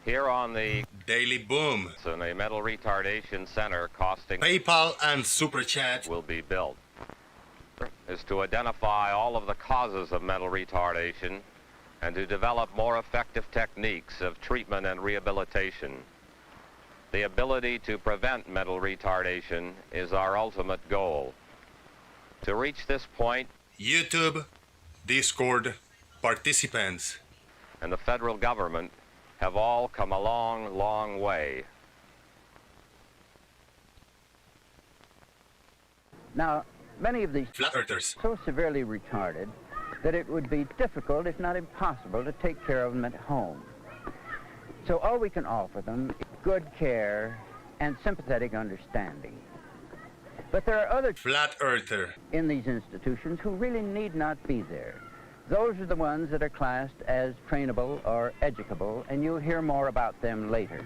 Here on the Daily Boom, in a mental retardation center costing PayPal and Super Chat will be built is to identify all of the causes of mental retardation and to develop more effective techniques of treatment and rehabilitation. The ability to prevent mental retardation is our ultimate goal. To reach this point, YouTube, Discord, participants, and the federal government have all come a long, long way. Now, many of these Flat Earthers. are so severely retarded that it would be difficult, if not impossible, to take care of them at home. So all we can offer them is good care and sympathetic understanding. But there are other Flat Earther. in these institutions who really need not be there. Those are the ones that are classed as trainable or educable, and you'll hear more about them later.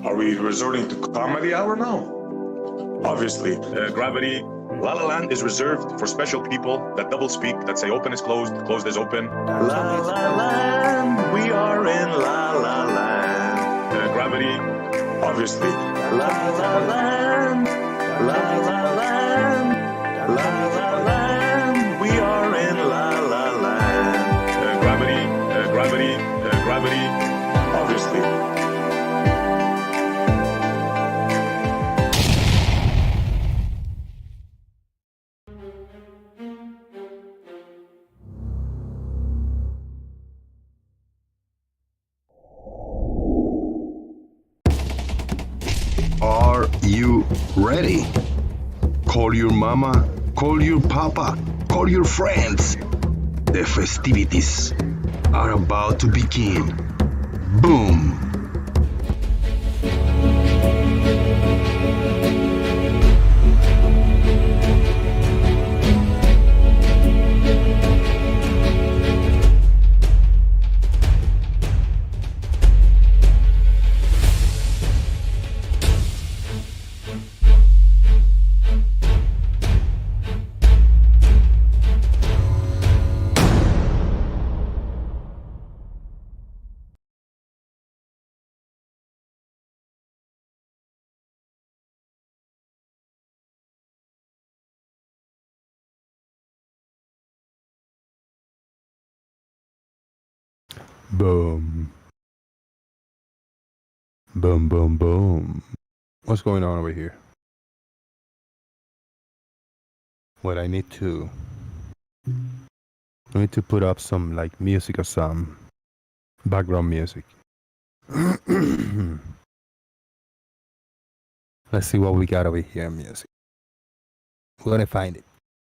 Are we resorting to comedy hour now? Obviously. Gravity. La La Land is reserved for special people that double speak, that say open is closed, closed is open. La La Land, we are in La La Land. Gravity. Obviously. La La Land, La La Land, La La Land, we are in La La Land. Gravity. Obviously. Are you ready? Call your mama, call your papa, call your friends. The festivities are about to begin. Boom! Boom. Boom, boom, boom. What's going on over here? What I need to put up some like music or some background music. Let's see what we got over here in music. We're gonna find it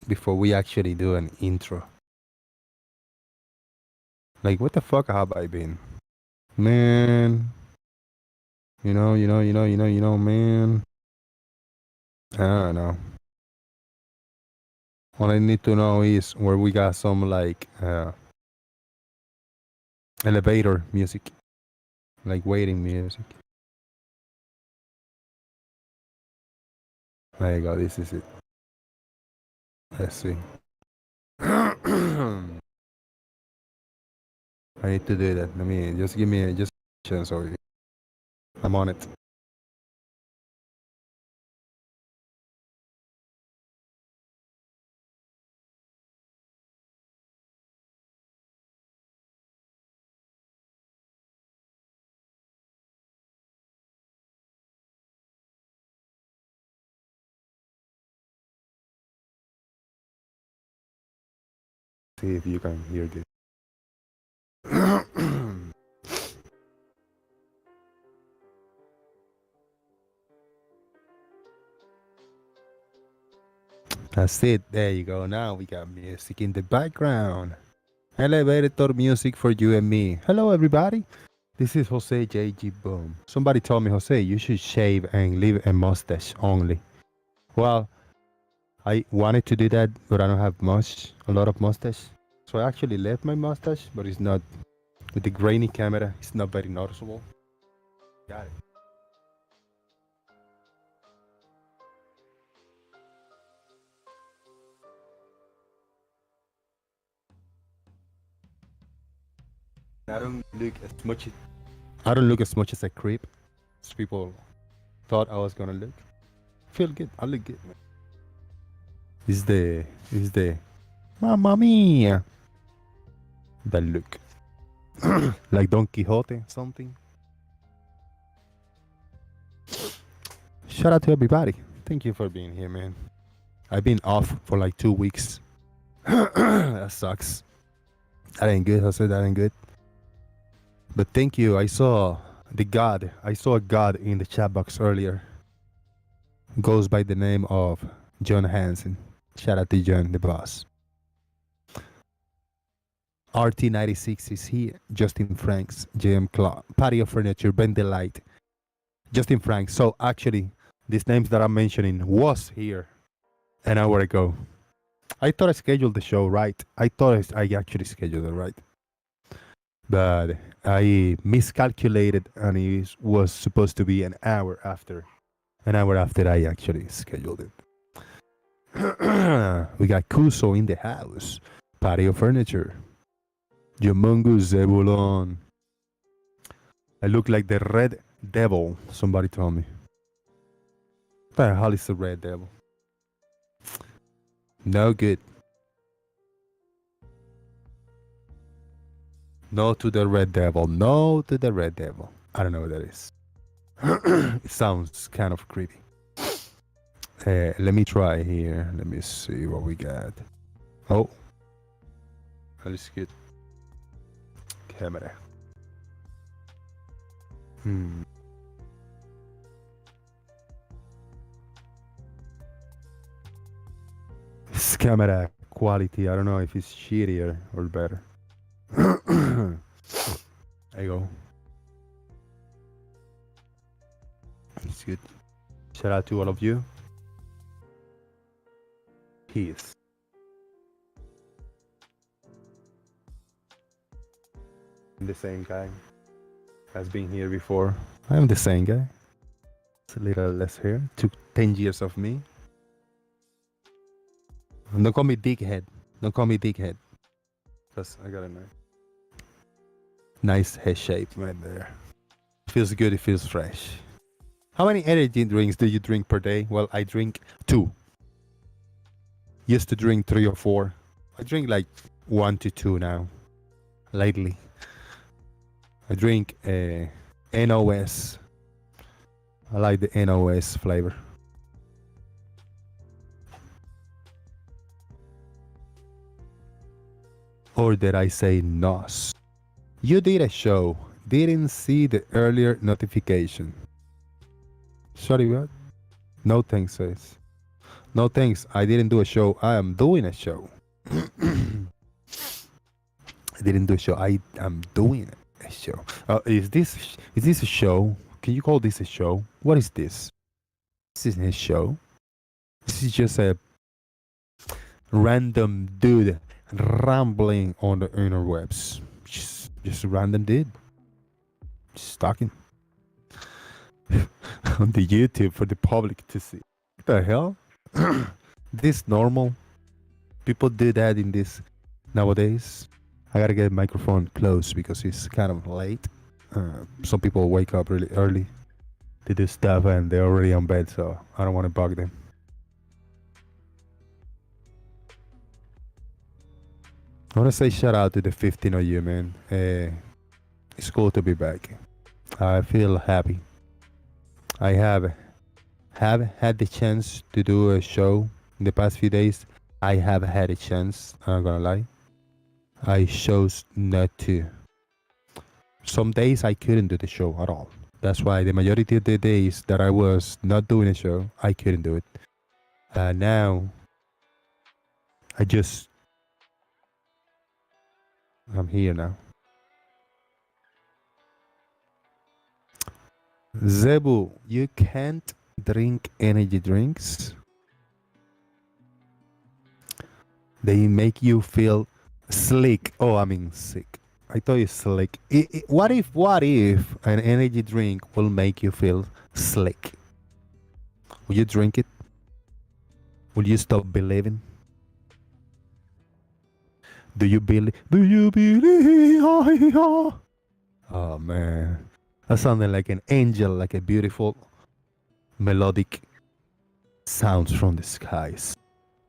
before we actually do an intro. Like, what the fuck have I been? Man. You know, man. I don't know. All I need to know is where we got some like elevator music. Like waiting music. There you go, this is it. Let's see. I need to do that. Give me just a chance over here. I'm on it. See if you can hear this. That's it. There you go. Now we got music in the background. Elevator music for you and me. Hello, everybody. This is Jose J.G. Boom. Somebody told me, Jose, you should shave and leave a mustache only. Well, I wanted to do that, but I don't have a lot of mustache. So I actually left my mustache, but it's not, with the grainy camera, it's not very noticeable. Got it. I don't look as much. I don't look as much as a creep as people thought I was gonna look. Feel good. I look good. Man. Is the Mamma mia. That look. Like Don Quixote something. Shout out to everybody. Thank you for being here, man. I've been off for like 2 weeks. That sucks. That ain't good. I said that ain't good. But thank you. I saw a god in the chat box earlier. Goes by the name of John Hansen. Shout out to John, the boss. RT96 is here. Justin Franks, JM Claw, Patio Furniture, Ben Delight, Justin Franks. So actually, these names that I'm mentioning was here an hour ago. I thought I scheduled the show right. I thought I actually scheduled it right. But I miscalculated and it was supposed to be an hour after. An hour after I actually scheduled it. We got Kuso in the house. Patio Furniture. Humongous Zebulon. I look like the Red Devil, somebody told me. What the hell is the Red Devil? No good. No to the Red Devil. No to the Red Devil. I don't know what that is. It sounds kind of creepy. Let me try here. Let me see what we got. Oh. That is good. Camera. This camera quality, I don't know if it's shittier or better. There you go. It's good. Shout out to all of you. Peace. I'm the same guy has been here before. I'm the same guy. It's a little less hair. Took 10 years of me. Don't call me dickhead. Don't call me dickhead. Because I got a nice head shape right there. Feels good. It feels fresh. How many energy drinks do you drink per day? Well, I drink 2. Used to drink 3 or 4. I drink like 1 to 2 now. Lately. I drink NOS. I like the NOS flavor. Or did I say NOS? You did a show. Didn't see the earlier notification. Sorry, what? No thanks, says. No thanks. I didn't do a show. I am doing a show. I didn't do a show. I am doing a show. Is this a show? Can you call this a show? What is this? This isn't a show. This is just a random dude rambling on the interwebs. Just a random dude. Just talking on the YouTube for the public to see. What the hell? This normal? People do that in this nowadays. I gotta get the microphone close because it's kind of late. Some people wake up really early to do stuff and they're already on bed, so I don't want to bug them. I want to say shout out to the 15 of you, man. It's cool to be back. I feel happy. I have had the chance to do a show in the past few days. I have had a chance, I'm not gonna lie. I chose not to. Some days I couldn't do the show at all. That's why the majority of the days that I was not doing a show, I couldn't do it. Now, I'm here now. Zebu, you can't drink energy drinks. They make you feel slick. Oh, I mean sick. I thought you slick. What if an energy drink will make you feel slick? Will you drink it? Will you stop believing? Do you believe? Do you believe? Oh man, that sounded like an angel, like a beautiful melodic sounds from the skies,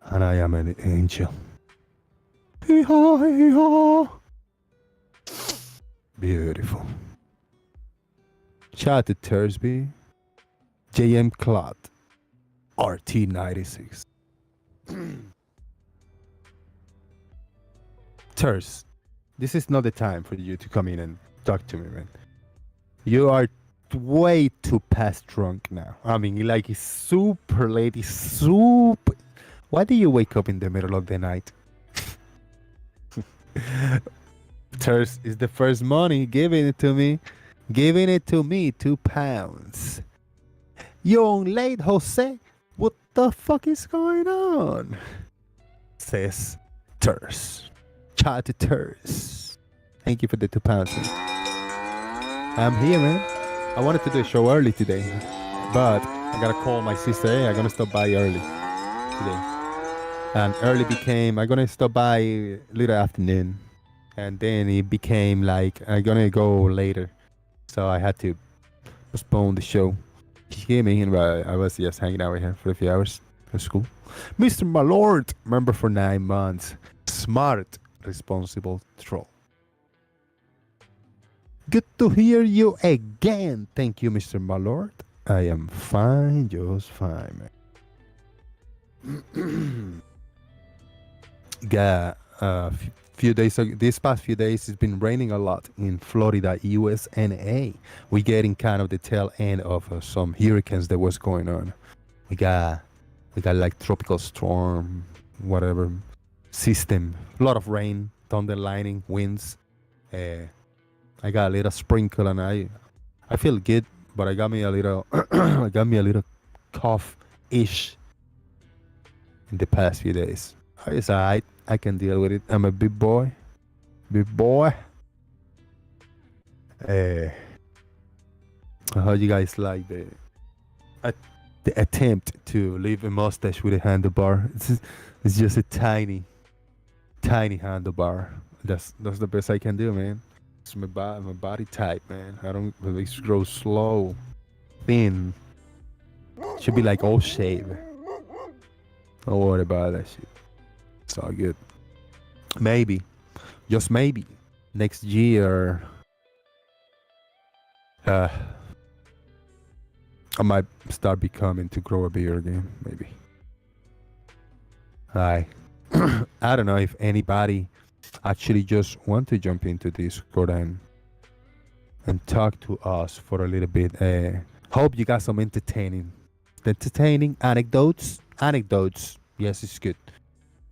and I am an angel. Beautiful. Shout out to Thursby, JM Clot, RT96. Turs, this is not the time for you to come in and talk to me, man. You are way too past drunk now. I mean, like, it's super late. It's super. Why do you wake up in the middle of the night? Turs is the first money. Giving it to me. Giving it to me. £2. You on late, Jose? What the fuck is going on? Says Turs. Shout to Turs. Thank you for the £2. Man. I'm here, man. I wanted to do a show early today, but I gotta call my sister. Hey, I'm gonna stop by early today. And early became, I'm gonna stop by later afternoon. And then it became like, I'm gonna go later. So I had to postpone the show. She came in, but I was just hanging out with her for a few hours. It was cool. Mr. Malord, member for 9 months. Smart, responsible troll. Good to hear you again. Thank you, Mr. Malord. I am fine, just fine, man. Yeah, few days ago, these past few days, it's been raining a lot in Florida, USA. We're getting kind of the tail end of some hurricanes that was going on. We got like tropical storm, whatever system. A lot of rain, thunder, lightning, winds. I got a little sprinkle and I feel good, but I got me a little cough-ish in the past few days. It's alright. I can deal with it. I'm a big boy. How you guys like the attempt to leave a mustache with a handlebar? It's just a tiny handlebar. That's the best I can do, man. It's my body type, man. I don't. It grows slow, thin. Should be like all shave. Don't worry about that shit. It's all good. Maybe, just maybe, next year, I might start becoming to grow a beard again. Maybe. I don't know if anybody actually just want to jump into Discord and talk to us for a little bit. Hope you got some entertaining anecdotes. Yes, it's good.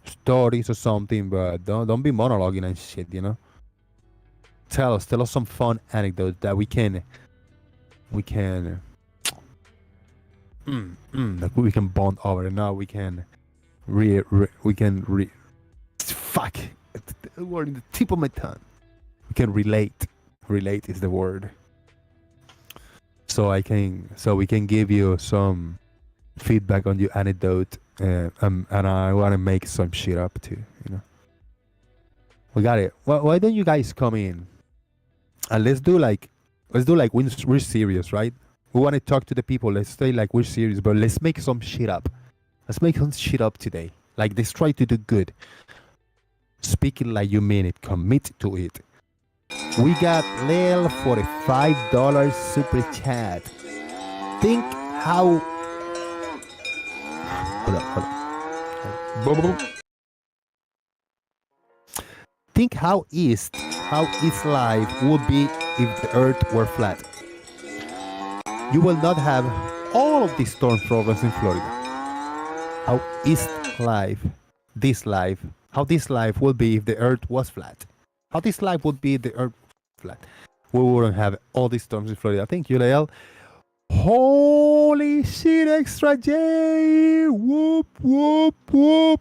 Stories or something, but don't be monologuing and shit, you know. Tell us some fun anecdotes that we can like we can bond over. And now we can fuck, the word in the tip of my tongue. We can relate. Relate is the word. So we can give you some feedback on your anecdote, and I want to make some shit up too, you know. We got it. Why don't you guys come in and let's do like we're serious, right? We want to talk to the people. Let's stay like we're serious, but let's make some shit up. Let's make some shit up today. Like, let's try to do good. Speak it like you mean it. Commit to it. We got Lil for a $5 super chat. Think how. Hold on. Think how East life would be if the Earth were flat. You will not have all of these storm problems in Florida. How this life would be if the Earth was flat. How this life would be if the Earth was flat. We wouldn't have all these storms in Florida. Thank you, Lael. Holy shit, Extra J! Whoop, whoop, whoop.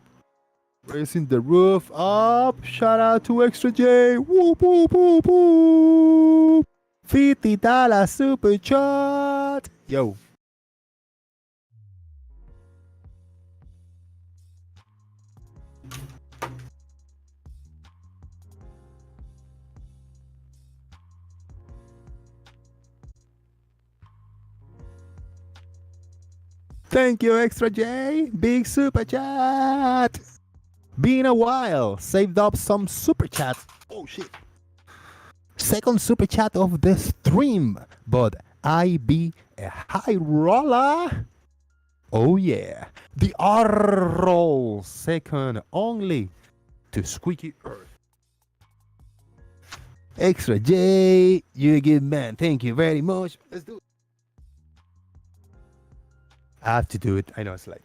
Raising the roof up. Shout out to Extra J. Whoop, whoop, whoop, whoop. $50 super chat. Yo. Thank you, Extra J. Big super chat. Been a while. Saved up some super chats. Oh shit. Second super chat of the stream. But I be a high roller. Oh yeah. The R roll. Second only to Squeaky Earth. Extra J. You a good man. Thank you very much. Let's do it. I have to do it. I know it's late.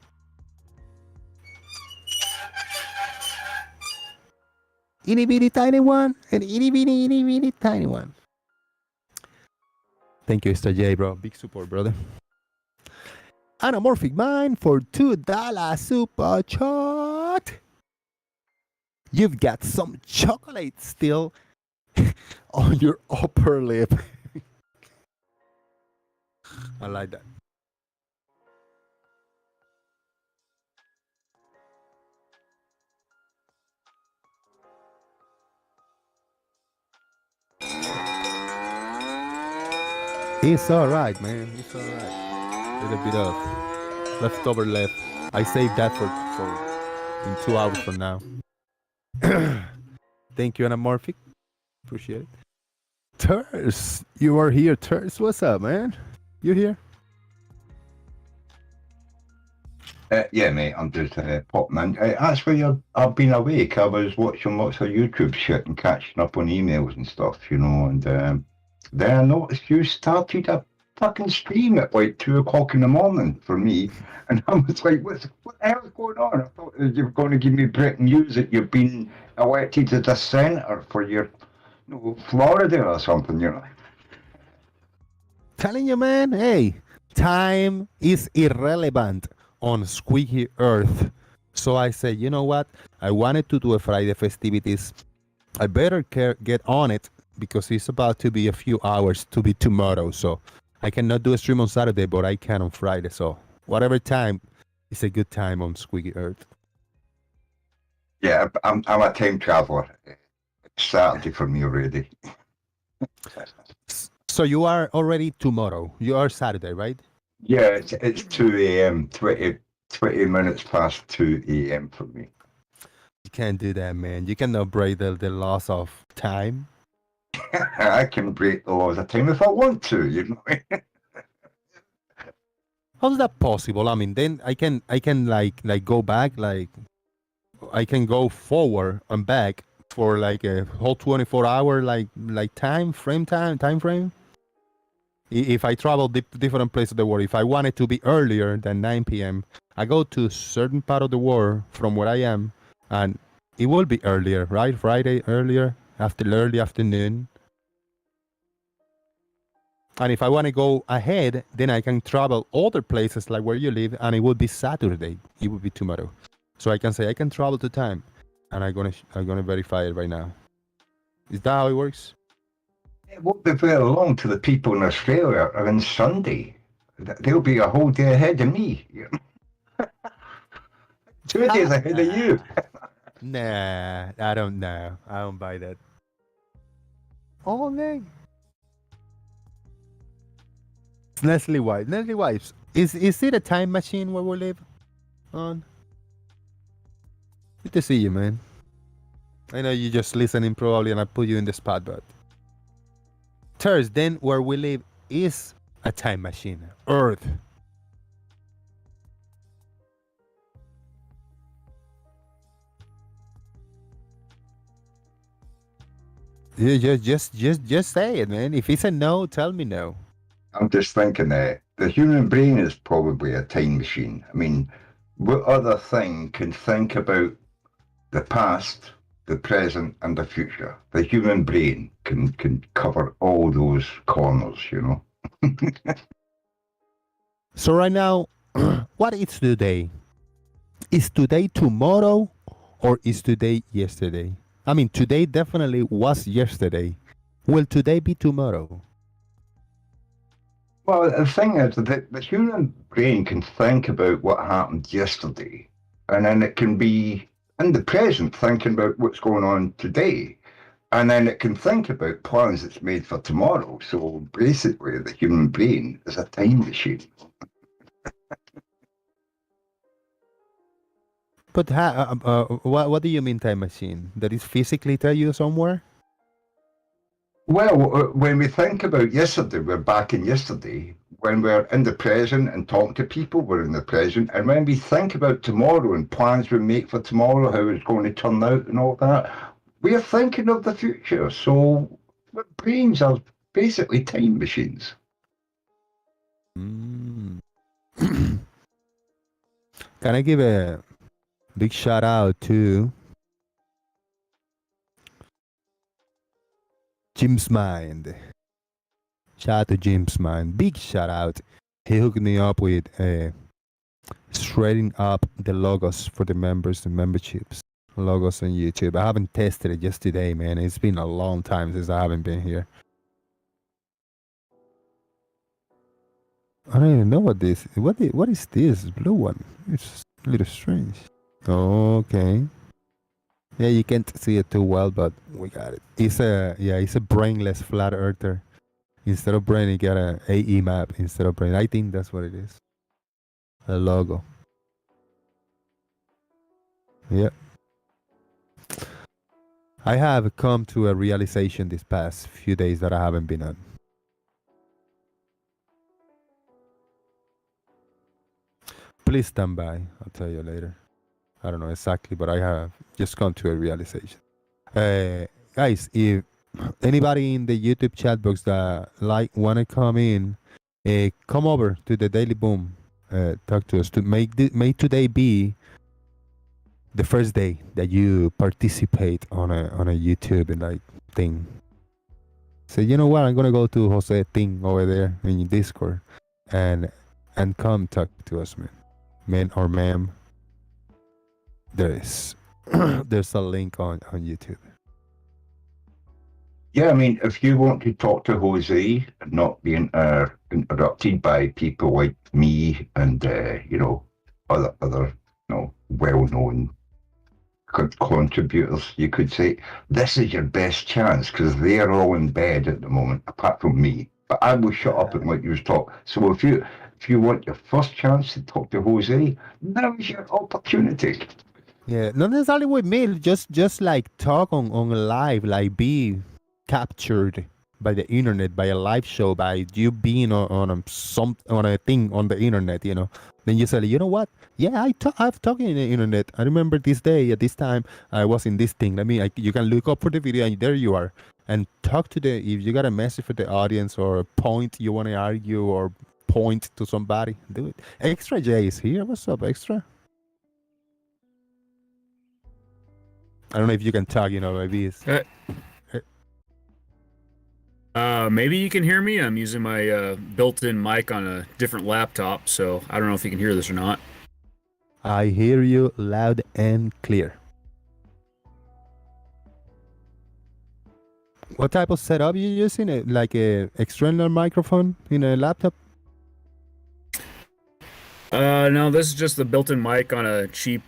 Itty bitty tiny one, and itty bitty tiny one. Thank you, Mr. J, bro. Big support, brother. Anamorphic Mind for $2 super chat. You've got some chocolate still on your upper lip. I like that. It's alright, man. It's alright. Little bit of leftover left. I saved that for in 2 hours from now. Thank you, Anamorphic. Appreciate it. Turs, you are here. Turs, what's up, man? You here? Yeah, mate, I'm just popping in. Actually, I've been awake. I was watching lots of YouTube shit and catching up on emails and stuff, you know, and then I noticed you started a fucking stream at like 2 o'clock in the morning for me, and I was like, what the hell's going on? I thought you were going to give me breaking news that you've been elected as a senator for your Florida or something, you know. Telling you, man, hey, time is irrelevant on Squeaky Earth. So I said, you know what? I wanted to do a Friday festivities. I better get on it because it's about to be a few hours to be tomorrow. So I cannot do a stream on Saturday, but I can on Friday. So whatever time is a good time on Squeaky Earth. Yeah, I'm a time traveler. It's Saturday for me already. So you are already tomorrow. You are Saturday, right? Yeah, it's 2 a.m., 20 minutes past 2 a.m. for me. You can't do that, man. You cannot break the laws of time. I can break the laws of time if I want to, you know. How's that possible? I mean, then I can like go back, like I can go forward and back for like a whole 24-hour like time frame. If I travel different places of the world, if I want it to be earlier than 9 p.m., I go to a certain part of the world from where I am, and it will be earlier, right? Friday earlier, after early afternoon. And if I want to go ahead, then I can travel other places like where you live, and it would be Saturday. It would be tomorrow. So I can say I can travel to time, and I'm gonna verify it right now. Is that how it works? It won't be very long to the people in Australia on Sunday. They'll be a whole day ahead of me. You know? 2 days ahead of you. Nah, I don't know. I don't buy that. Oh, man. Leslie White. Leslie White. Is it a time machine where we live on? Good to see you, man. I know you're just listening probably, and I put you in the spot, but Thurs, then where we live is a time machine. Earth. Yeah, just say it, man. If it's a no, tell me no. I'm just thinking that the human brain is probably a time machine. I mean, what other thing can think about the past, the present, and the future? The human brain can cover all those corners, you know. So right now, what is today? Is today tomorrow, or is today yesterday? I mean, today definitely was yesterday. Will today be tomorrow? Well, the thing is that the human brain can think about what happened yesterday, and then it can be in the present thinking about what's going on today, and then it can think about plans it's made for tomorrow. So basically, the human brain is a time machine. But what do you mean time machine? That is physically tell you somewhere? Well, when we think about yesterday, we're back in yesterday. When we're in the present and talking to people, we're in the present. And when we think about tomorrow and plans we make for tomorrow, how it's going to turn out and all that, we are thinking of the future. So our brains are basically time machines. Mm. Can I give a big shout out to Jim's Mind? Shout out to Jim's Mind. Big shout out. He hooked me up with shredding up the logos for the members and memberships. Logos on YouTube. I haven't tested it just today, man. It's been a long time since I haven't been here. I don't even know what this. What is this blue one? It's a little strange. Okay. Yeah, you can't see it too well, but we got it. It's a brainless flat earther. Instead of brain, you got a AE map instead of brain. I think that's what it is. A logo. Yeah. I have come to a realization this past few days that I haven't been on. Please stand by. I'll tell you later. I don't know exactly, but I have just come to a realization. Guys, if anybody in the YouTube chat box that want to come in, come over to the Daily Boom. Talk to us to make today be the first day that you participate on a YouTube and like thing. So you know what? I'm gonna go to Jose thing over there in Discord, and come talk to us, man or ma'am. There's a link on YouTube. Yeah, I mean, if you want to talk to Jose and not be interrupted by people like me and other well-known contributors, you could say this is your best chance because they're all in bed at the moment, apart from me. But I will shut up and let you talk. So if you want your first chance to talk to Jose, now is your opportunity. Yeah, not necessarily with me. Just like talk on live, like be captured by the internet, by a live show, by you being on a thing on the internet. You know, then you say, you know what? Yeah, I've talked in the internet. I remember this day at this time I was in this thing. You can look up for the video and there you are, and talk to if you got a message for the audience or a point you want to argue or point to somebody, do it. Extra J is here. What's up, Extra? I don't know if you can talk, maybe it's... Maybe you can hear me. I'm using my built-in mic on a different laptop, so I don't know if you can hear this or not. I hear you loud and clear. What type of setup you using? Like a external microphone in a laptop? No, this is just the built-in mic on a cheap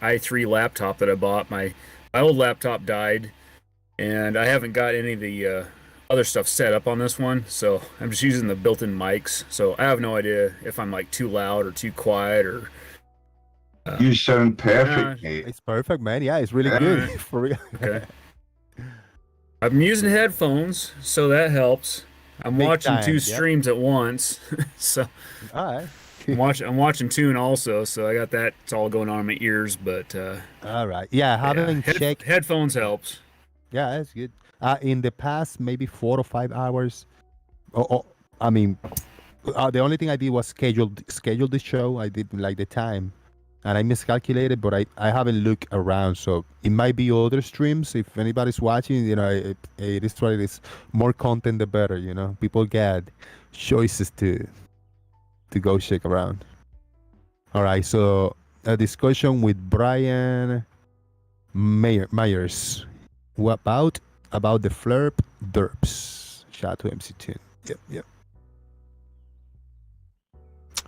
i3 laptop that I bought. My old laptop died, and I haven't got any of the other stuff set up on this one, so I'm just using the built-in mics. So I have no idea if I'm like too loud or too quiet or... You sound perfect. It's perfect, man. Yeah, it's really good. For real. Okay. I'm using headphones, so that helps. I'm watching two streams at once, so... All right. I'm watching Tune also, so I got that. It's all going on in my ears, but all right. Yeah, having checked headphones helps. Yeah, that's good. In the past maybe 4 or 5 hours, I mean, the only thing I did was schedule the show. I did like the time, and I miscalculated, but I haven't looked around, so it might be other streams. If anybody's watching, it is what it is. More content, the better. People get choices to go check around. All right, so a discussion with Brian Myers. What about the Flurp derps? Shout out to MC2. Yep.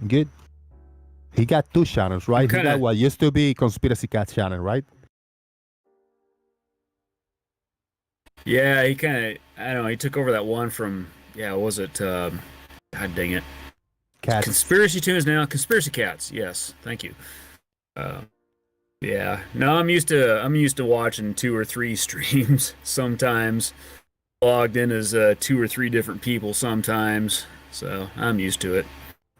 Good. He got 2 channels, right? He got what used to be Conspiracy Cat channel, right? Yeah, he kind of, I don't know, he took over that one from, what was it? God dang it. Cats. Conspiracy Tunes now. Conspiracy Cats, yes. Thank you. Yeah. No, I'm used to watching 2 or 3 streams sometimes. Logged in as 2 or 3 different people sometimes. So I'm used to it.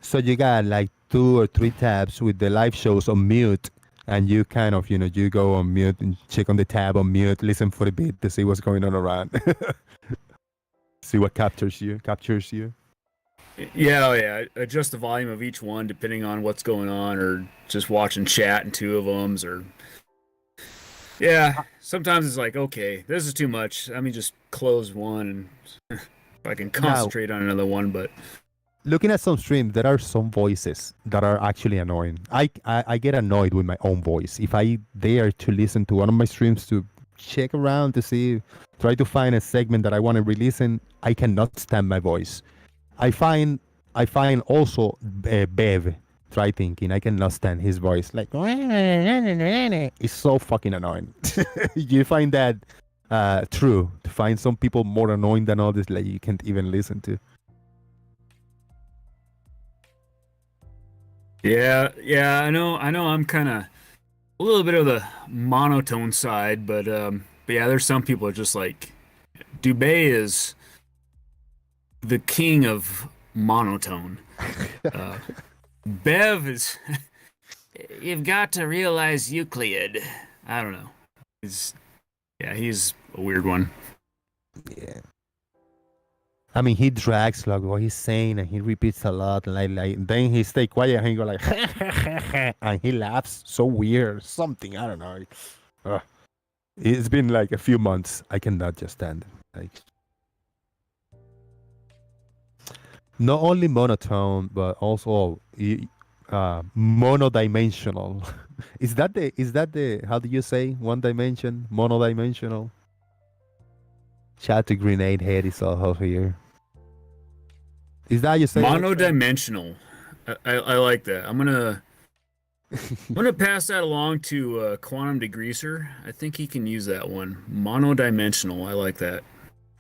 So you got like 2 or 3 tabs with the live shows on mute, and you kind of, you go on mute and check on the tab on mute, listen for a bit to see what's going on around, see what captures you. Yeah, oh yeah. Adjust the volume of each one depending on what's going on, or just watching chat in 2 of them, or yeah. Sometimes it's like, okay, this is too much. Let me just close one and I can concentrate on another one. But Looking at some streams, there are some voices that are actually annoying. I get annoyed with my own voice. If I dare to listen to one of my streams to check around to see, try to find a segment that I want to release in, I cannot stand my voice. I find also Bev. Try thinking. I cannot stand his voice. Like it's so fucking annoying. You find that true? To find some people more annoying than others, like you can't even listen to. yeah, I know I'm kind of a little bit of the monotone side, but yeah, there's some people are just like Dubé is the king of monotone. Bev is you've got to realize Euclid. I don't know. He's a weird one. Yeah. I mean, he drags like what he's saying, and he repeats a lot. Like then he stay quiet and he go like, and he laughs so weird. Something I don't know. It's been like a few months. I cannot just stand it. Like, not only monotone, but also monodimensional. Is that the how do you say one dimension? Monodimensional. Chat to grenade head is all here. Is that you say? Monodimensional. I like that. I'm gonna pass that along to Quantum Degreaser. I think he can use that one. Monodimensional. I like that.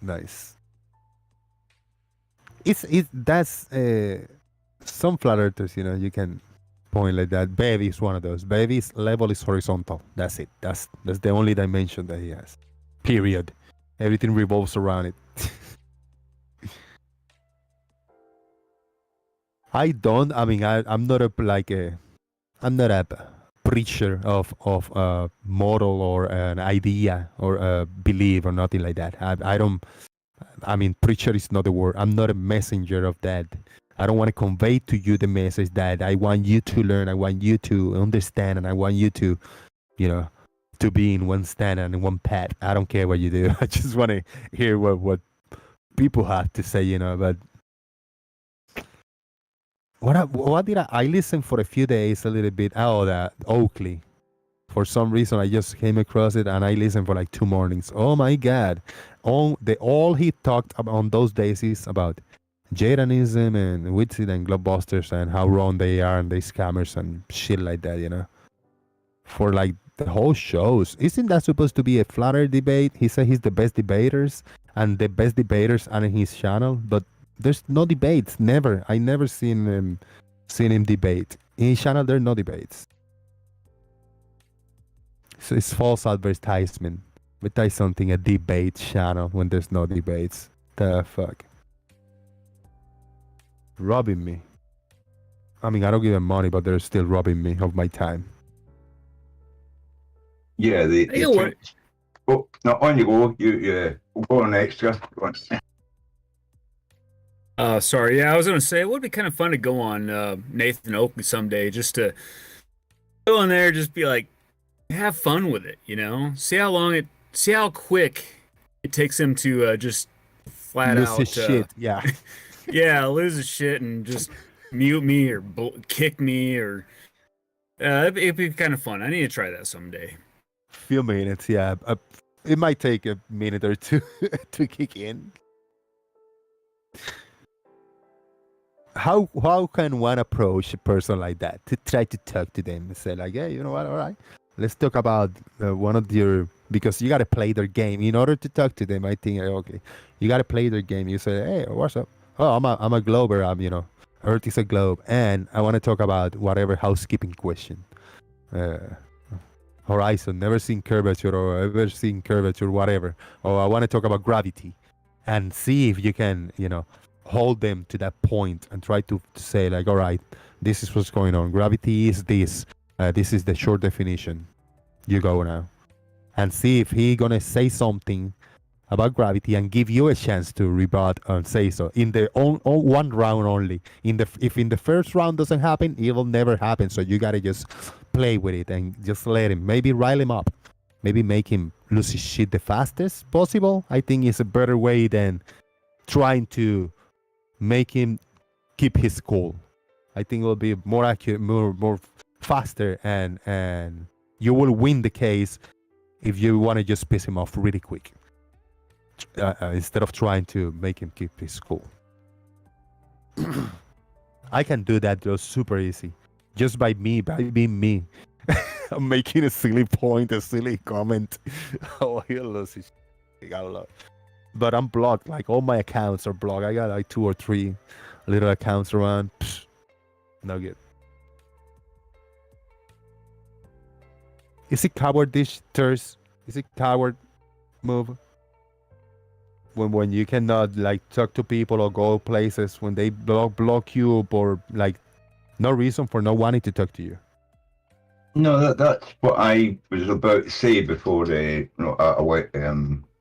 Nice. That's some flat earthers, you can point like that. Baby is one of those. Baby's level is horizontal. That's it. That's the only dimension that he has. Period. Everything revolves around it. I'm not I'm not a preacher of a model or an idea or a belief or nothing like that. Preacher is not the word. I'm not a messenger of that. I don't want to convey to you the message that I want you to learn. I want you to understand, and I want you to, to be in one stand and in one path. I don't care what you do. I just want to hear what people have to say, But what did I listened for a few days a little bit. Oh, that Oakley. For some reason, I just came across it and I listened for like 2 mornings. Oh my God! All he talked about on those days is about Jadanism and Witsit and Globusters and how wrong they are and they scammers and shit like that. For like the whole shows. Isn't that supposed to be a flatter debate? He said he's the best debaters and the best debaters are in his channel, but there's no debates. Never. I never seen him debate. In his channel, there are no debates. So it's false advertisement. Advertise something a debate channel when there's no debates. The fuck? Robbing me. I don't give them money, but they're still robbing me of my time. Yeah, oh, no, on you go. You go on extra. Go on. Sorry. Yeah, I was gonna say it would be kind of fun to go on Nathan Oakley someday, just to go in there, just be like, have fun with it, See how quick it takes him to just flat lose out his shit. Yeah. yeah, lose his shit and just mute me or kick me or it'd be kind of fun. I need to try that someday. Few minutes, yeah. It might take a minute or two to kick in. How can one approach a person like that to try to talk to them and say like, hey, you know what? All right, let's talk about one of your, because you gotta play their game in order to talk to them. I think okay, you gotta play their game. You say, hey, what's up? Oh, I'm a glober. Earth is a globe, and I want to talk about whatever housekeeping question. horizon, never seen curvature or ever seen curvature, whatever. Or I want to talk about gravity, and see if you can, hold them to that point and try to say like, all right, this is what's going on. Gravity is this. This is the short definition. You go now, and see if he gonna say something about gravity and give you a chance to rebut and say so in the on one round only. If in the first round doesn't happen, it will never happen. So you gotta just play with it and just let him, maybe rile him up, maybe make him lose his shit the fastest possible. I think it's a better way than trying to make him keep his cool. I think it will be more accurate, more faster, and you will win the case if you want to just piss him off really quick. Instead of trying to make him keep his cool. I can do that though super easy. Just by being me. I'm making a silly point, a silly comment. Oh, he'll lose his shit. I got a lot. But I'm blocked. Like all my accounts are blocked. I got like 2 or 3 little accounts around. Psh, no good. Is it cowardice, Thurs? Is it coward move? When you cannot like talk to people or go places, when they block you for like no reason for not wanting to talk to you. No, that's what I was about to say before I went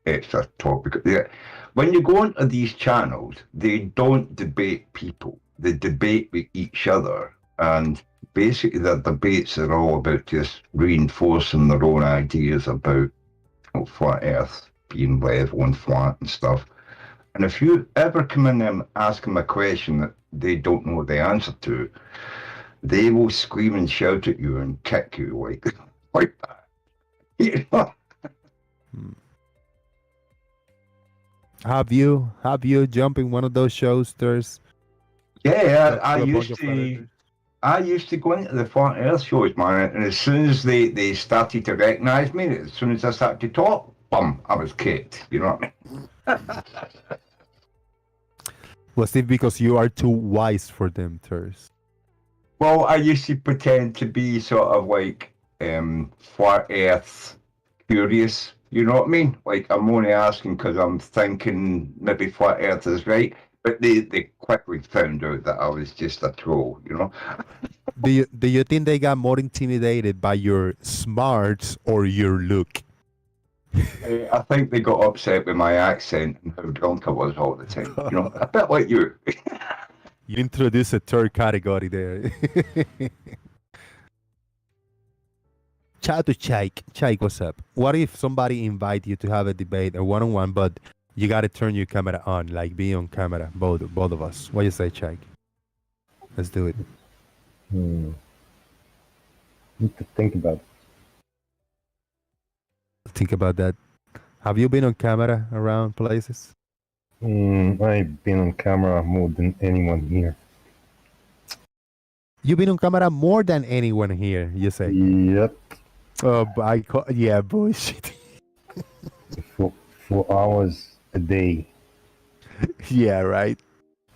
extra topic. Yeah, when you go into these channels, they don't debate people; they debate with each other, and basically the debates are all about just reinforcing their own ideas about flat Earth being level and flat and stuff. And if you ever come in there and ask them a question that they don't know the answer to, they will scream and shout at you and kick you like that. You know? Have you jumped in one of those shows, Thurs? Yeah, I used to go into the flat Earth shows, man, and as soon as they started to recognise me, as soon as I started to talk, bum, I was kicked. You know what I mean? Was it because you are too wise for them, Thurs? Well, I used to pretend to be sort of like flat Earth curious. You know what I mean? Like I'm only asking because I'm thinking maybe flat Earth is right, but they quickly found out that I was just a troll. You know. Do you think they got more intimidated by your smarts or your look? I think they got upset with my accent and how drunk I was all the time. You know, a bit like you. You introduce a third category there. Ciao to Chaik. Chaik, what's up? What if somebody invite you to have a debate, a one-on-one, but you got to turn your camera on, like be on camera, both of us. What do you say, Chaik? Let's do it. Need to think about it. Think about that. Have you been on camera around places? I've been on camera more than anyone here. You've been on camera more than anyone here, you say? Yep. Oh, yeah, bullshit. for hours a day. Yeah, right.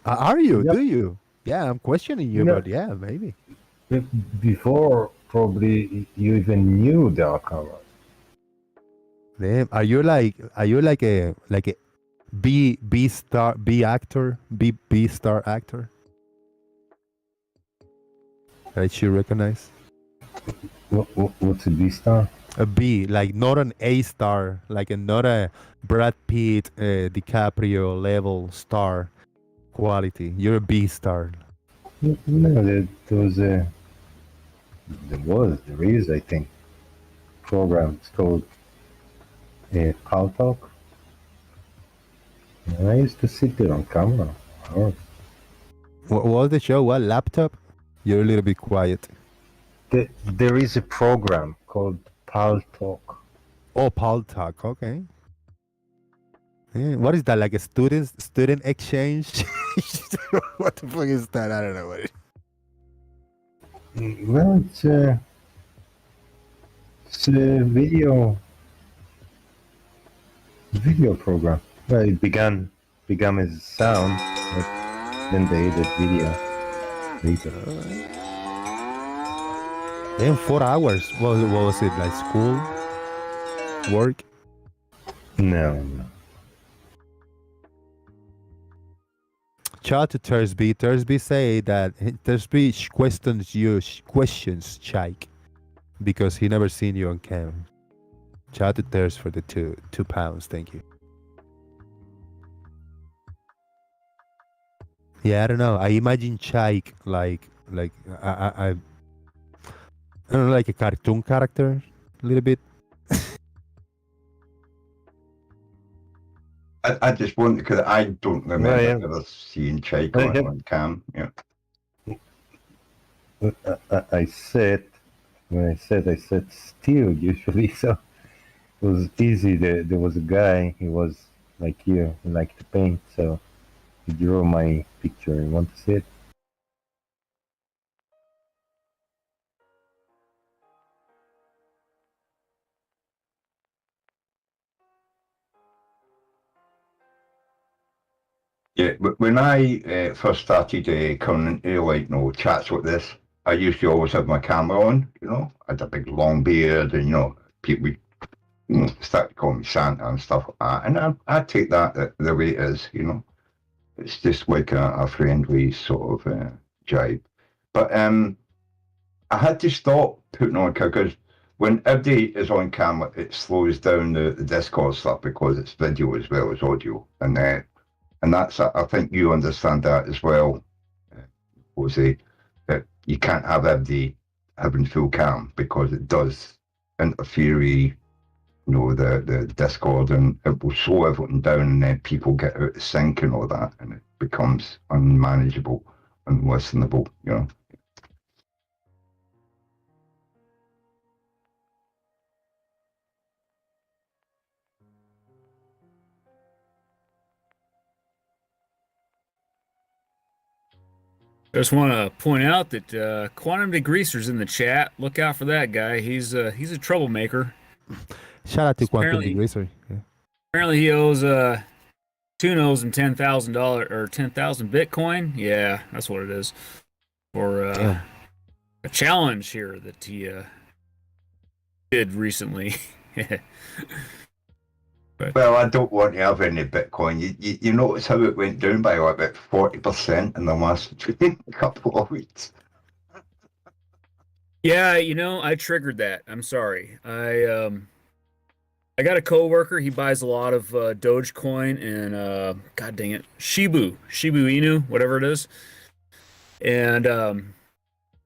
Are you? Yep. Do you? Yeah, I'm questioning you, but yeah, maybe. Before, probably you even knew there are cameras. Damn, are you like a B actor that you recognize? What's a B star? A B, like not an A star, like not a Brad Pitt, DiCaprio level star quality. You're a B star. No, there is, I think, program. It's called Pal Talk. And I used to sit there on camera. What was the show? What, laptop? You're a little bit quiet. There is a program called Pal Talk. Oh, Pal Talk. Okay. Yeah, what is that? Like a student exchange? What the fuck is that? I don't know what it is. Well, it's a video program. Well, it began as sound, but then they added video later. Then 4 hours. What was it like? School, work? No, no. Shout out to Thursby. Thursby say that Thursby questions Chike because he never seen you on cam. Shout out to Thurs for the £2. Thank you. Yeah, I don't know. I imagine Chike like I don't know, like a cartoon character, a little bit. I just want, because I don't remember Well, yeah. ever seeing Chike Well, yeah. on cam. Yeah. I said, when I said still usually, so it was easy. There was a guy, he was like you, he liked to paint, so he drew my picture. You want to see it? Yeah, but when I first started coming into like chats like this, I used to always have my camera on. I had a big long beard, and people started calling me Santa and stuff like that. And I take that the way it is. It's just like a friendly sort of jibe. But I had to stop putting on because when everybody is on camera, it slows down the Discord stuff because it's video as well as audio, and that's, I think you understand that as well, Jose, that you can't have everybody having full cam because it does interfere with, the Discord, and it will slow everything down, and then people get out of sync and all that, and it becomes unmanageable and listenable, I just want to point out that Quantum Degreaser's in the chat. Look out for that guy. He's a troublemaker. Shout out to Quantum Apparently- Degreaser. Yeah. Apparently, he owes Tunos and $10,000 or 10,000 Bitcoin. Yeah, that's what it is for Damn. a challenge here that he did recently. Well, I don't want to have any Bitcoin. You notice how it went down by about 40% in the last couple of weeks. Yeah, I triggered that. I'm sorry. I got a coworker. He buys a lot of Dogecoin and God dang it, Shibu Inu, whatever it is, and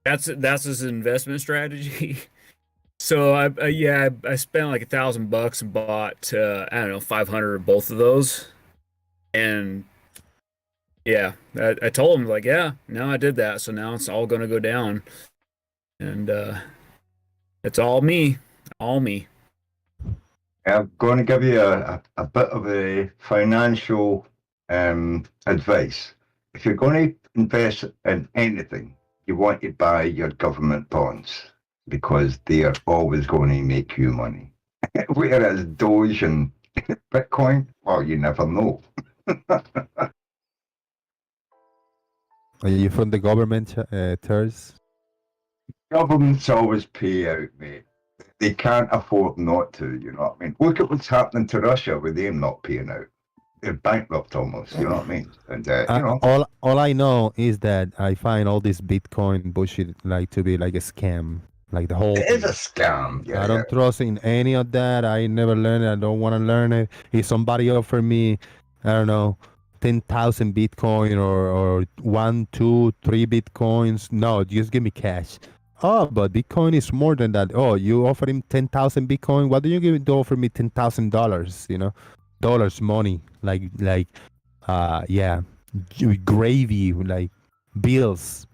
that's his investment strategy. So I spent like $1,000 and bought I don't know 500 of both of those, and yeah, I told him like, yeah, no, I did that, so now it's all gonna go down, and it's all me. I'm going to give you a bit of a financial advice. If you're going to invest in anything, you want to buy your government bonds because they are always going to make you money. Whereas Doge and Bitcoin, well, you never know. Are you from the government, Turs? Governments always pay out, mate. They can't afford not to, you know what I mean? Look at what's happening to Russia with them not paying out. They're bankrupt almost, you know what I mean? And, All I know is that I find all this Bitcoin bullshit like to be like a scam. Like the whole it is a thing. scam. Yeah, I don't trust in any of that. I never learned it. I don't want to learn it. If somebody offer me, I don't know, 10,000 Bitcoin or 1, 2, 3 Bitcoins, no, just give me cash. Oh, but Bitcoin is more than that. Oh, you offer him 10,000 Bitcoin. Why do you give to offer me $10,000? You know, dollars, money, yeah, gravy, like bills.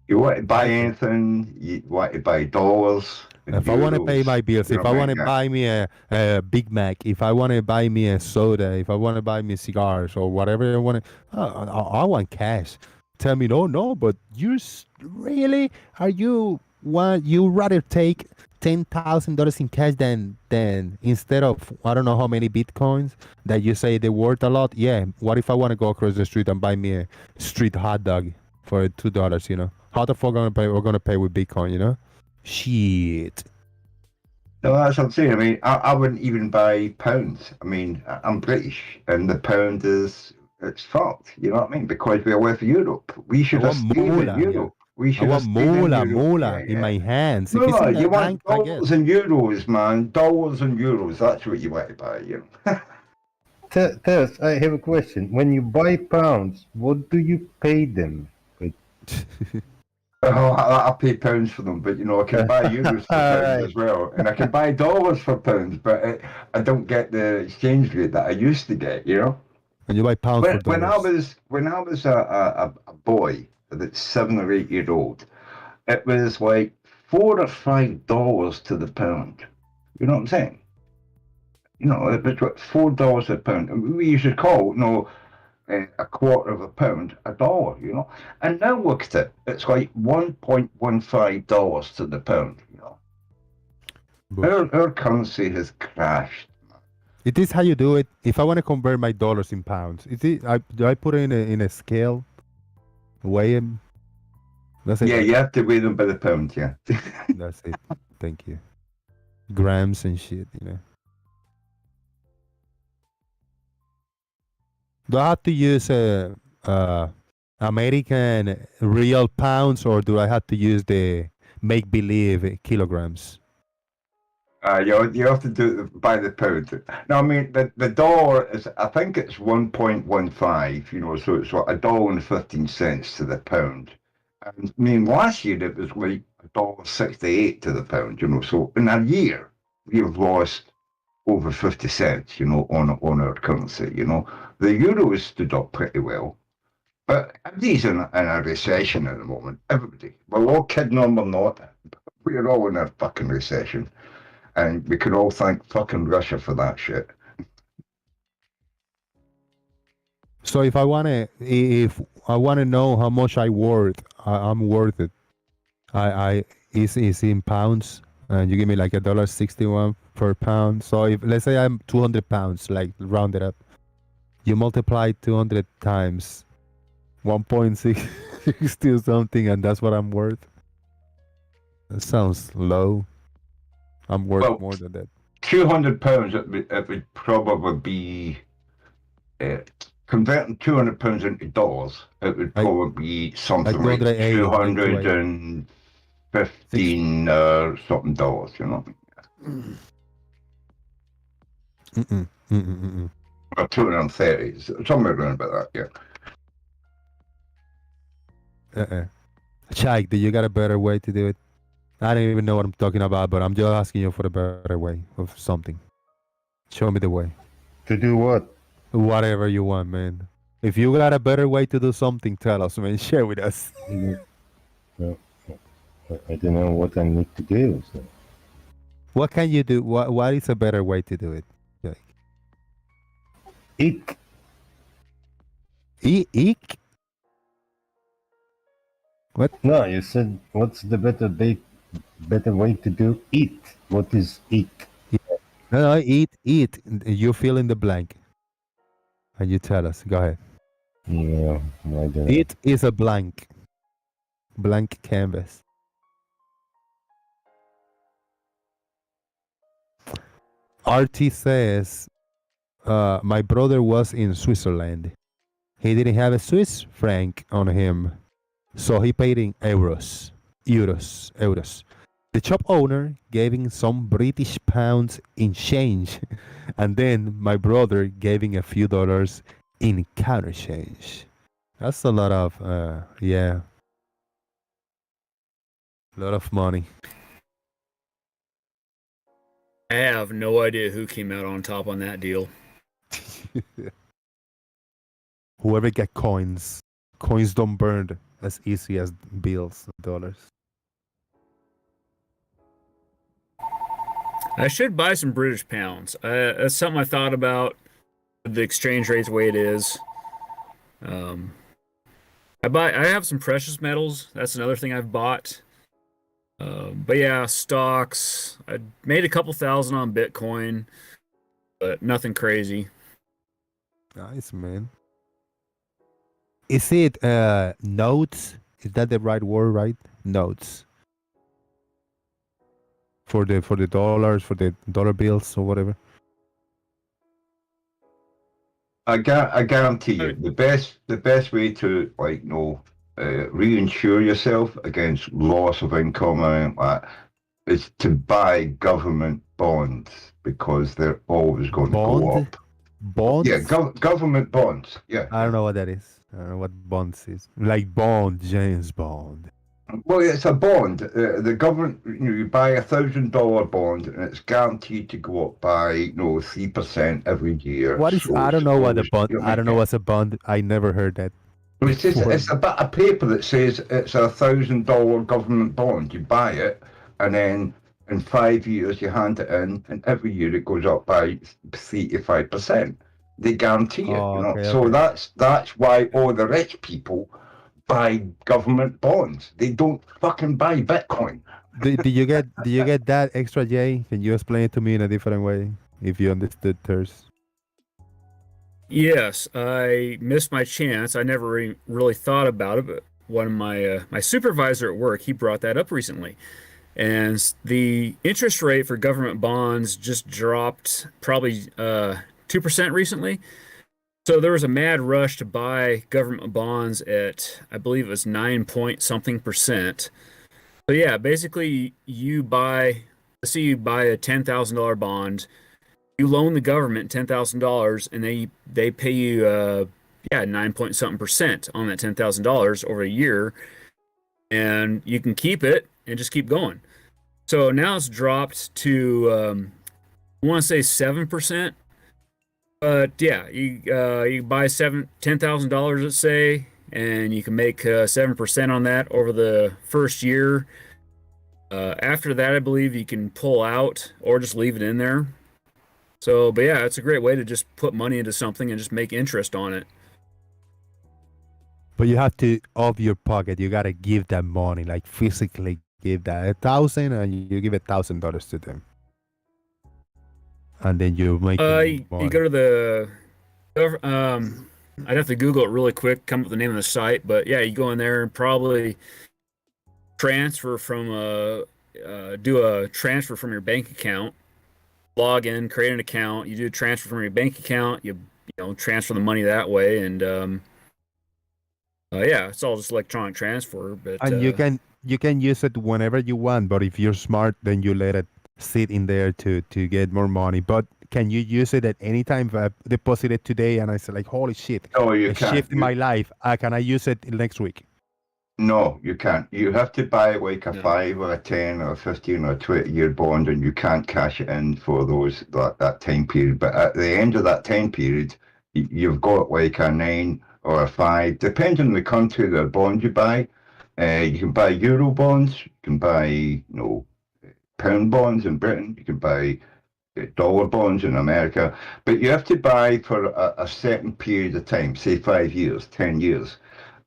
You want to buy anything, you want to buy dollars. If I want to pay euros, my bills, you if know I what want to mean? buy me a Big Mac, if I want to buy me a soda, if I want to buy me cigars or whatever I want to, I want cash. Tell me no, but really are you rather take $10,000 in cash than instead of I don't know how many Bitcoins that you say they're worth a lot. Yeah, what if I want to go across the street and buy me a street hot dog? for $2. You know, how the fuck gonna pay? We're gonna pay with Bitcoin. You know, shit. No, that's what I'm saying. I mean, I wouldn't even buy pounds. I mean, I'm British, and the pound it's fucked. You know what I mean? Because we're with Europe. We should I have want stayed in moolah. Yeah. Europe. We I should have want stayed in moolah, Europe. moolah Yeah, in my yeah. hands. If it's Moolah, in you the want bank, I guess. dollars and euros, man. Dollars and euros. That's what you want to buy. You know. Tess, I have a question. When you buy pounds, what do you pay them? Oh, I pay pounds for them, but you know I can buy euros for pounds Alright. as well, and I can buy dollars for pounds, but I don't get the exchange rate that I used to get. You know. And you buy pounds for When dollars. when I was a boy that's 7 or 8 years old, it was like $4 or $5 to the pound. You know what I'm saying? You know, it was what, $4 a pound. And we used to call, a quarter of a pound a dollar, you know. And now look at it. It's like $1.15 to the pound, you know. Our currency has crashed. It is how you do it. If I want to convert my dollars in pounds, do I put it in a scale, weigh them? That's it. Yeah, you have to weigh them by the pound, yeah. That's it. Thank you. Grams and shit, you know. Do I have to use American real pounds, or do I have to use the make believe kilograms? You have to do it by the pound. No, I mean the dollar is. I think it's 1.15. You know, so it's what $1.15 to the pound. And I mean, last year it was like $1.68 to the pound. You know, so in a year we've lost over 50 cents. You know, on our currency. You know, the euro has stood up pretty well, but everybody's in a recession at the moment. Everybody. We're all kidding on, we're not. We're all in a fucking recession. And we could all thank fucking Russia for that shit. So if I wanna know how much I'm worth it. I is in pounds, and you give me like $1.61 per pound. So if let's say I'm 200 pounds, like round it up, you multiply 200 times 1.6 something, and that's what I'm worth. That sounds low. I'm worth more than that. £200, it would probably be converting £200 into dollars. It would probably be something like 215 or something dollars. You know. Or 230, somewhere around about that. Yeah. Chike, do you got a better way to do it? I don't even know what I'm talking about, but I'm just asking you for a better way of something. Show me the way. To do what? Whatever you want, man. If you got a better way to do something, tell us, man. Share with us. No, I don't know what I need to do. So. What can you do? What is a better way to do it? Like, eat. Eat? What? No, you said what's the better way to do eat? What is eat? Yeah. No, eat. You fill in the blank. And you tell us. Go ahead. Yeah, I don't know. It is a blank canvas. RT says, my brother was in Switzerland. He didn't have a Swiss franc on him, so he paid in euros. The shop owner gave him some British pounds in change, and then my brother gave him a few dollars in counter change. That's a lot of, a lot of money. I have no idea who came out on top on that deal. Whoever get coins don't burn as easy as bills, dollars. I should buy some British pounds. That's something I thought about. The exchange rate's the way it is. I have some precious metals. That's another thing I've bought. But yeah, stocks. I made a couple thousand on Bitcoin, but nothing crazy. Nice, man. Is it notes? Is that the right word? Right, notes for the dollars, for the dollar bills or whatever. I guarantee you, the best way to reinsure yourself against loss of income or anything like that is to buy government bonds because they're always going to go Bond? up. Bonds? Yeah, government bonds. Yeah. I don't know what that is. I don't know what bonds is. Like Bond, James Bond. Well, it's a bond. The government, you buy $1,000 bond, and it's guaranteed to go up by 3% every year. What is? So I don't know what a suppose, bond. you know what I I don't mean? know what's a bond. I never heard that. It's just before. it's a bit of paper that says it's $1,000 government bond. You buy it, and then in 5 years you hand it in, and every year it goes up by 3 to 5%. They guarantee it, Oh, okay, So okay. that's why all the rich people buy government bonds. They don't fucking buy Bitcoin. Do you get that extra J? Can you explain it to me in a different way if you understood theirs? Yes, I missed my chance. I never really thought about it, but one of my supervisor at work, he brought that up recently. And the interest rate for government bonds just dropped probably 2% recently. So there was a mad rush to buy government bonds at, I believe it was 9 point something percent. So yeah, basically let's say you buy a $10,000 bond, you loan the government $10,000, and they pay you 9 point something percent on that $10,000 over a year, and you can keep it and just keep going. So now it's dropped to I want to say 7%. But yeah, you buy $10,000, let's say, and you can make 7% on that over the first year. After that, I believe you can pull out or just leave it in there. So, but yeah, it's a great way to just put money into something and just make interest on it. But you have to off your pocket. You gotta give that money, like physically give that 1,000, and you give $1,000 to them, and then you make You money. go to I'd have to Google it really quick, come up with the name of the site, but yeah, you go in there and probably transfer from do a transfer from your bank account, log in, create an account, you do a transfer from your bank account, you transfer the money that way, and yeah, it's all just electronic transfer. But And you can use it whenever you want, but if you're smart, then you let it sit in there to get more money. But can you use it at any time? If I deposit it today and I say like, holy shit, No, you it can't. shifted my life. Can I use it next week? No, you can't. You have to buy like a 5 or a 10 or a 15 or a 20-year bond, and you can't cash it in for that time period. But at the end of that time period, you've got like a 9 or a 5, depending on the country, the bond you buy. You can buy euro bonds, you can buy pound bonds in Britain, you can buy dollar bonds in America, but you have to buy for a certain period of time, say 5 years, 10 years.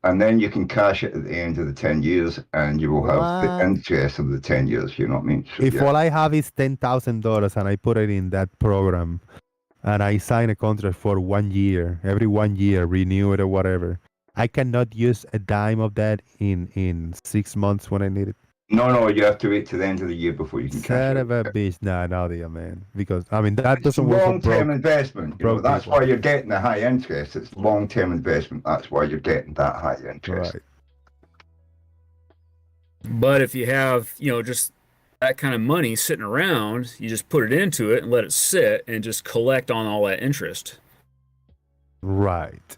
And then you can cash it at the end of the 10 years, and you will have the What? interest of the 10 years. You know what I mean? So, If yeah. all I have is $10,000 and I put it in that program, and I sign a contract for 1 year, every 1 year, renew it or whatever, I cannot use a dime of that in 6 months when I need it. No, you have to wait to the end of the year before you can cash Son it. of a bitch. Nah, no, dear man. Because, I mean, that It's doesn't work for long-term broke. investment. broke That's people. why you're getting the high interest. It's long-term investment. That's why you're getting that high interest. Right. But if you have, just that kind of money sitting around, you just put it into it and let it sit and just collect on all that interest. Right.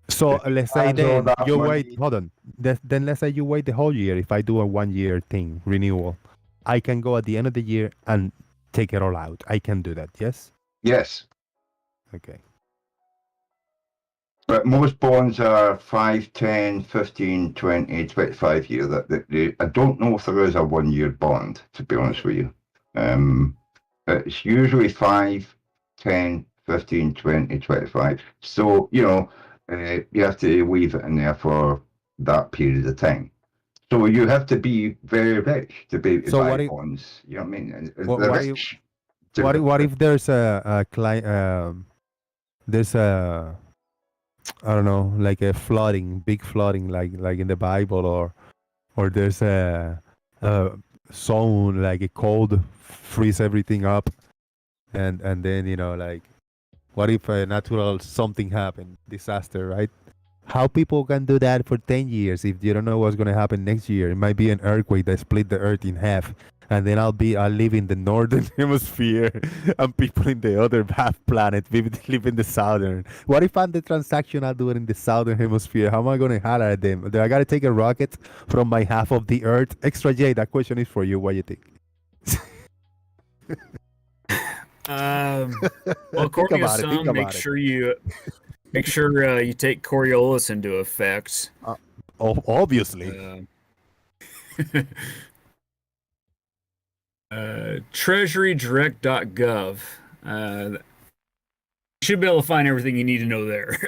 So let's say Hands all then that you money. wait. Hold on. Then let's say you wait the whole year. If I do a 1 year thing renewal, I can go at the end of the year and take it all out. I can do that. Yes. Yes. Okay. But most bonds are 5, 10, 15, 20, 25 year. I don't know if there is a 1 year bond, to be honest with you. It's usually 5, 10, 15, 20, 25. So, you have to leave it in there for that period of time. So you have to be very rich to be able to So buy what if- bonds. You know what I mean? And What- the what if- rich- What if there's a client? There's a I don't know, like a flooding, big flooding, like in the Bible, or there's a zone like a cold freeze everything up, and then like what if a natural something happened, disaster, right? How people can do that for 10 years if you don't know what's going to happen next year? It might be an earthquake that split the earth in half. And then I'll live in the northern hemisphere and people in the other half planet live in the southern. What if I'm the transaction I'll do it in the southern hemisphere? How am I going to holler at them? Do I got to take a rocket from my half of the earth? Extra J, that question is for you. What do you think? Well, according to about it, think some, about it. make sure you take Coriolis into effect. Obviously. Treasurydirect.gov. You should be able to find everything you need to know there.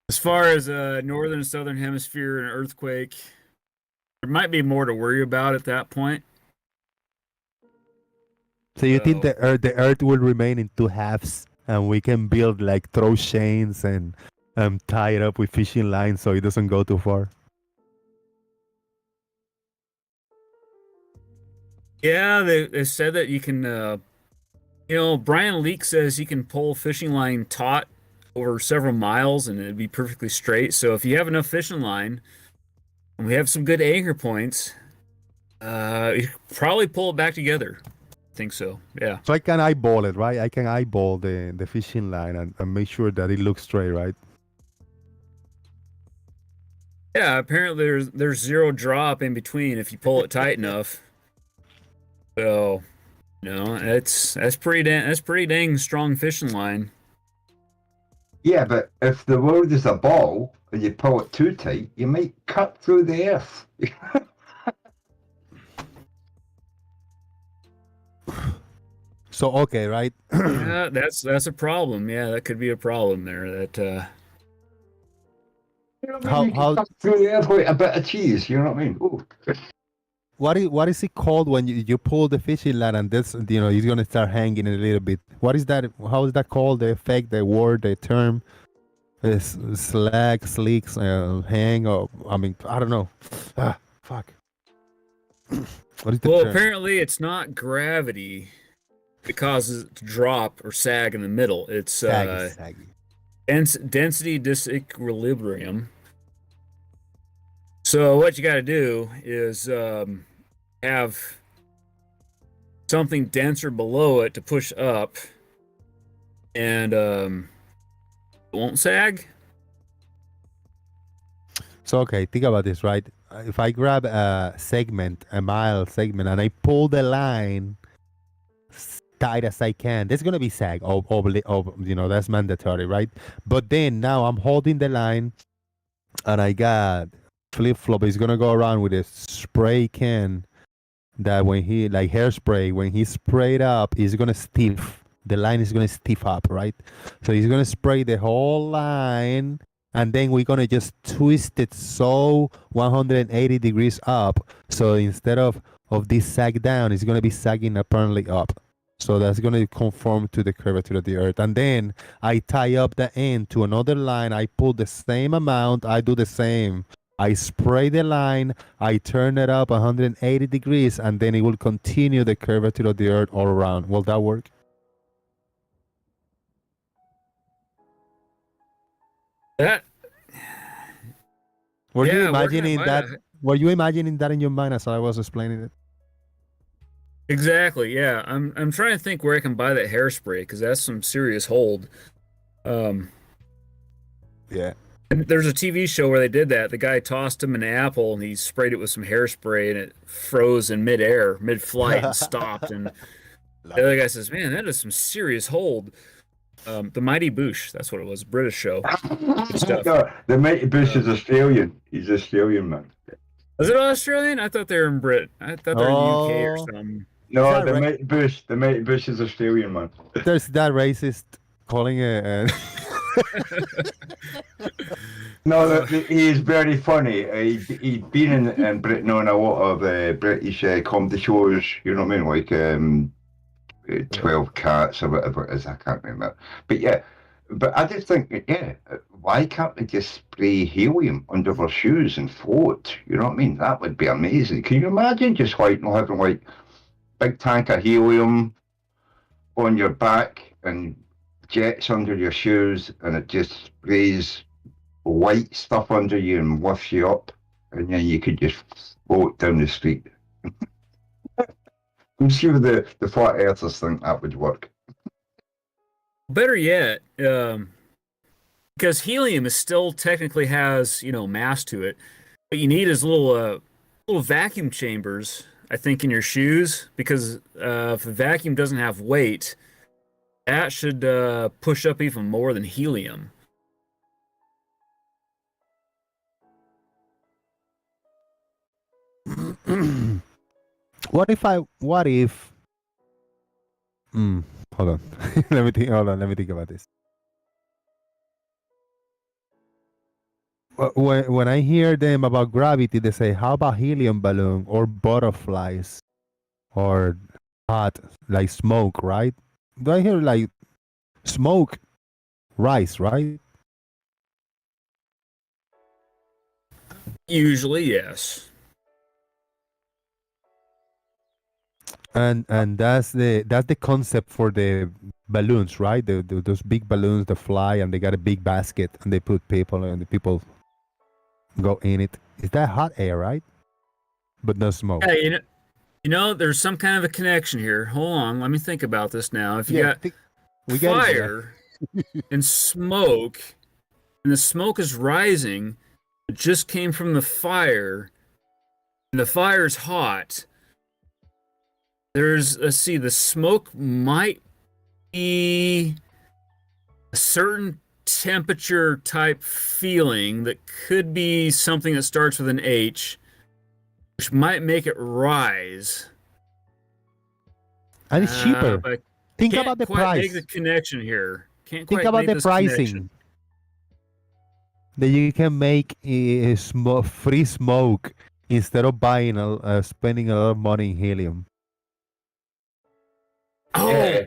As far as northern and southern hemisphere and earthquake, there might be more to worry about at that point. So you think the earth will remain in two halves, and we can build like throw chains and tie it up with fishing lines so it doesn't go too far? Yeah, they said that you can, Brian Leak says you can pull fishing line taut over several miles and it'd be perfectly straight. So if you have enough fishing line and we have some good anchor points, you could probably pull it back together. I think so, yeah. So I can eyeball it, right? I can eyeball the fishing line and make sure that it looks straight, right? Yeah, apparently there's zero drop in between if you pull it tight enough. So, that's pretty dang strong fishing line. Yeah, but if the world is a ball and you pull it too tight, you might cut through the earth. So okay, right? Yeah, that's a problem. Yeah, that could be a problem there. That how cut through the earth with a bit of cheese? You know what I mean? Ooh. what is it called when you pull the fishing line and this it's gonna start hanging a little bit? What is that? How is that called? The effect, the word, the term? Slack, sleeks, hang, or I mean I don't know. Fuck. What is the term? apparently it's not gravity that causes it to drop or sag in the middle. It's Saggy. density disequilibrium. So what you got to do is have something denser below it to push up, and it won't sag. So okay, think about this, right? If I grab a mile segment, and I pull the line tight as I can, there's gonna be sag. That's mandatory, right? But then now I'm holding the line, and I got flip flop is gonna go around with a spray can that when he like hairspray, when he sprayed up, he's gonna stiff. The line is gonna stiff up, right? So he's gonna spray the whole line, and then we're gonna just twist it so 180 degrees up. So instead of this sag down, it's gonna be sagging apparently up. So that's gonna conform to the curvature of the earth. And then I tie up the end to another line. I pull the same amount. I do the same. I spray the line, I turn it up 180 degrees, and then it will continue the curvature of the earth all around. Will that work? Were you imagining that? Were you imagining that in your mind as I was explaining it? Exactly. Yeah, I'm trying to think where I can buy that hairspray because that's some serious hold. Yeah. And there's a TV show where they did that. The guy tossed him an apple and he sprayed it with some hairspray and it froze in midair, mid-flight, and stopped. And the other guy says, "Man, that is some serious hold." The Mighty Boosh, that's what it was. British show. Good stuff. No, the Mighty Boosh is Australian. He's Australian, man. Is it Australian? I thought they were in Brit. I thought they were in the UK or something. No, the Mighty Boosh is Australian, man. There's that racist calling it. No, he is very funny. He's been in Britain on a lot of British comedy shows, you know what I mean? Like 12 Cats or whatever it is, I can't remember. But yeah, But I just think, yeah, why can't they just spray helium under their shoes and float? You know what I mean? That would be amazing. Can you imagine just like not having like big tank of helium on your back and jets under your shoes, and it just sprays white stuff under you and lifts you up, and then you could just float down the street. I'm sure the flat earthers think that would work. Better yet, because helium is still technically has, mass to it. What you need is little vacuum chambers, I think, in your shoes, because if the vacuum doesn't have weight, that should push up even more than helium. What if hold on. Let me think about this. When I hear them about gravity, they say, how about helium balloon or butterflies or hot, like smoke, right? Do I hear like smoke rise, right? Usually, yes. And that's the concept for the balloons, right? Those big balloons that fly and they got a big basket and they put people and the people go in it. Is that hot air, right? But no smoke. Yeah, there's some kind of a connection here. Hold on, let me think about this now. If you got we got it, fire and smoke, and the smoke is rising, it just came from the fire, and the fire's hot. Let's see, the smoke might be a certain temperature type feeling that could be something that starts with an H, which might make it rise. And it's cheaper. But Think can't about the quite price. make the connection here. Can't Think quite about make the this pricing. connection. That you can make free smoke instead of buying spending a lot of money in helium. Oh, Yeah.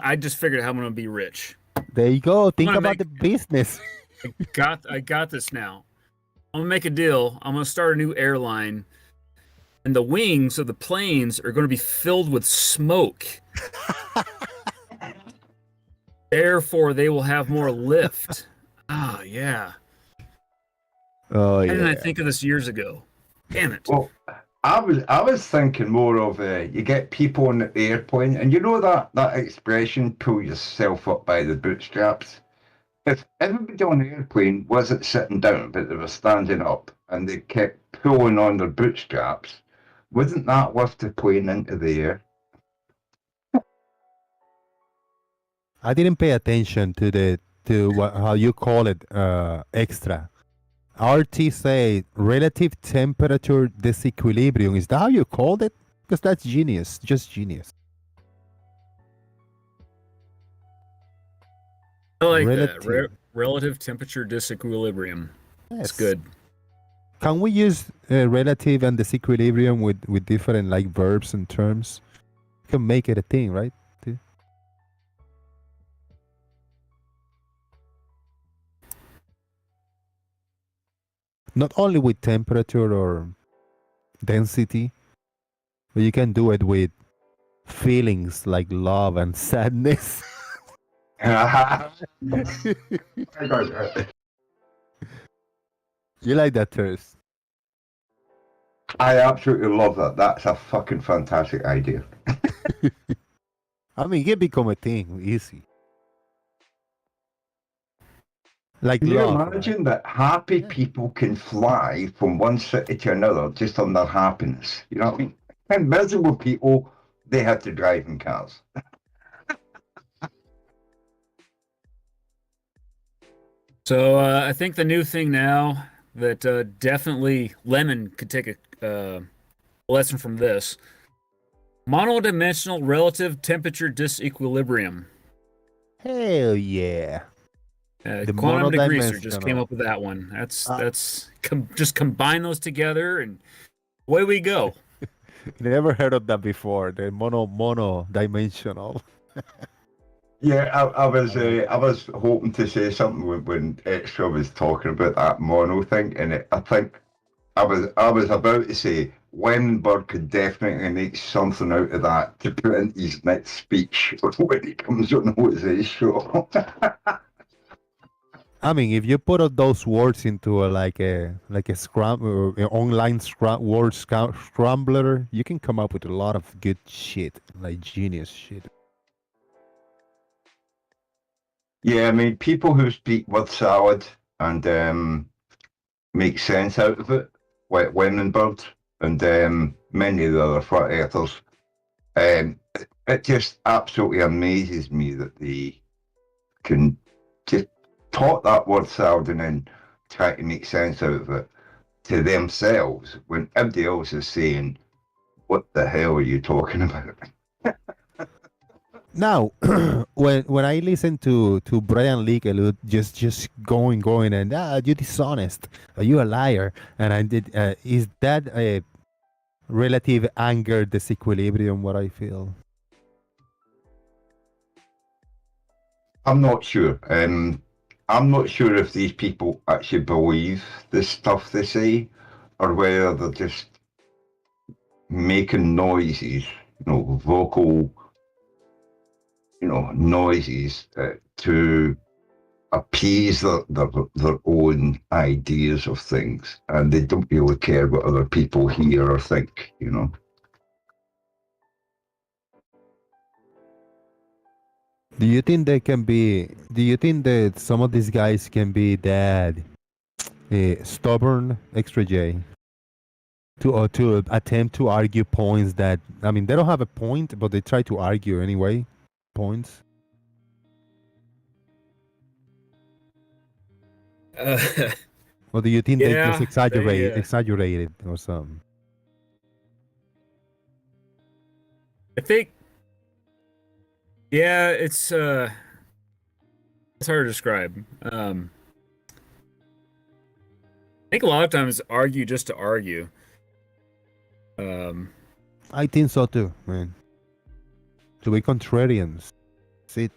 I just figured out how I'm gonna be rich. There you go. Think gonna about the business. I got this now. I'm gonna make a deal. I'm gonna start a new airline, and the wings of the planes are gonna be filled with smoke. Therefore, they will have more lift. Ah, yeah. Oh Why yeah. didn't I think of this years ago? Damn it. Well, I was thinking more of you get people on the airplane, and you know that expression, pull yourself up by the bootstraps. If everybody on the airplane wasn't sitting down, but they were standing up, and they kept pulling on their bootstraps, wouldn't that lift the plane into the air? I didn't pay attention to how you call it extra. RT say relative temperature disequilibrium. Is that how you called it? Because that's genius. Just genius. I like that. Relative temperature disequilibrium. That's Yes. good. Can we use relative and disequilibrium with different like verbs and terms? We can make it a thing, right? Not only with temperature or density, but you can do it with feelings like love and sadness. You like that, Thurs? I absolutely love that. That's a fucking fantastic idea. I mean, it can become a thing easy. Like Can you love. imagine that happy people can fly from one city to another just on their happiness? You know what I mean? And miserable people, they have to drive in cars. So I think the new thing now that definitely Lemon could take a lesson from this: monodimensional relative temperature disequilibrium. Hell yeah. The Quantum Degreaser just monodimensional. came up with that one. Just combine those together and away we go. Never heard of that before. The mono dimensional. Yeah, I was hoping to say something when Extra was talking about that mono thing, and I think I was about to say Wemmenberg could definitely make something out of that to put in his next speech when he comes on his show. I mean, if you put all those words into like a online word scrambler, you can come up with a lot of good shit, like genius shit. Yeah, I mean, people who speak word salad and make sense out of it, like Wemmenberg and many of the other flat earthers, it just absolutely amazes me that they can just talk that word salad and then try to make sense out of it to themselves when everybody else is saying, "What the hell are you talking about?" Now, when I listen to Brian Lee just going and you dishonest, you a liar, and I did is that a relative anger disequilibrium? What I feel. I'm not sure. I'm not sure if these people actually believe the stuff they say, or whether they're just making noises, vocal, noises to appease their own ideas of things, and they don't really care what other people hear or think. Do you think they can be? Do you think that some of these guys can be that stubborn, Extra J, to attempt to argue points that I mean they don't have a point, but they try to argue anyway points? Or do you think they just Yeah, exaggerate it or something? I think, yeah, it's hard to describe. I think a lot of times argue just to argue. I think so too, man. To be contrarians. See.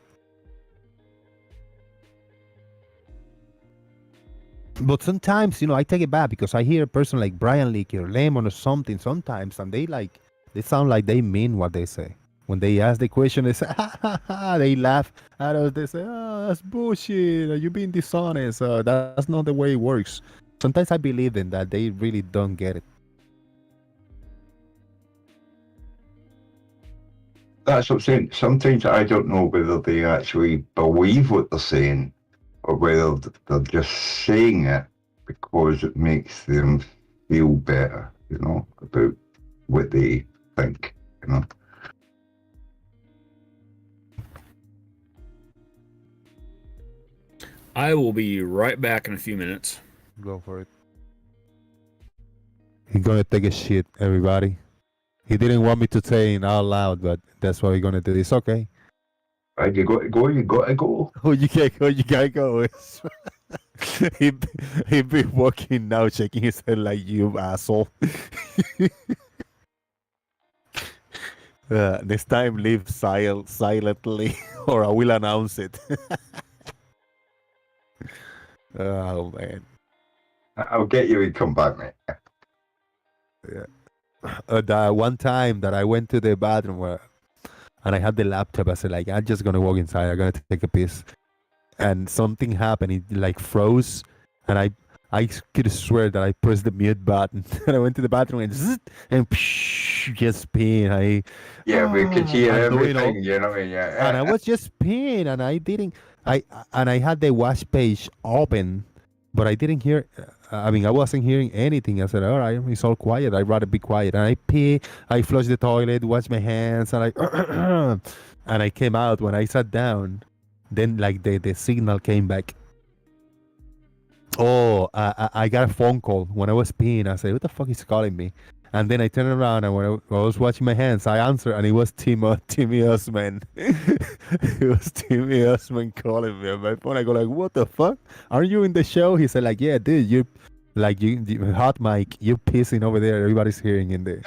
But sometimes, I take it back because I hear a person like Brian Leakey or Lemon or something sometimes, and they sound like they mean what they say. When they ask the question, they say, ha, ha, ha, they laugh at us. They say, oh, that's bullshit. You're being dishonest. That's not the way it works. Sometimes I believe in that. They really don't get it. That's what I'm saying. Sometimes I don't know whether they actually believe what they're saying or whether they're just saying it because it makes them feel better, about what they think, I will be right back in a few minutes. Go for it. He's gonna take a shit, everybody. He didn't want me to say it out loud, but that's what we're gonna do. It's okay. You got to go. You got to go. Oh, you can't go. You gotta go. he be walking now, shaking his head like you asshole. Next time, leave silently, or I will announce it. Oh man. I'll get you and come back, mate. Yeah. That one time that I went to the bathroom and I had the laptop, I said like, I'm just gonna walk inside. I'm gonna take a piss, and something happened. It like froze, and I could swear that I pressed the mute button. And I went to the bathroom and just peeing. We could hear everything, Yeah. And I was just peeing, and I didn't. I had the wash page open, but I didn't hear. I wasn't hearing anything. I said, all right, it's all quiet. I'd rather be quiet. And I pee, I flush the toilet, wash my hands, and and I came out. When I sat down, then like the signal came back. Oh, I got a phone call when I was peeing. I said, what the fuck is calling me? And then I turned around, and when I was washing my hands, I answered, and it was Timmy Osman. It was Timmy Osman calling me on my phone. I go like, what the fuck? Are you in the show? He said like, yeah, dude, Like you hot mic, you pissing over there. Everybody's hearing in the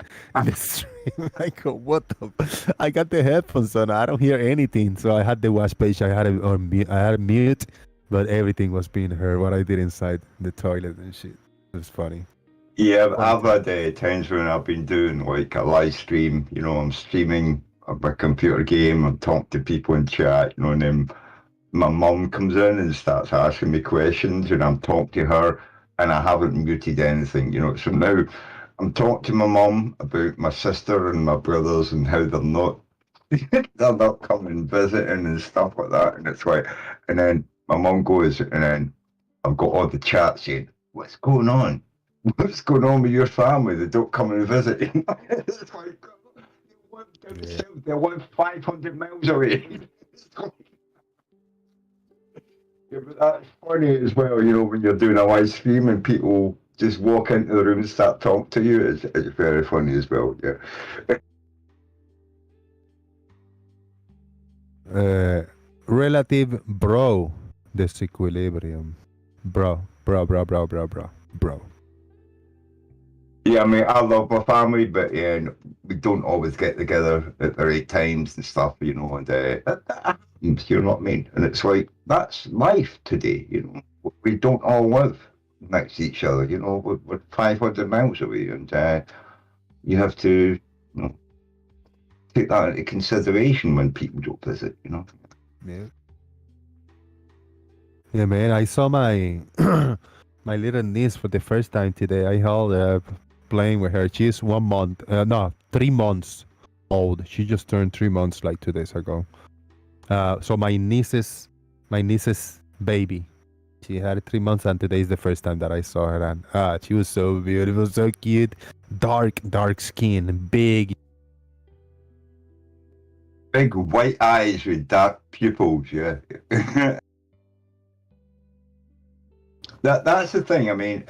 stream. I go, what the? I got the headphones on. I don't hear anything. So I had the wash page. I had it on mute. I had it mute, but everything was being heard. What I did inside the toilet and shit. It was funny. Yeah, Funny I've had times when I've been doing like a live stream, you know, I'm streaming my computer game, I'm talking to people in chat, you know, and then my mum comes in and starts asking me questions and I'm talking to her and I haven't muted anything, you know. So now I'm talking to my mum about my sister and my brothers and how they're not coming visiting and stuff like that. And it's like, and then my mum goes, and then I've got all the chat saying, what's going on? What's going on with your family? They don't come and visit. It's like, they live 500 miles away. Yeah, but that's funny as well, you know, when you're doing a live stream and people just walk into the room and start talking to you. It's very funny as well, yeah. Relative bro disequilibrium. Bro. Yeah, I mean, I love my family, but we don't always get together at the right times and stuff, you know, and that happens, you know what I mean? And it's like, that's life today, you know. We don't all live next to each other, you know, we're 500 miles away, and you have to, you know, take that into consideration when people don't visit, you know. Yeah. Yeah, man. I saw my my little niece for the first time today. I held up playing with her. She's 1 month, no, 3 months old. She just turned 3 months like 2 days ago. So my niece's baby. She had 3 months, and today is the first time that I saw her. And she was so beautiful, so cute, dark skin, big. Big white eyes with dark pupils, yeah. That's the thing. I mean,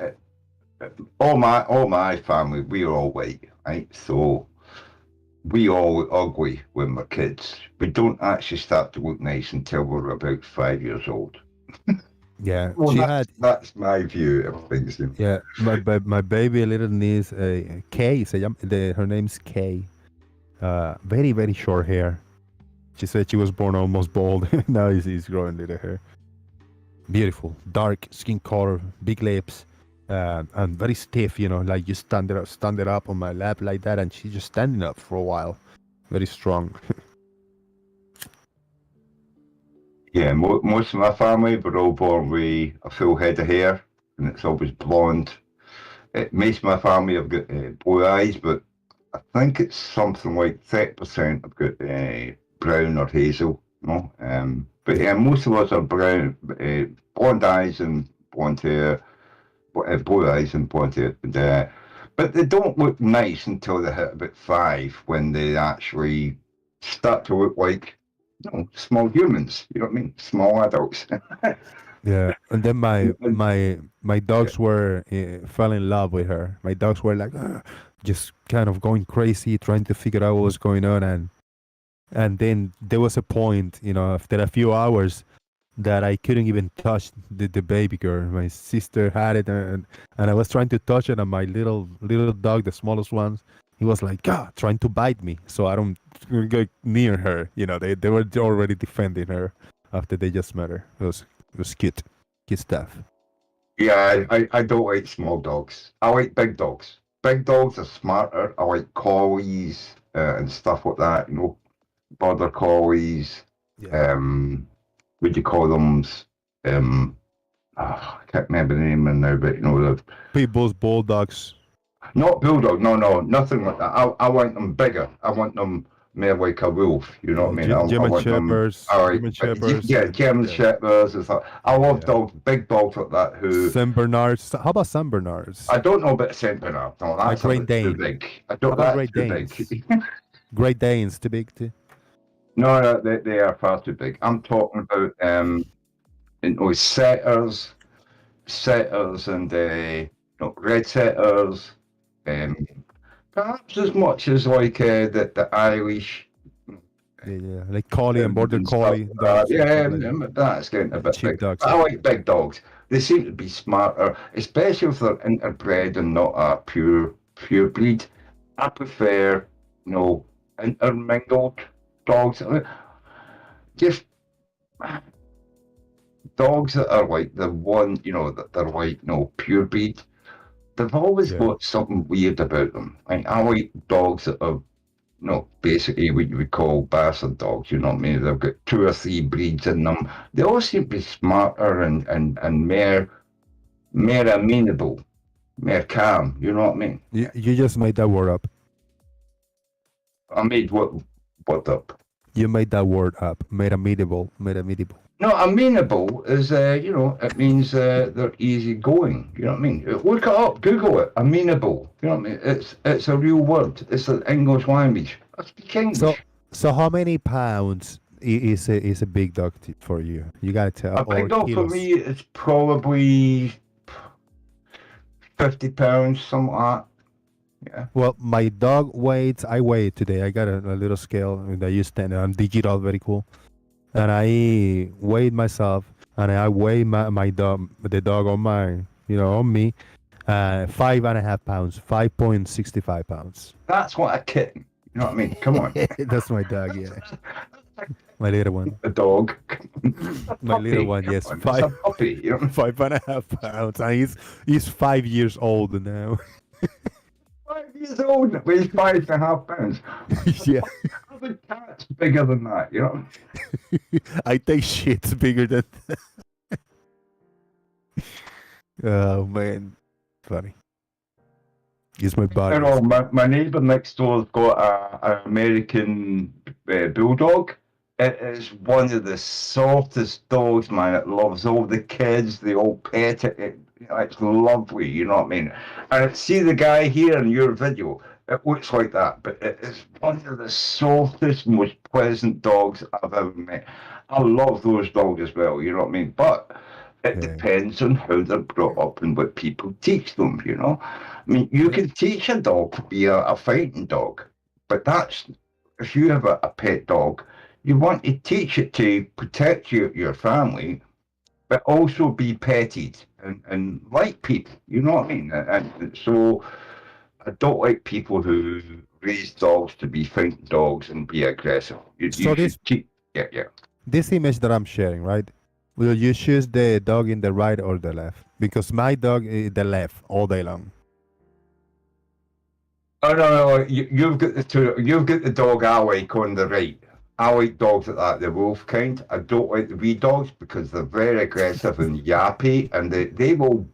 all my family, we're all white, right? So we all ugly when we're kids. We don't actually start to look nice until we're about 5 years old. Yeah, Well, that's my view of things. You know? Yeah, my baby little niece, Kay, her name's Kay. Very, very short hair. She said she was born almost bald. Now he's growing little hair. Beautiful, dark skin color, big lips, and very stiff. You know, like you stand it up on my lap like that, and she's just standing up for a while. Very strong. Yeah, most of my family were all born with a full head of hair, and it's always blonde. Most of my family have got blue eyes, but I think it's something like 30% have got brown or hazel. You know? But yeah, most of us are brown, blonde eyes and blonde hair, blue eyes and blonde hair. But they don't look nice until they hit about 5, when they actually start to look like, you know, small humans. You know what I mean? Small adults. Yeah, and then my dogs were fell in love with her. My dogs were like just kind of going crazy, trying to figure out what was going on, and then there was a point, you know, after a few hours, that I couldn't even touch the baby girl. My sister had it, and I was trying to touch it, and my little dog, the smallest ones, he was like, God, trying to bite me, so I don't go near her. You know, they were already defending her after they just met her. It was cute stuff. Yeah, I don't like small dogs. I like big dogs. Big dogs are smarter. I like collies and stuff like that. You know, border collies. Yeah. What do you call them? I can't remember the name now, but you know, People's bulldogs. not bulldog. No, nothing like that. I want them bigger. I want them more like a wolf. You know what I mean? German Shepherds. German Shepherds. Yeah, German Shepherds and stuff. I love dogs, big dogs like that. Saint Bernards. How about Saint Bernards? I don't know about Saint Bernard. No, that's Great Dane. too big. I don't. That's Great too Danes? big. Great Danes, too big too. No, they are far too big. I'm talking about you know, setters, and you know, red setters. Perhaps as much as like the Irish. Yeah, like collie and border collie. Yeah, that's getting a bit big. Dogs. I like big dogs. they seem to be smarter, especially if they're interbred and not a pure breed. I prefer, intermingled dogs. Just dogs that are like the one, that they're like, pure breed. They've always got something weird about them. I like dogs that are, basically what you would call bastard dogs, you know what I mean? They've got 2 or 3 breeds in them. They all seem to be smarter and more amenable, more calm, you know what I mean? You just made that word up. I made what up? You made that word up. Made amenable. No, amenable is, it means they're easygoing. You know what I mean? Look it up, Google it. Amenable. You know what I mean? It's a real word. It's an English language. I speak English. So how many pounds is a big dog for you? You gotta tell. A big dog for me is probably 50 pounds, something like that. Yeah. Well, my dog weighs. I weigh it today. I got a little scale that you stand on digital, very cool. And I weighed myself, and I weigh my dog, the dog on on me, 5.5 pounds, 5.65 pounds. That's what a kitten. You know what I mean? Come on. That's my dog, yeah. My little one. A dog. My little one, yes. It's a puppy. 5.5 pounds. And he's 5 years old now. 5 years old, weighs 5.5 pounds. Yeah. The cat's bigger than that, you know. I take shits bigger than that. Oh man, funny. It's my body. My neighbour next door's got an American bulldog. It is one of the softest dogs, man. It loves all the kids. They all pet it. It's lovely, you know what I mean? And see the guy here in your video. It looks like that, but it is one of the softest, most pleasant dogs I've ever met. I love those dogs as well, you know what I mean? But it depends on how they're brought up and what people teach them, you know? I mean, you can teach a dog to be a fighting dog, but if you have a pet dog, you want to teach it to protect your family, but also be petted and like people, you know what I mean? And so I don't like people who raise dogs to be fighting dogs and be aggressive. This image that I'm sharing, right? Will you choose the dog in the right or the left? Because my dog is the left all day long. Oh no, you've got the two. You've got the dog I like on the right. I like dogs like that, the wolf kind. I don't like the wee dogs because they're very aggressive and yappy, and they will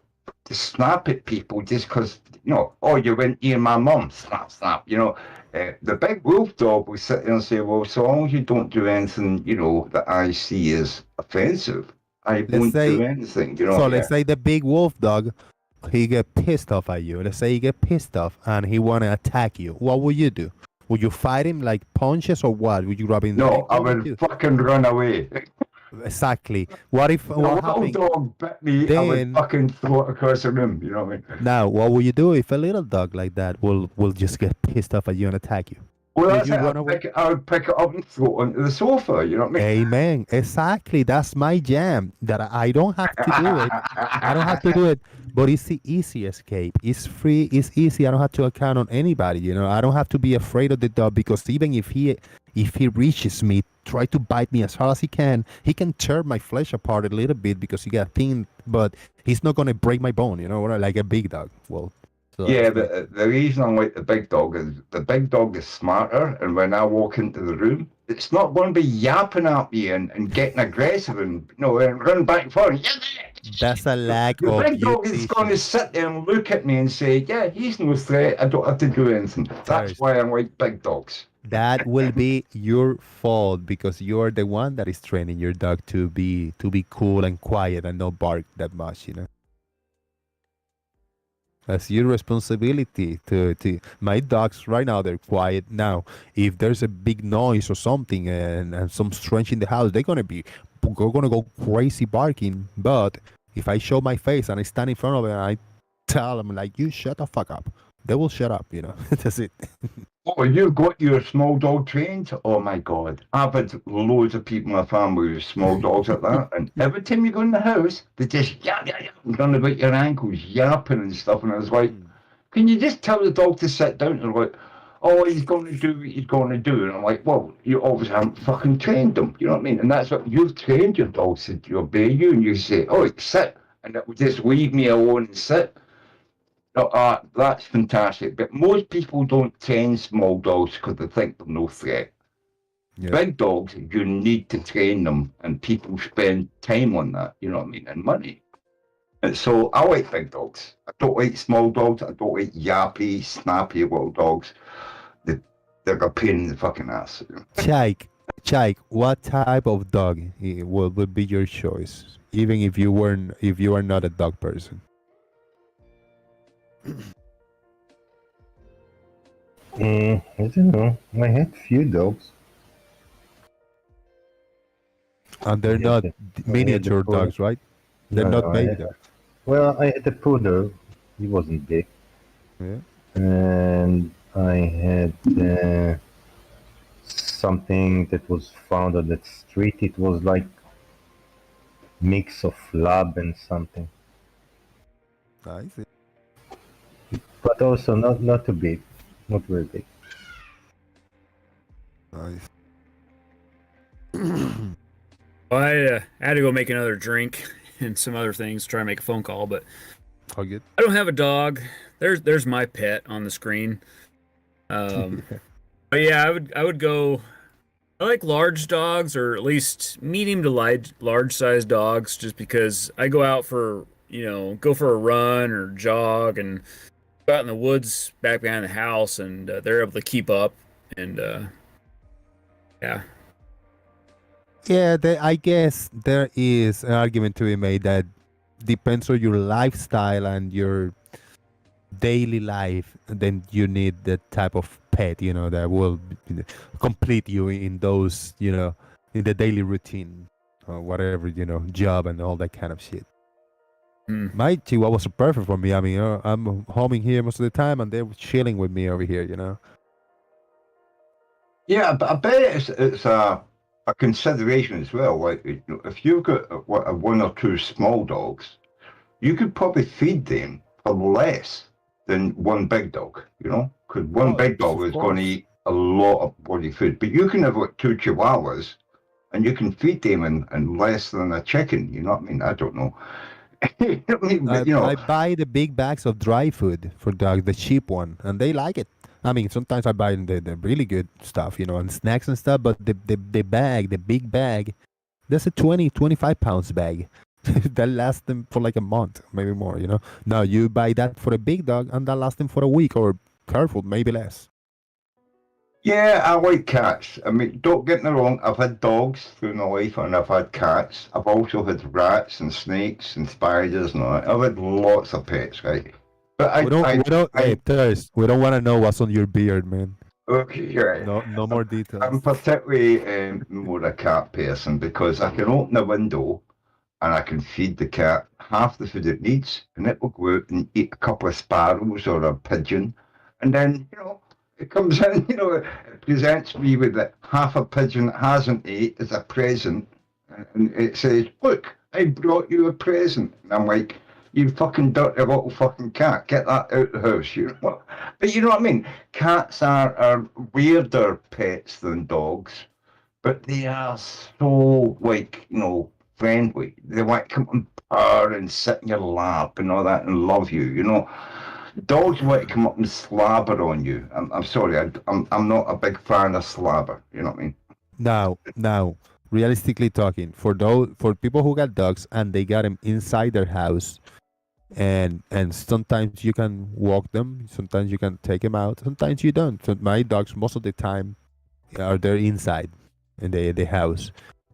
snap at people just because, oh, you went near my mum, snap, snap, the big wolf dog will sit there and say, well, so long as you don't do anything, that I see as offensive, I won't do anything, So let's say the big wolf dog, he get pissed off at you. Let's say he get pissed off and he want to attack you. What would you do? Would you fight him like punches or what? Would you grab him? No, I would fucking run away. Exactly. What if what happened? Dog bit me, then, I would fucking throw it across the room, you know what I mean? Now, what will you do if a little dog like that will just get pissed off at you and attack you? Well, that's it. I would pick it up and throw it onto the sofa, you know what I mean? Amen. Exactly. That's my jam. That I don't have to do it. I don't have to do it. But it's the easy escape. It's free. It's easy. I don't have to account on anybody. I don't have to be afraid of the dog because even if he reaches me, try to bite me as hard as he can tear my flesh apart a little bit because he got thin, but he's not gonna break my bone. Like a big dog. Well. So yeah, but the reason I like the big dog is smarter, and when I walk into the room, it's not going to be yapping at me and getting aggressive and and running back and forth. That's a lack the of. The big dog is going to sit there and look at me and say, "Yeah, he's no threat. I don't have to do anything." That's why I like big dogs. That will be your fault because you're the one that is training your dog to be cool and quiet and not bark that much. That's your responsibility to my dogs right now, they're quiet now. If there's a big noise or something and some strange in the house, they're gonna go crazy barking. But if I show my face and I stand in front of it and I tell them like, you shut the fuck up, they will shut up, That's it. Oh, you've got your small dog trained? Oh my God. I've had loads of people in my family with small dogs like that. And every time you go in the house, they just yap, yap, yap, run about your ankles, yapping and stuff. And I was like, can you just tell the dog to sit down? And they're like, oh, he's going to do what he's going to do. And I'm like, well, you obviously haven't fucking trained him. You know what I mean? And that's what you've trained your dog to obey you. And you say, oh, sit. And it will just leave me alone and sit. That's fantastic. But most people don't train small dogs because they think they're no threat. Yeah. Big dogs, you need to train them, and people spend time on that, you know what I mean, and money. And so I like big dogs. I don't like small dogs. I don't like yappy, snappy little dogs. They're a pain in the fucking ass. Chike, what type of dog would be your choice, even if you are not a dog person? I don't know. I had few dogs. And they're I had not the- miniature I had the dogs, right? They're No, not no, baby dogs. Well, I had a poodle. He wasn't big. Yeah. And I had something that was found on the street. It was like mix of lab and something, I see. but also not too big, not very big. Nice. Well, I had to go make another drink and some other things, try to make a phone call, but All good. I don't have a dog. There's my pet on the screen. But yeah, I would go. I like large dogs, or at least medium to large size dogs, just because I go out for go for a run or jog and go out in the woods back behind the house, and they're able to keep up. And yeah. Yeah, I guess there is an argument to be made that depends on your lifestyle and your daily life, then you need that type of pet, that will complete you in those, in the daily routine or whatever, job and all that kind of shit. My Chihuahuas are perfect for me. I mean, I'm homing here most of the time and they're chilling with me over here, Yeah, but I bet it's a consideration as well. Like, if you've got one or two small dogs, you could probably feed them for less than one big dog, because one big dog is going to eat a lot of body food. But you can have like two Chihuahuas and you can feed them in less than a chicken, you know what I mean? I don't know. You know what I mean? But, I buy the big bags of dry food for dogs, the cheap one, and they like it. I mean, sometimes I buy the really good stuff, and snacks and stuff, but the big bag, that's a 25 pounds bag. That lasts them for like a month, maybe more, Now you buy that for a big dog and that lasts them for a week or, careful, maybe less. Yeah, I like cats. I mean, don't get me wrong, I've had dogs through my life and I've had cats. I've also had rats and snakes and spiders and all that. I've had lots of pets, right? But Hey, Thirst, we don't want to know what's on your beard, man. Okay, right. No more details. I'm particularly more a cat person because I can open a window and I can feed the cat half the food it needs, and it will go out and eat a couple of sparrows or a pigeon, and then it comes in, it presents me with half a pigeon it hasn't ate as a present, and it says, "Look, I brought you a present," and I'm like, "You fucking dirty little fucking cat, get that out the house," But you know what I mean? Cats are weirder pets than dogs, but they are so friendly. They want to come and purr and sit in your lap and all that and love you. Dogs want to come up and slobber on you. I'm sorry, I'm not a big fan of slobber. You know what I mean? Now, realistically talking, for people who got dogs and they got them inside their house, and sometimes you can walk them, sometimes you can take them out, sometimes you don't. So my dogs most of the time are there inside in the house.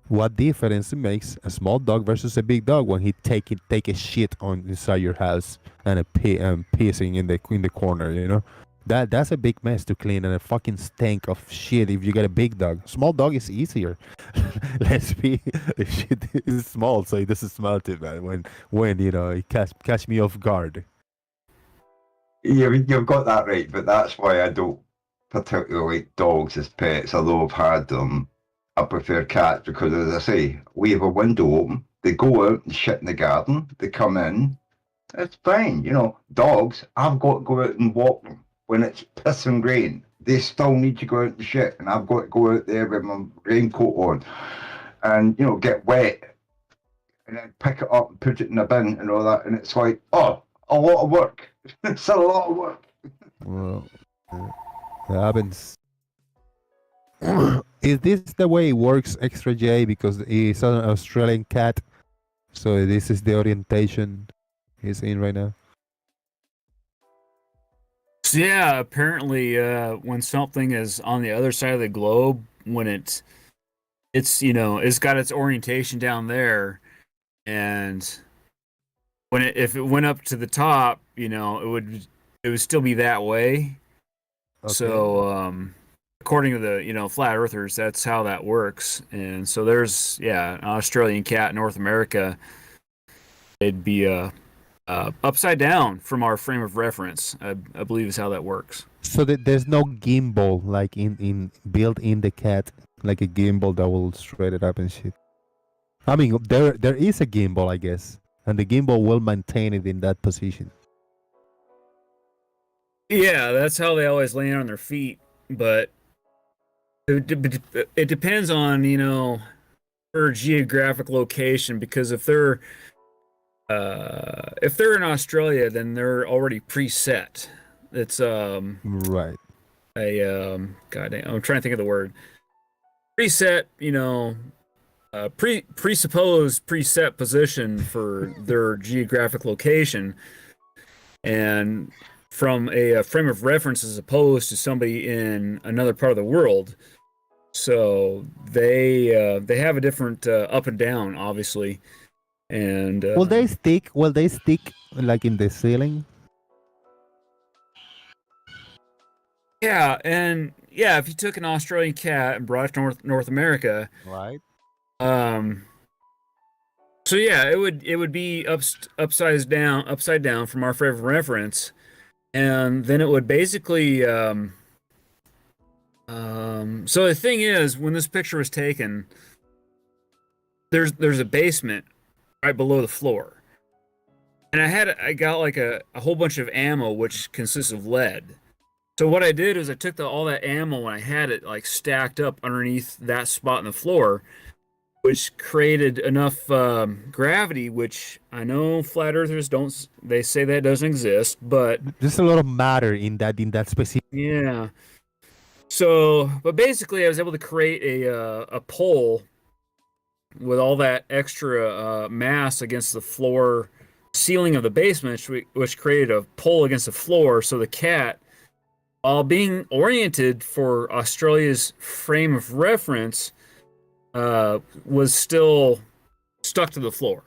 What difference it makes a small dog versus a big dog when he take a shit on inside your house and pissing in the corner, That's a big mess to clean and a fucking stank of shit if you got a big dog. Small dog is easier. Let's be, the shit is small, so it doesn't smell too bad when it catch me off guard. Yeah, you've got that right, but that's why I don't particularly like dogs as pets, although I've had them. I prefer cats because, as I say, we have a window open. They go out and shit in the garden. They come in. It's fine. You know, dogs, I've got to go out and walk them when it's piss and rain. They still need to go out and shit, and I've got to go out there with my raincoat on and, you know, get wet and then pick it up and put it in a bin and all that. And it's like, oh, a lot of work. It's a lot of work. Well, it happens. Is this the way it works, Extra J? Because it's an Australian cat, so this is the orientation he's in right now. So yeah, apparently, when something is on the other side of the globe, when it's it's got its orientation down there, and when if it went up to the top, it would still be that way. Okay. So, according to the flat earthers, that's how that works. And so there's an Australian cat in North America. It'd be upside down from our frame of reference. I believe is how that works. So there's no gimbal like in built in the cat, like a gimbal that will straight it up and shit. I mean, there is a gimbal, I guess, and the gimbal will maintain it in that position. Yeah, that's how they always land on their feet. But it depends on their geographic location, because if they're in Australia, then they're already preset. It's Right. God damn, I'm trying to think of the word. Preset, presupposed preset position for their geographic location, and from a frame of reference as opposed to somebody in another part of the world. So they have a different up and down, obviously. And Will they stick? Will they stick like in the ceiling? Yeah, and if you took an Australian cat and brought it to North America, Right. So yeah, it would be upside down from our frame of reference, and then it would basically so the thing is, when this picture was taken, there's a basement right below the floor, and I got like a whole bunch of ammo which consists of lead. So what I did is I took all that ammo and I had it like stacked up underneath that spot in the floor, which created enough gravity, which I know flat earthers don't. They say that doesn't exist, but There's a lot of matter in that specific. yeah. So, but basically, I was able to create a pole with all that extra mass against the floor ceiling of the basement, which created a pole against the floor. So the cat, while being oriented for Australia's frame of reference, was still stuck to the floor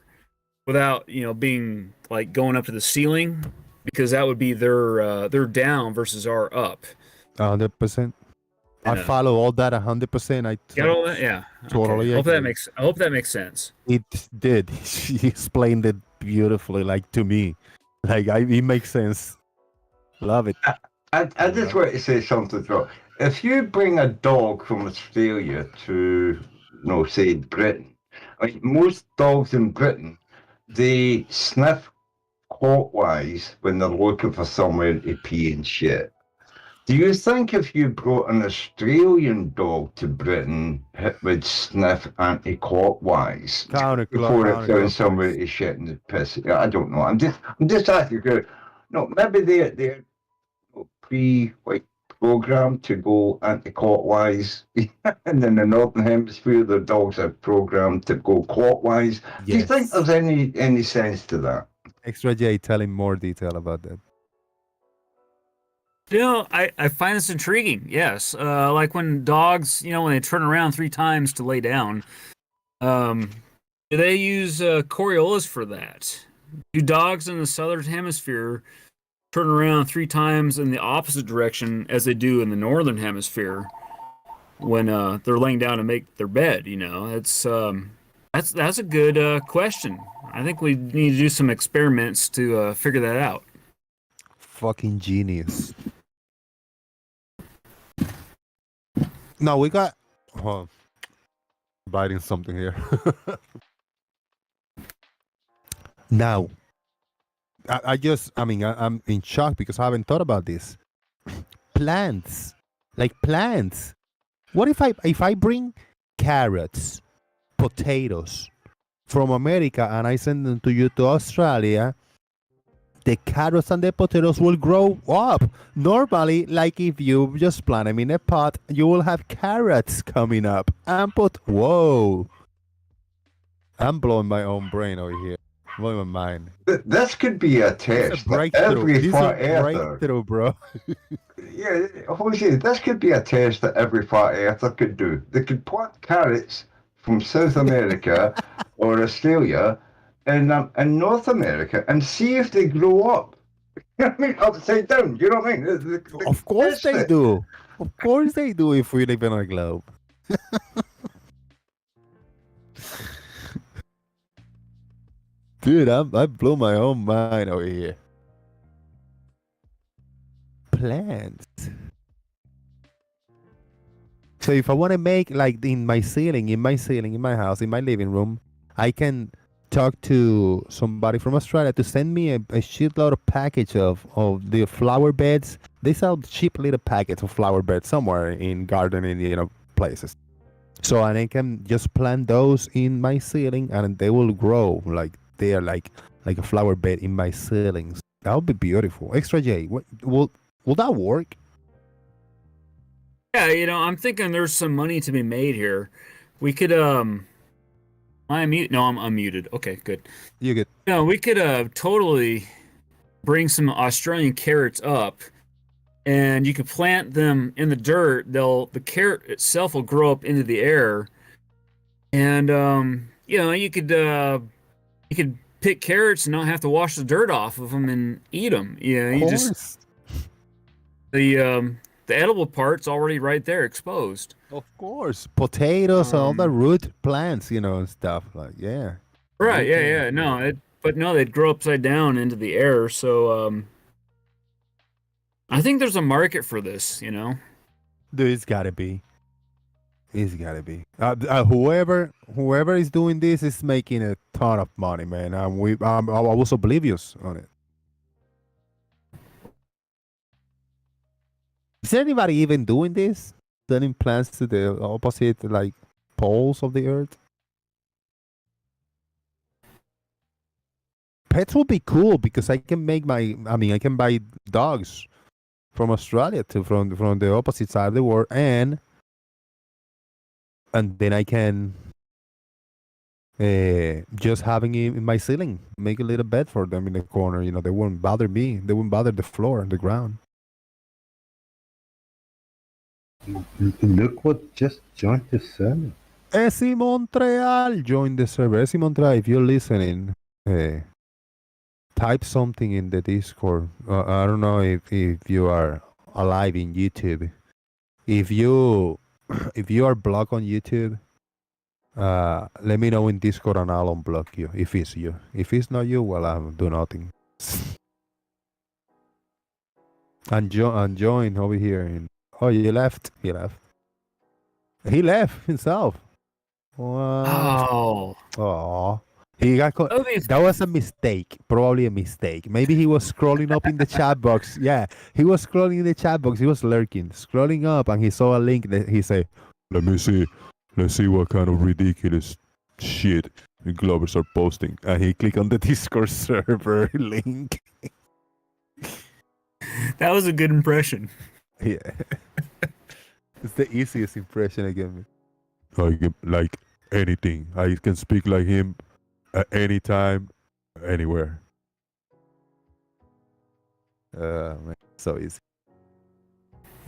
without being like going up to the ceiling, because that would be their down versus our up. 100%. I follow all that 100%. I Got all that? Yeah. totally. Okay. Agree. I hope that makes sense. It did. She explained it beautifully, like to me. Like it makes sense. Love it. I just want to say something, though. If you bring a dog from Australia to, say Britain, like most dogs in Britain, they sniff clockwise when they're looking for somewhere to pee and shit. Do you think if you brought an Australian dog to Britain, it would sniff anti-clockwise before it found somewhere to shit and piss? I don't know. I'm just asking you. No, maybe they're programmed to go anti-clockwise, and in the northern hemisphere, the dogs are programmed to go clockwise. Yes. Do you think there's any sense to that? Extra J, tell him more detail about that. I find this intriguing. Yes, like when dogs, when they turn around 3 times to lay down, do they use Coriolis for that? Do dogs in the southern hemisphere turn around 3 times in the opposite direction as they do in the northern hemisphere when they're laying down to make their bed? It's that's a good question. I think we need to do some experiments to figure that out. Fucking genius. No, we got. Oh, biting something here. Now, I'm in shock because I haven't thought about this. Plants, like plants. What if I bring carrots, potatoes from America and I send them to you to Australia? The carrots and the potatoes will grow up. Normally, like if you just plant them in a pot, you will have carrots coming up. Whoa. I'm blowing my own brain over here. Blowing my mind. This could be a It's a test that breakthrough. every This is a flat earther. breakthrough, bro. Yeah, Jose, this could be a test that every flat earther could do. They could plant carrots from South America or Australia in North America and see if they grow up. I mean, upside down. You know what I mean? Of course test they it. do. Of course they do if we live in a globe. Dude, I blew my own mind over here. Plants. So if I want to make like in my ceiling, in my house, in my living room, I can talk to somebody from Australia to send me a shitload of package of the flower beds. They sell cheap little packets of flower beds somewhere in gardening, places. So and I can just plant those in my ceiling and they will grow like they are like a flower bed in my ceilings. That would be beautiful. Extra J, will that work? Yeah, I'm thinking there's some money to be made here. We could am I mute? No, I'm unmuted. Okay, good. You get. No, we could totally bring some Australian carrots up, and you could plant them in the dirt. The carrot itself will grow up into the air, and you could pick carrots and not have to wash the dirt off of them and eat them. Yeah, Of you course. just the edible part's already right there exposed. Of course, potatoes and all the root plants, and stuff like yeah. Right? Yeah, Okay. yeah. No, they'd grow upside down into the air. So I think there's a market for this. Dude, it's gotta be. It's gotta be. Whoever is doing this is making a ton of money, man. I was oblivious on it. Is anybody even doing this? Sending plants to the opposite like poles of the earth? Pets would be cool because I can I can buy dogs from Australia from the opposite side of the world and then I can just having it in my ceiling, make a little bed for them in the corner. They wouldn't bother me. They wouldn't bother the floor, the ground. Look what just joined the server. Esi Montreal joined the server. Esi Montreal, if you're listening, type something in the Discord. I don't know if you are alive in YouTube. If you are blocked on YouTube, let me know in Discord and I'll unblock you if it's you. If it's not you, well, I'll do nothing. and join over here. Oh, you left. He left. He left himself. Wow. Oh. He got that was a mistake. Probably a mistake. Maybe he was scrolling up in the chat box. Yeah, he was scrolling in the chat box. He was lurking, scrolling up, and he saw a link that he said, Let's see what kind of ridiculous shit the Glovers are posting." And he clicked on the Discord server link. That was a good impression. Yeah. It's the easiest impression I get. I can, like anything. I can speak like him at any time, anywhere. Man, so easy.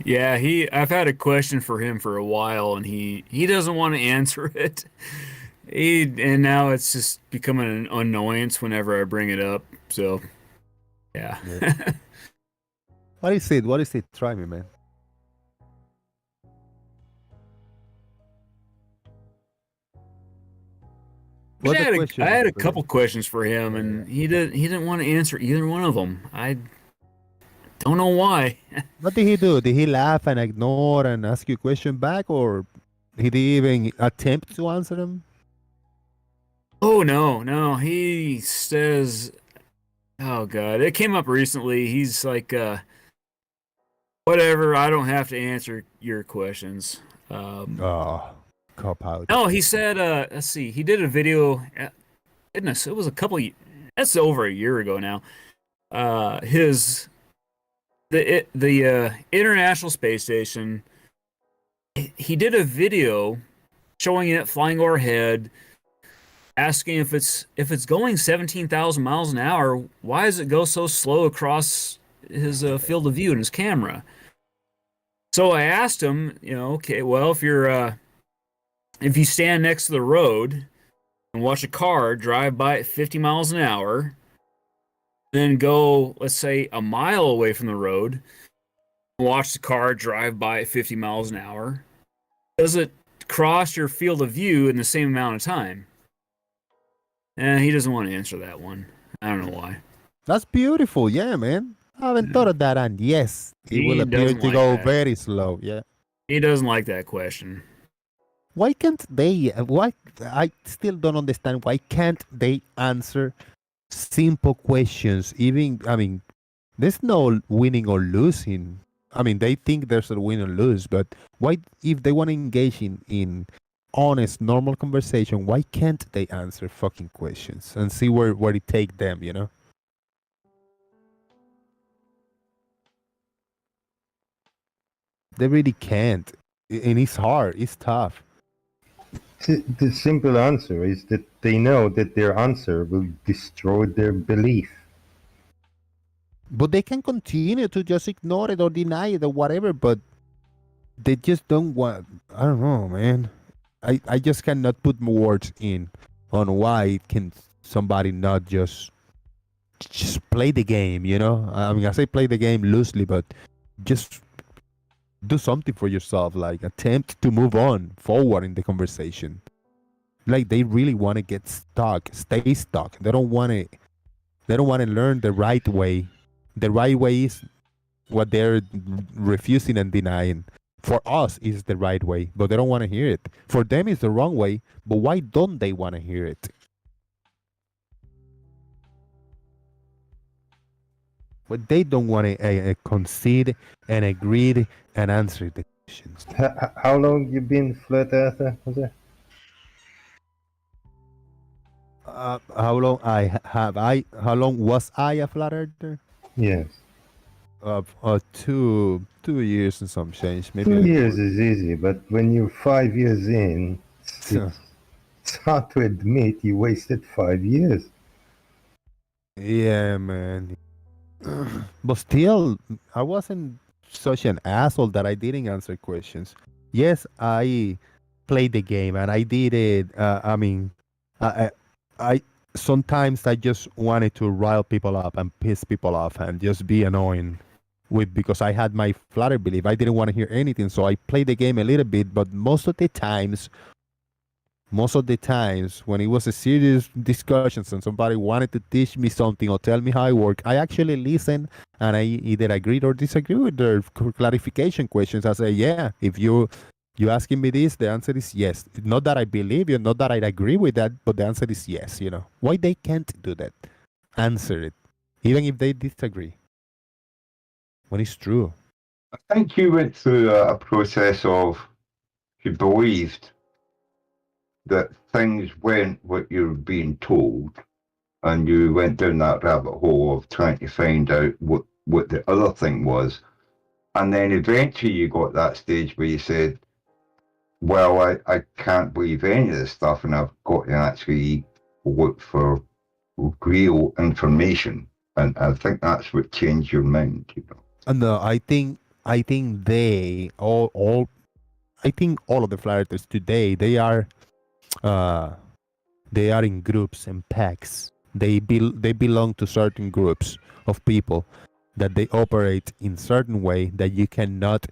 Yeah, I've had a question for him for a while, and he doesn't want to answer it. And now it's just becoming an annoyance whenever I bring it up. So, yeah. What is it? What is it? Try me, man. I had a couple questions for him, and he didn't want to answer either one of them. Don't know why. What did he do? Did he laugh and ignore and ask you a question back, or did he even attempt to answer them? Oh no. He says, oh god, it came up recently. He's like, whatever. I don't have to answer your questions. Oh, cop out. No, he said, let's see. He did a video. Goodness, it was a couple. That's over a year ago now. The International Space Station. He did a video showing it flying overhead, asking if it's going 17,000 miles an hour, why does it go so slow across his field of view in his camera? So I asked him, okay, well, if you stand next to the road and watch a car drive by at 50 miles an hour, then go, let's say, a mile away from the road, and watch the car drive by at 50 miles an hour, does it cross your field of view in the same amount of time? He doesn't want to answer that one. I don't know why. That's beautiful. Yeah, man. I haven't thought of that. And yes, it He will appear doesn't to like go that. very slow. Yeah. He doesn't like that question. Why can't they? Why? I still don't understand. Why can't they answer simple questions? Even, I mean, there's no winning or losing. I mean, they think there's a win or lose, but why, if they want to engage in honest, normal conversation, why can't they answer fucking questions and see where it take them, you know? They really can't. And it's hard. It's tough. The simple answer is that they know that their answer will destroy their belief. But they can continue to just ignore it or deny it or whatever, but they just don't want. I don't know, man. I just cannot put more words in on why can somebody not just play the game, you know? I mean, I say play the game loosely, but just do something for yourself, like attempt to move on forward in the conversation. Like they really want to get stuck, stay stuck. They don't want to learn the right way. The right way is what they're refusing and denying. For us, is the right way, but they don't want to hear it. For them, it's the wrong way, but why don't they want to hear it? But they don't want to concede and agree and answer the questions. How long you been flat earther, Jose? How long How long was I a flat earther? Yes. 2 years and some change. Maybe 2 years is easy, but when you're 5 years in, it's hard to admit you wasted 5 years. Yeah, man. But still, I wasn't such an asshole that I didn't answer questions. Yes, I played the game and I did it. I mean, I sometimes I just wanted to rile people up and piss people off and just be annoying because I had my flatter belief. I didn't want to hear anything, so I played the game a little bit. But most of the times when it was a serious discussion and somebody wanted to teach me something or tell me how it worked, I actually listened and I either agreed or disagreed with their clarification questions. I say, yeah, if you asking me this, the answer is yes. Not that I believe you, not that I agree with that, but the answer is yes, you know. Why they can't do that? Answer it, even if they disagree. When it's true. I think you went through a process of you believed that things weren't what you were being told, and you went down that rabbit hole of trying to find out what the other thing was, and then eventually you got that stage where you said, well, I can't believe any of this stuff, and I've got to actually look for real information, and I think that's what changed your mind, you know. No, I think they all I think all of the flat earthers today they are in groups and packs. They belong to certain groups of people that they operate in certain way that you cannot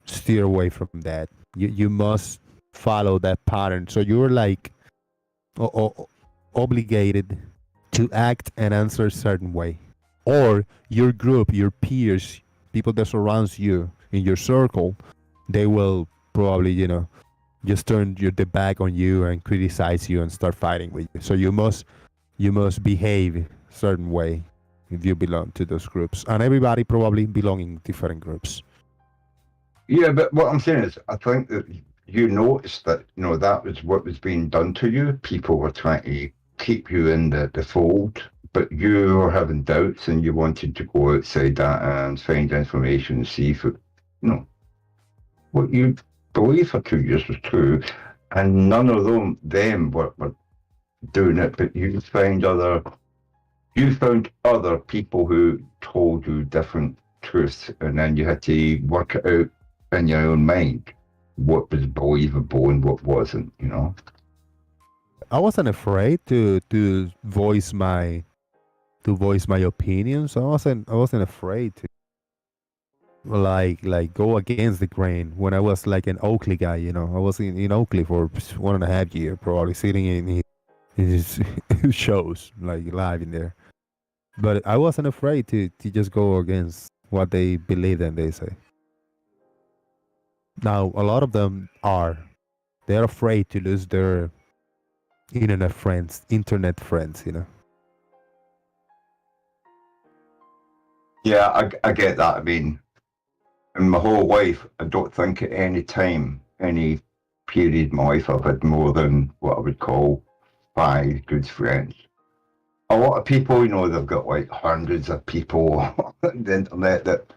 steer away from that. You must follow that pattern. So you're like obligated to act and answer a certain way. or your group, your peers, people that surrounds you in your circle, they will probably, just turn the back on you and criticize you and start fighting with you. So you must behave certain way if you belong to those groups, and everybody probably belong in different groups. Yeah, but what I'm saying is, I think that you noticed that, that was what was being done to you. People were trying to keep you in the fold, but you were having doubts and you wanted to go outside that and find information and see if it, what you believe for 2 years was true. And none of them were doing it, but you found other people who told you different truths, and then you had to work it out in your own mind what was believable and what wasn't. I wasn't afraid to voice my opinions. I wasn't afraid to go against the grain when I was like an Oakley guy. I was in Oakley for 1.5 years, probably sitting in his shows like live in there. But I wasn't afraid to just go against what they believe and they say. Now a lot of them they're afraid to lose their internet friends. Yeah, I get that. I mean, in my whole life, I don't think at any time, any period in my life, I've had more than what I would call 5 good friends. A lot of people, they've got like hundreds of people on the internet that,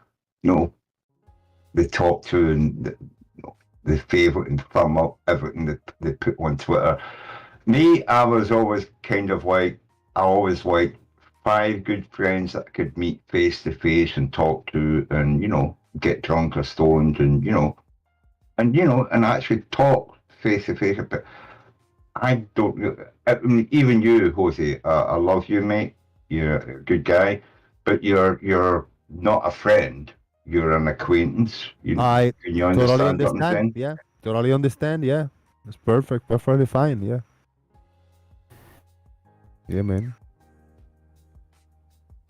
they talk to and they favourite and thumb up everything that they put on Twitter. Me, I was always kind of like, I always like 5 good friends that I could meet face to face and talk to and, get drunk or stoned and, and actually talk face to face. But I don't, even you, Jose, I love you, mate. You're a good guy, but you're not a friend. You're an acquaintance. I Can you totally understand what I'm understand. saying? Yeah, totally understand. Yeah, it's perfectly fine. Yeah, yeah, man.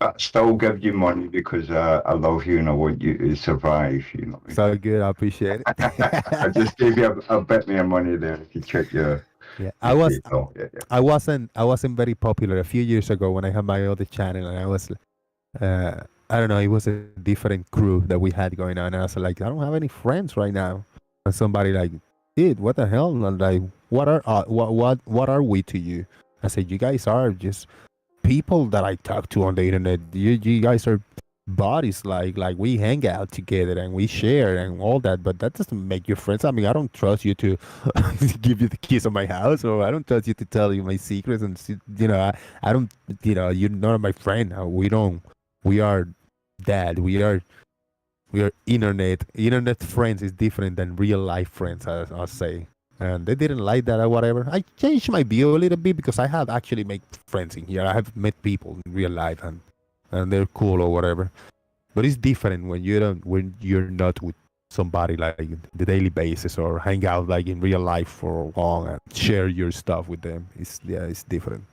I still give you money because I love you and I want you to survive. So good. I appreciate it. I just gave you a bit more money there if you check your. Yeah, Yeah. I wasn't very popular a few years ago when I had my other channel, and I was I don't know, it was a different crew that we had going on, and I was like, I don't have any friends right now. And somebody like, dude, what the hell? And like, what are we to you? I said, you guys are just people that I talk to on the internet. You guys are bodies, like we hang out together and we share and all that, but that doesn't make you friends. I mean, I don't trust you to give you the keys of my house, or I don't trust you to tell you my secrets, and I don't, you're not my friend. We are that. We are internet friends is different than real life friends, I'll say. And they didn't like that or whatever. I changed my view a little bit because I have actually made friends in here. I have met people in real life, and they're cool or whatever. But it's different when you're not with somebody like the daily basis, or hang out like in real life for long and share your stuff with them. It's different.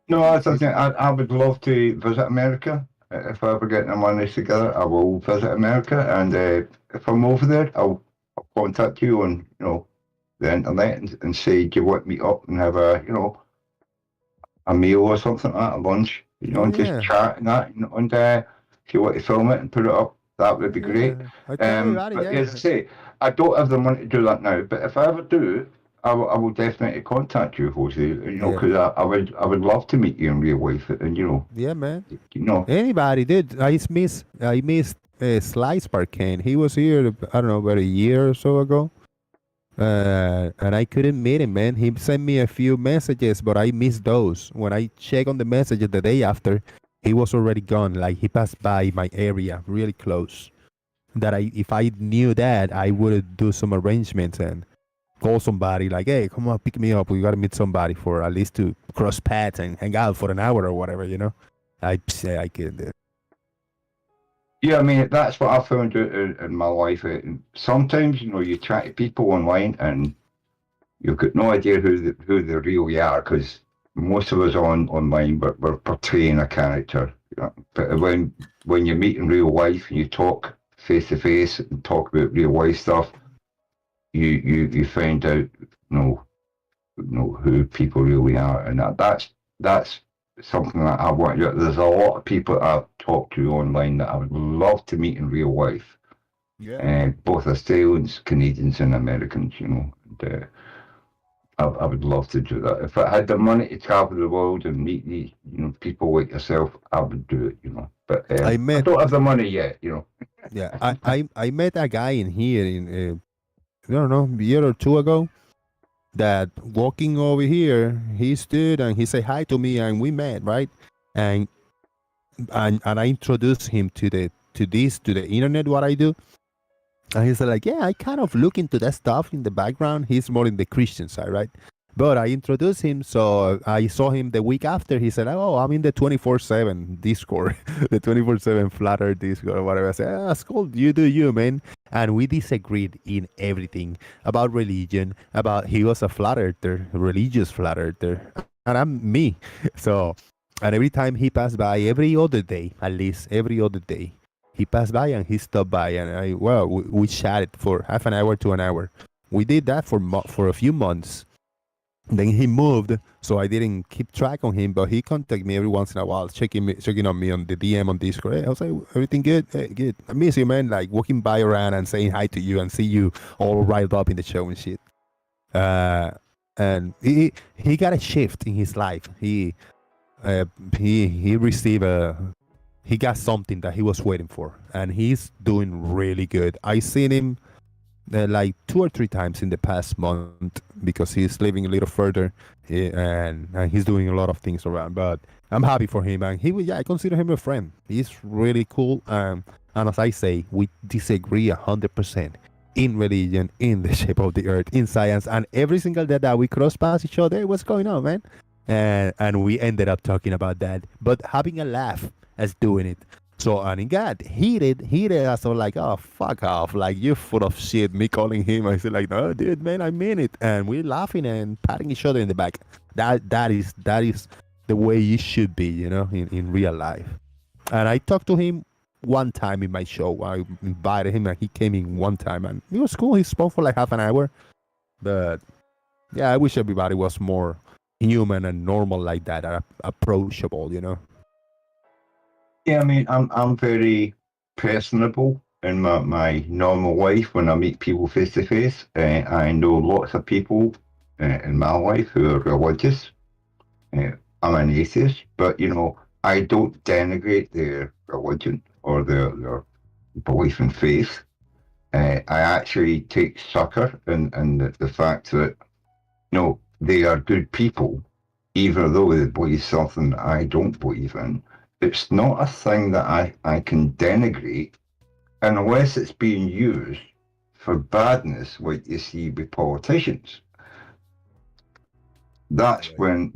No, that's something I would love to visit America. If I ever get the money together, I will visit America. And if I'm over there, I'll contact you on the internet and say, do you want me up and have a meal or something like that, a lunch, and just chat and that, and if you want to film it and put it up, that would be great. But as I say, I don't have the money to do that now, but if I ever do, I will definitely contact you, Jose. Because I would love to meet you in real life, and Yeah, man. Anybody did. I missed Slice Parkane. He was here, I don't know, about a year or so ago. And I couldn't meet him, man. He sent me a few messages, but I missed those. When I checked on the messages the day after, he was already gone. Like, he passed by my area really close. If I knew that, I would do some arrangements and call somebody like, hey, come on, pick me up. We got to meet somebody for at least to cross paths and hang out for an hour or whatever, I couldn't do it. Yeah, I mean, that's what I found out in my life. Sometimes, you chat to people online and you've got no idea who they really are, because most of us online, but we're portraying a character. You know? But when you meet in real life and you talk face to face and talk about real life stuff, you find out, who people really are, and that's something that I want. There's a lot of people that I've talked to online that I would love to meet in real life. Yeah. Both Australians, Canadians, and Americans. And, I would love to do that. If I had the money to travel the world and meet these, people like yourself, I would do it. But I I met. don't have the money yet. Yeah, I met a guy in here in I don't know, a year or two ago, that walking over here, he stood and he said hi to me and we met, right? And and I introduced him to the internet, what I do. And he said like, yeah, I kind of look into that stuff in the background. He's more in the Christian side, right? But I introduced him, so I saw him the week after. He said, "Oh, I'm in the 24/7 Discord, the 24/7 Flat Earth Discord, or whatever." I said, "That's cool. You do you, man." And we disagreed in everything about religion. About he was a flat earther, religious flat earther, and I'm me. So, and every time he passed by, every other day, at least every other day, he passed by and he stopped by, and we chatted for half an hour to an hour. We did that for a few months. Then he moved, so I didn't keep track on him. But he contacted me every once in a while, checking on me on the DM on Discord. Hey, I was like, everything good? Hey, good. I miss you, man. Like walking by around and saying hi to you and see you all riled up in the show and shit. And he got a shift in his life. He received he got something that he was waiting for, and he's doing really good. I seen him like 2 or 3 times in the past month because he's living a little further, and he's doing a lot of things around. But I'm happy for him, and I consider him a friend. He's really cool, and as I say, we disagree 100% in religion, in the shape of the earth, in science, and every single day that we cross past each other, what's going on, man? And we ended up talking about that, but having a laugh as doing it. So, and it got heated. I was like, oh, fuck off. Like, you're full of shit. Me calling him. I said, like, no, dude, man, I mean it. And we're laughing and patting each other in the back. That is the way you should be, in real life. And I talked to him one time in my show. I invited him and he came in one time. And it was cool. He spoke for like half an hour. But, yeah, I wish everybody was more human and normal like that, approachable, Yeah, I mean, I'm very personable in my normal life when I meet people face to face. I know lots of people in my life who are religious. I'm an atheist, but I don't denigrate their religion or their belief in faith. I actually take succor in the fact that they are good people, even though they believe something that I don't believe in. It's not a thing that I can denigrate unless it's being used for badness, like you see with politicians. That's when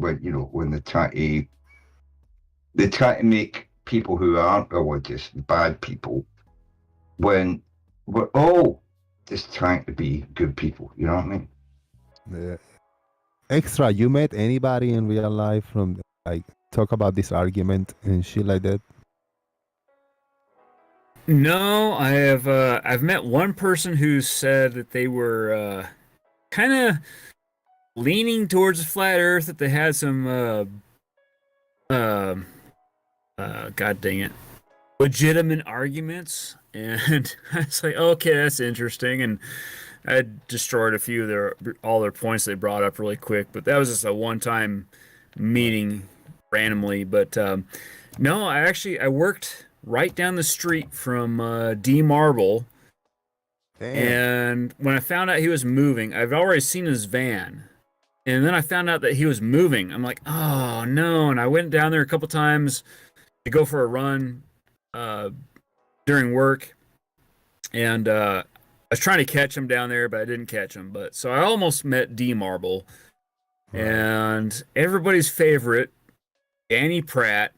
they try to make people who aren't religious bad people, when we're all just trying to be good people. You know what I mean? Yeah. Extra, you met anybody in real life from like talk about this argument and shit like that? No, I have. I've met one person who said that they were kind of leaning towards the flat Earth. That they had some, God dang it, legitimate arguments, and I was like, okay, that's interesting, and I destroyed a few of all their points they brought up really quick. But that was just a one-time meeting randomly. But no, I worked right down the street from D Marble. Damn. And when I found out he was moving, I've already seen his van. And then I found out that he was moving. I'm like, oh no. And I went down there a couple times to go for a run during work. And I was trying to catch him down there, but I didn't catch him. But so I almost met D Marble. Right. And everybody's favorite, Danny Pratt,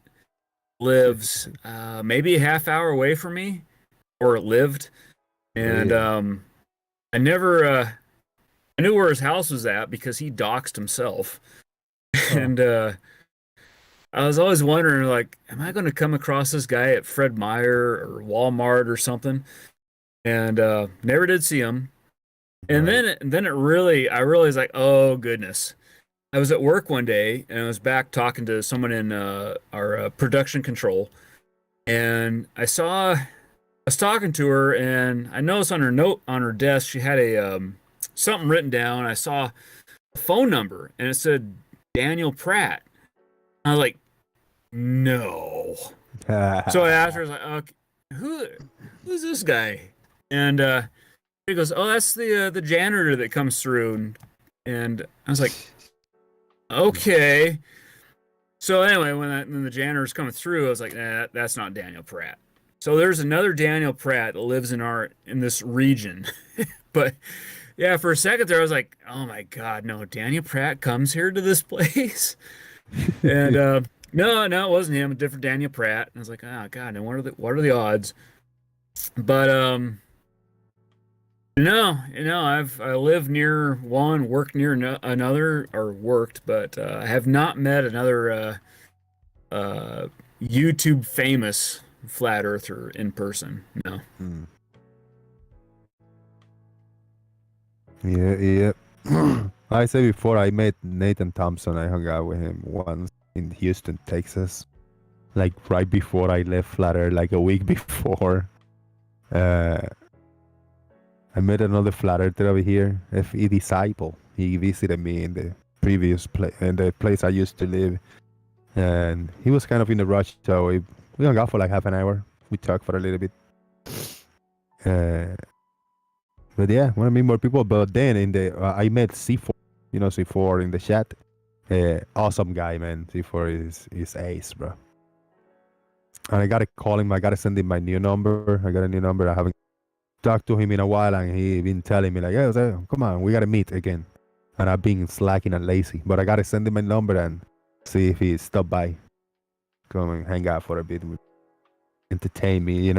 lives maybe a half hour away from me, or lived. And I never I knew where his house was at because he doxed himself. And I was always wondering, like, am I going to come across this guy at Fred Meyer or Walmart or something? And never did see him. And then it really, I realized, like, oh goodness. I was at work one day and I was back talking to someone in our production control, and I was talking to her, and I noticed on her note on her desk she had a something written down. I saw a phone number and it said Daniel Pratt. I was like, no. So I asked her, I was like, okay, who's this guy? And he goes, oh, that's the janitor that comes through, and I was like, okay. So anyway, when the janitor's coming through, I was like, nah, that's not Daniel Pratt. So there's another Daniel Pratt that lives in this region. But yeah, for a second there, I was like, oh my God, no, Daniel Pratt comes here to this place. And no, it wasn't him, a different Daniel Pratt. And I was like, oh God, and what are the odds? But no, I live near one, worked near another, or worked, but I have not met another YouTube famous flat earther in person. No. Yeah. I said before, I met Nathan Thompson. I hung out with him once in Houston, Texas, like right before I left Flat Earth, like a week before. I met another flat earther over here, F.E. Disciple. He visited me in the place I used to live, and he was kind of in a rush, so we hung out for like half an hour. We talked for a little bit. But yeah, want to meet more people. But then I met C4, C4 in the chat. Awesome guy, man. C4 is ace, bro. And I gotta call him. I gotta send him my new number. I got a new number. I haven't talked to him in a while, and he been telling me like, "Hey, come on, we gotta meet again." And I've been slacking and lazy, but I gotta send him my number and see if he stop by, come and hang out for a bit, entertain me,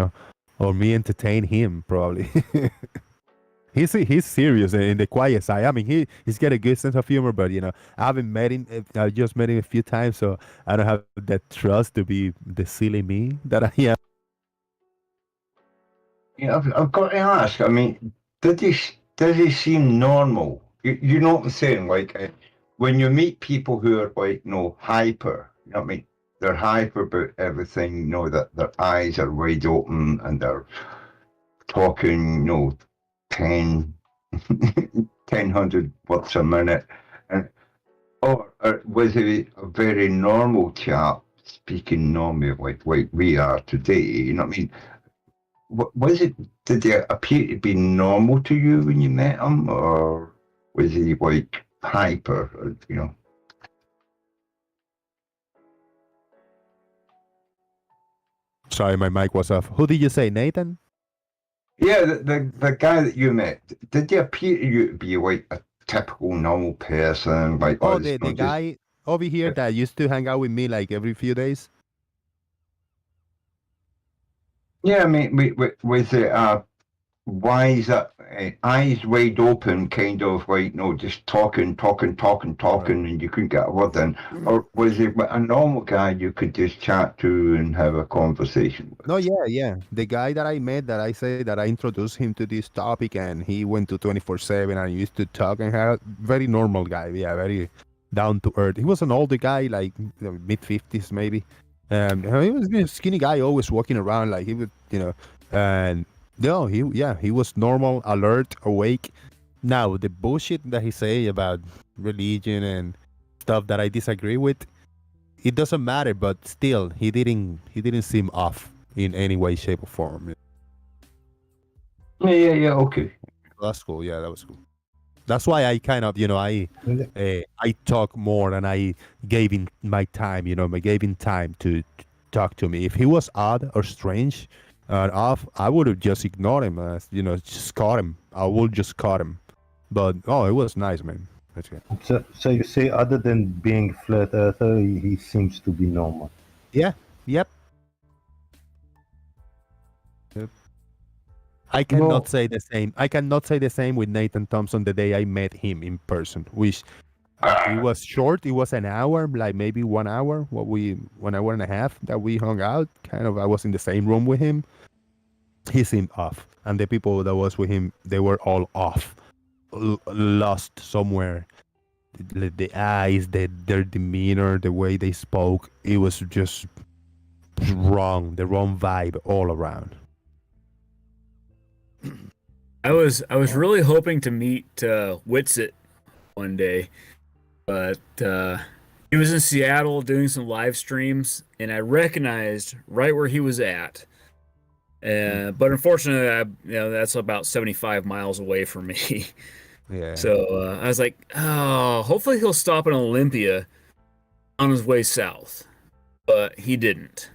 or me entertain him probably. He's serious in the quiet side. I mean, he's got a good sense of humor, but I haven't met him. I just met him a few times, so I don't have that trust to be the silly me that I am. Yeah, I've got to ask. I mean, does he seem normal? You know what I'm saying? Like when you meet people who are like, hyper. You know what I mean? They're hyper about everything. That their eyes are wide open and they're talking. 1,000 words a minute, or was he a very normal chap speaking normally like we are today? You know what I mean? Did he appear to be normal to you when you met him, or was he like hyper, Sorry, my mic was off. Who did you say, Nathan? Yeah, the guy that you met, did he appear to you to be like a typical normal person? Like, the guy over here that used to hang out with me like every few days? Yeah, I mean, was it wise, eyes wide open, kind of like, just talking, and you couldn't get a word in? Or was he a normal guy you could just chat to and have a conversation with? No, yeah. The guy that I met, that I say that I introduced him to this topic, and he went to 24/7 and used to talk and have very normal guy. Yeah, very down to earth. He was an older guy, like mid-50s maybe. He was a skinny guy, always walking around like he would, and no, he was normal, alert, awake. Now the bullshit that he say about religion and stuff that I disagree with, it doesn't matter. But still, he didn't seem off in any way, shape, or form. Yeah. Okay. That's cool. Yeah, that was cool. That's why I kind of, I talk more and I gave him my time. I gave him time to talk to me. If he was odd or strange, off, I would have just ignored him. Just caught him. I would just caught him. But it was nice, man. That's good. So you say, other than being flat earther, he seems to be normal. Yeah. Yep. I cannot say the same. I cannot say the same with Nathan Thompson the day I met him in person, which It was short. It was an hour, like maybe 1 hour. 1 hour and a half that we hung out. Kind of, I was in the same room with him. He seemed off, and the people that was with him, they were all off, lost somewhere. The eyes, their demeanor, the way they spoke, it was just wrong. The wrong vibe all around. I was really hoping to meet Witsit one day, but he was in Seattle doing some live streams, and I recognized right where he was at. But unfortunately, that's about 75 miles away from me. Yeah. So I was like, oh, hopefully he'll stop in Olympia on his way south, but he didn't.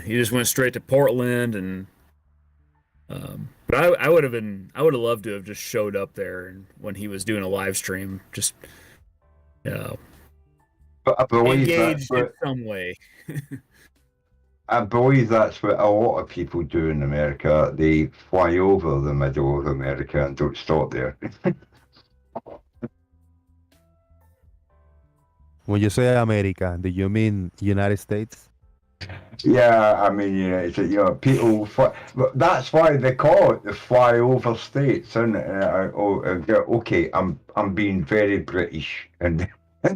He just went straight to Portland, and but I would have loved to have just showed up there and when he was doing a live stream, just But I believe engaged in some way. I believe that's what a lot of people do in America. They fly over the middle of America and don't stop there. When you say America, do you mean United States? Yeah, I mean, people fly, but that's why they call it the flyover states, isn't it? Okay, I'm being very British and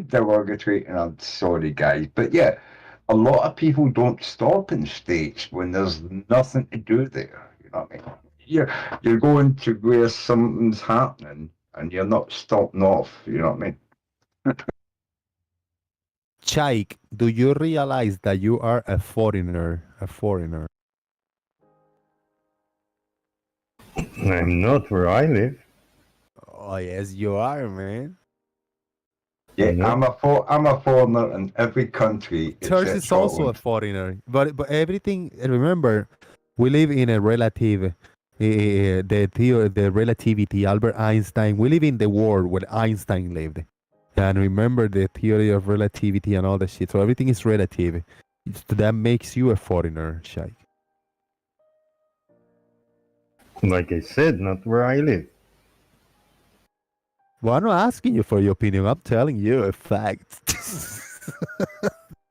derogatory, and I'm sorry, guys, but yeah, a lot of people don't stop in states when there's nothing to do there. You know what I mean? You're going to where something's happening, and you're not stopping off. You know what I mean? Chaik, do you realize that you are a foreigner? A foreigner. I'm not where I live. Oh yes, you are, man. Yeah, Mhm. I'm a foreigner in every country. Church except is also a Scotland. foreigner, but everything. Remember, we live in a relative, the relativity. Albert Einstein. We live in the world where Einstein lived, and remember the theory of relativity and all that shit. So everything is relative. That makes you a foreigner, Shai. Like I said, not where I live. Well, I'm not asking you for your opinion. I'm telling you a fact.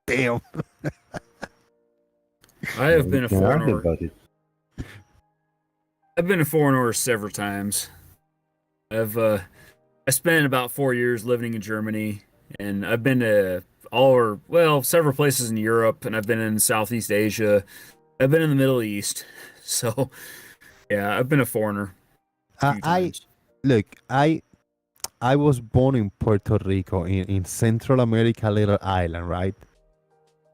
Damn. I have been a You can argue foreigner. about it. I've been a foreigner several times. I spent about 4 years living in Germany, and I've been to several places in Europe, and I've been in Southeast Asia. I've been in the Middle East. So, yeah, I've been a foreigner a few times. Look, I was born in Puerto Rico, in Central America, little island, right?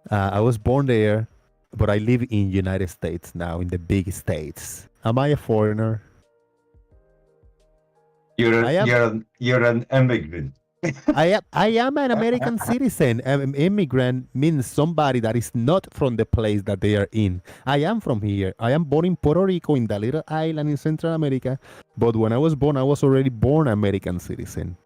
I was born there, but I live in United States now, in the big states. Am I a foreigner? You're I am. you're an immigrant. I am an American citizen. An immigrant means somebody that is not from the place that they are in. I am from here. I am born in Puerto Rico, in the little island in Central America. But when I was born, I was already born American citizen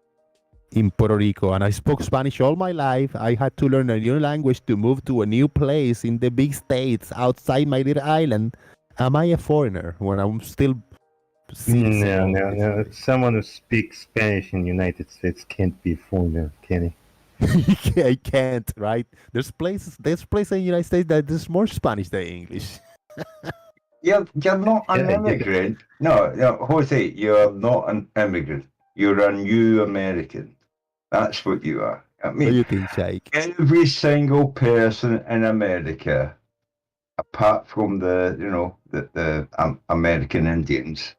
in Puerto Rico, and I spoke Spanish all my life. I had to learn a new language to move to a new place in the big states outside my little island. Am I a foreigner when I'm still citizen? No. Someone who speaks Spanish in the United States can't be a foreigner, can he? I can't, right? There's places in the United States that there's more Spanish than English. You're not an Yeah, immigrant. No, Jose, you're not an immigrant. You're a new American. That's what you are. I What do mean, you think, Shaik? every single person in America, apart from the American Indians,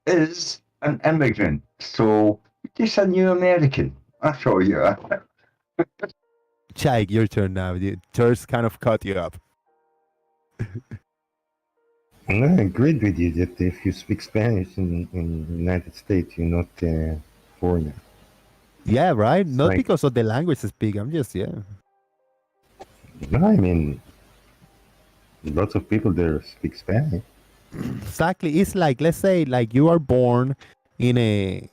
is an immigrant. So you're just a new American. That's all you are. Shaik, your turn now. Church kind of cut you up. No, I agreed with you that if you speak Spanish in the United States, you're not a foreigner. Yeah, right? It's Not like, because of the language is big. I'm just, yeah. no, I mean, lots of people there speak Spanish. Exactly. It's like, let's say, like you are born in a,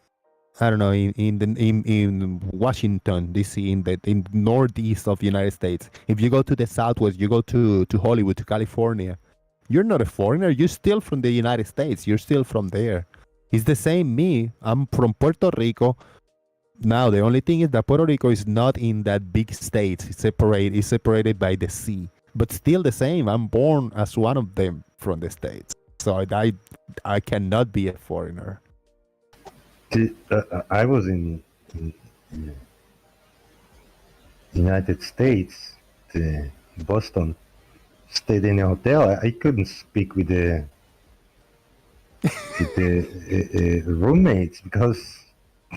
I don't know, in Washington D.C., in the northeast of the United States. If you go to the southwest, you go to Hollywood, to California. You're not a foreigner. You're still from the United States. You're still from there. It's the same me. I'm from Puerto Rico, Now the only thing is that Puerto Rico is not in that big state. It's separated by the sea, but still the same. I'm born as one of them from the states, so I cannot be a foreigner. I was in the United States, Boston. Stayed in a hotel. I couldn't speak with the roommates because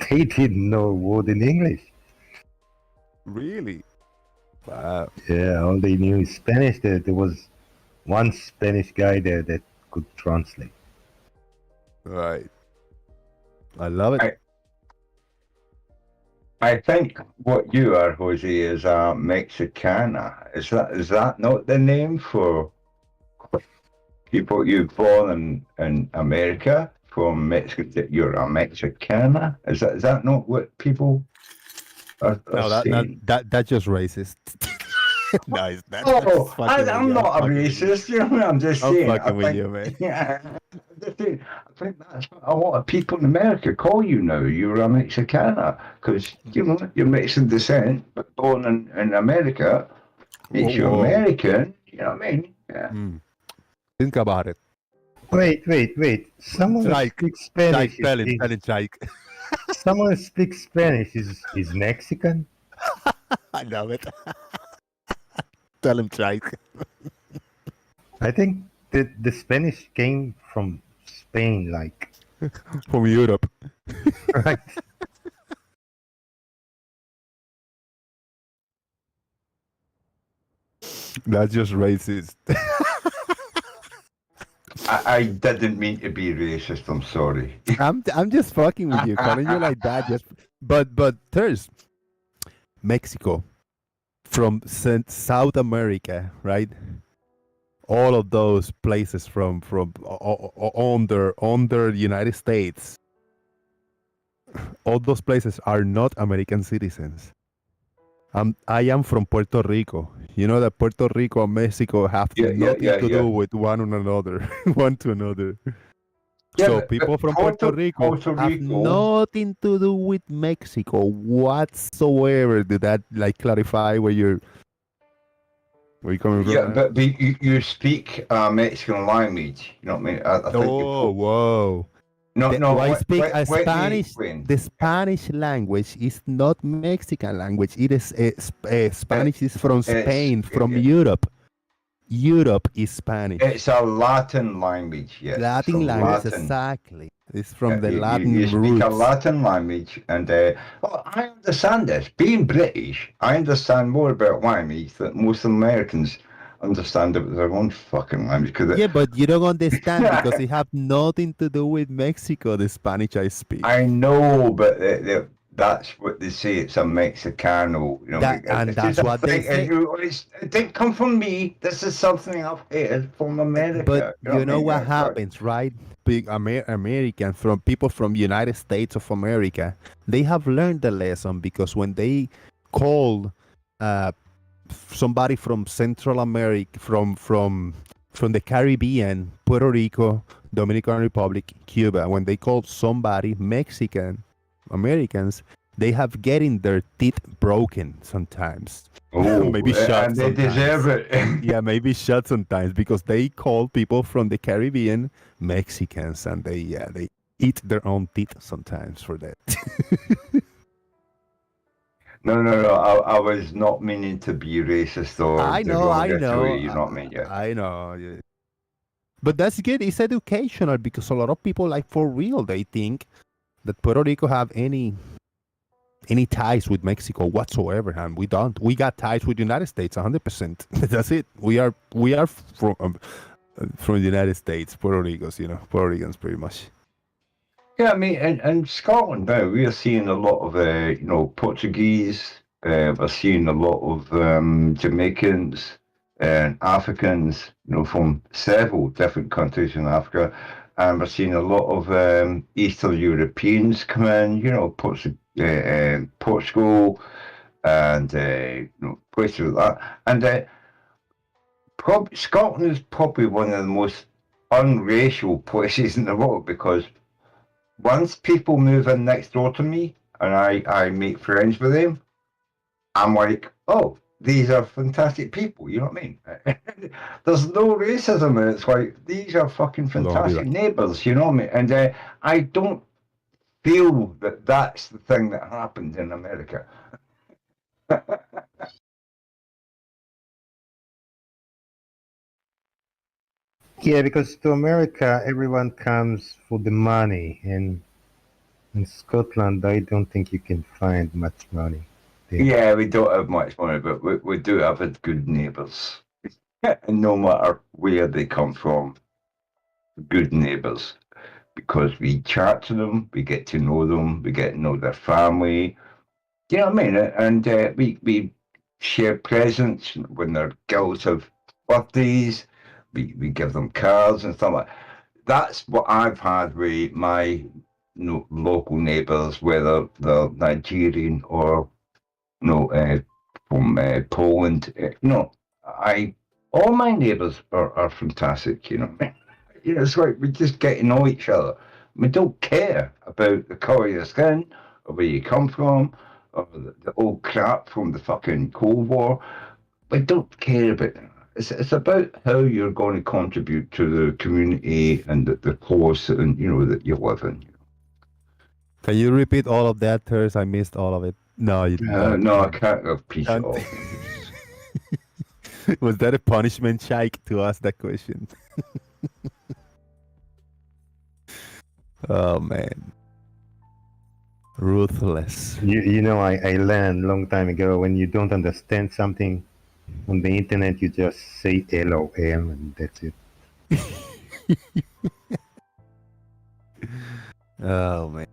they didn't know a word in English. Really? Wow. Yeah, all they knew is Spanish. There was one Spanish guy there that could translate. Right. I love it. I think what you are, Jose, is a Mexicana. Is that not the name for people you're born in America from Mexico? That you're a Mexicana? Is that not what people are No, saying? that's just racist. No, that's Oh, fucking with I'm you. not a fucking with you. racist. You know, I'm just I'm saying. fucking with you, man. Yeah, I'm just saying. I think that's what a lot of people in America call you now. You're a Mexicana because you know you're Mexican descent, but born in America makes you Whoa. American. You know what I mean? Yeah. Think about it. Wait. Someone who speaks Spanish. Tell him, Jake. Someone who speaks Spanish is Mexican. I love it. Tell him, Jake. I think the Spanish came from Spain, like From Europe. right. That's just racist. I didn't mean to be racist. I'm sorry. I'm just fucking with you, calling you like that. But there's Mexico from South America, right? All of those places from under the United States. All those places are not American citizens. I am from Puerto Rico. You know that Puerto Rico and Mexico have nothing to do with one another, one to another. Yeah, So but people from Puerto Rico have nothing to do with Mexico whatsoever. Did that like clarify where you're coming from? Yeah, but you speak Mexican language. You know what I mean? I think Whoa. No, I speak a let me Spanish. explain. The Spanish language is not Mexican language. It is Spanish is from Spain, from Europe. Europe is Spanish. It's a Latin language, yes. Latin language, exactly. It's from the Latin you roots. speak a Latin language, and well, I understand this. Being British, I understand more about language than most Americans understand about their own fucking language. Yeah, but you don't understand because it have nothing to do with Mexico, the Spanish I speak. I know, but that's what they say. It's a Mexicano. You know, that's what they say. It didn't come from me. This is something I've heard from America. But you know what happens, right? Big American from people from United States of America, they have learned the lesson because when they call somebody from Central America, from the Caribbean, Puerto Rico, Dominican Republic, Cuba, when they call somebody Mexican Americans, they have getting their teeth broken sometimes. Oh, maybe shot. And they deserve it. Yeah, maybe shot sometimes because they call people from the Caribbean Mexicans, and they eat their own teeth sometimes for that. No. I was not meaning to be racist or I know. You know what I mean? Yeah. I know. Yeah. But that's good. It's educational because a lot of people, like for real, they think that Puerto Rico have any ties with Mexico whatsoever, and we don't. We got ties with the United States, 100%. That's it. We are from the United States, Puerto Ricans, Puerto Ricans, pretty much. Yeah, I mean, in Scotland now, we are seeing a lot of, Portuguese. We're seeing a lot of Jamaicans and Africans, from several different countries in Africa. And we're seeing a lot of Eastern Europeans come in, Portugal and places like that. And Scotland is probably one of the most unracial places in the world because once people move in next door to me, and I make friends with them, I'm like, oh, these are fantastic people. You know what I mean? There's no racism, and it's like these are fucking Hold on, I'll be fantastic back. neighbours. You know what I mean? And I don't feel that that's the thing that happens in America. Yeah, because to America, everyone comes for the money, and in Scotland, I don't think you can find much money there. Yeah, we don't have much money, but we do have good neighbours. And no matter where they come from, good neighbours. Because we chat to them, we get to know them, we get to know their family. You know what I mean? And we share presents when their girls have birthdays. We give them cards and stuff like that. That's what I've had with my local neighbours, whether they're Nigerian or from Poland. All my neighbours are fantastic. You know what I mean? It's like we just get to know each other. We don't care about the colour of your skin or where you come from or the old crap from the fucking Cold War. We don't care about that. It's about how you're going to contribute to the community and the cause and that you live in. Can you repeat all of that, Thurs? I missed all of it. No, you don't. No, I can't repeat it Can't. all. Was that a punishment, Shaik, to ask that question? Oh man, ruthless. You know, I learned a long time ago when you don't understand something on the internet, you just say LOL and that's it. Oh man.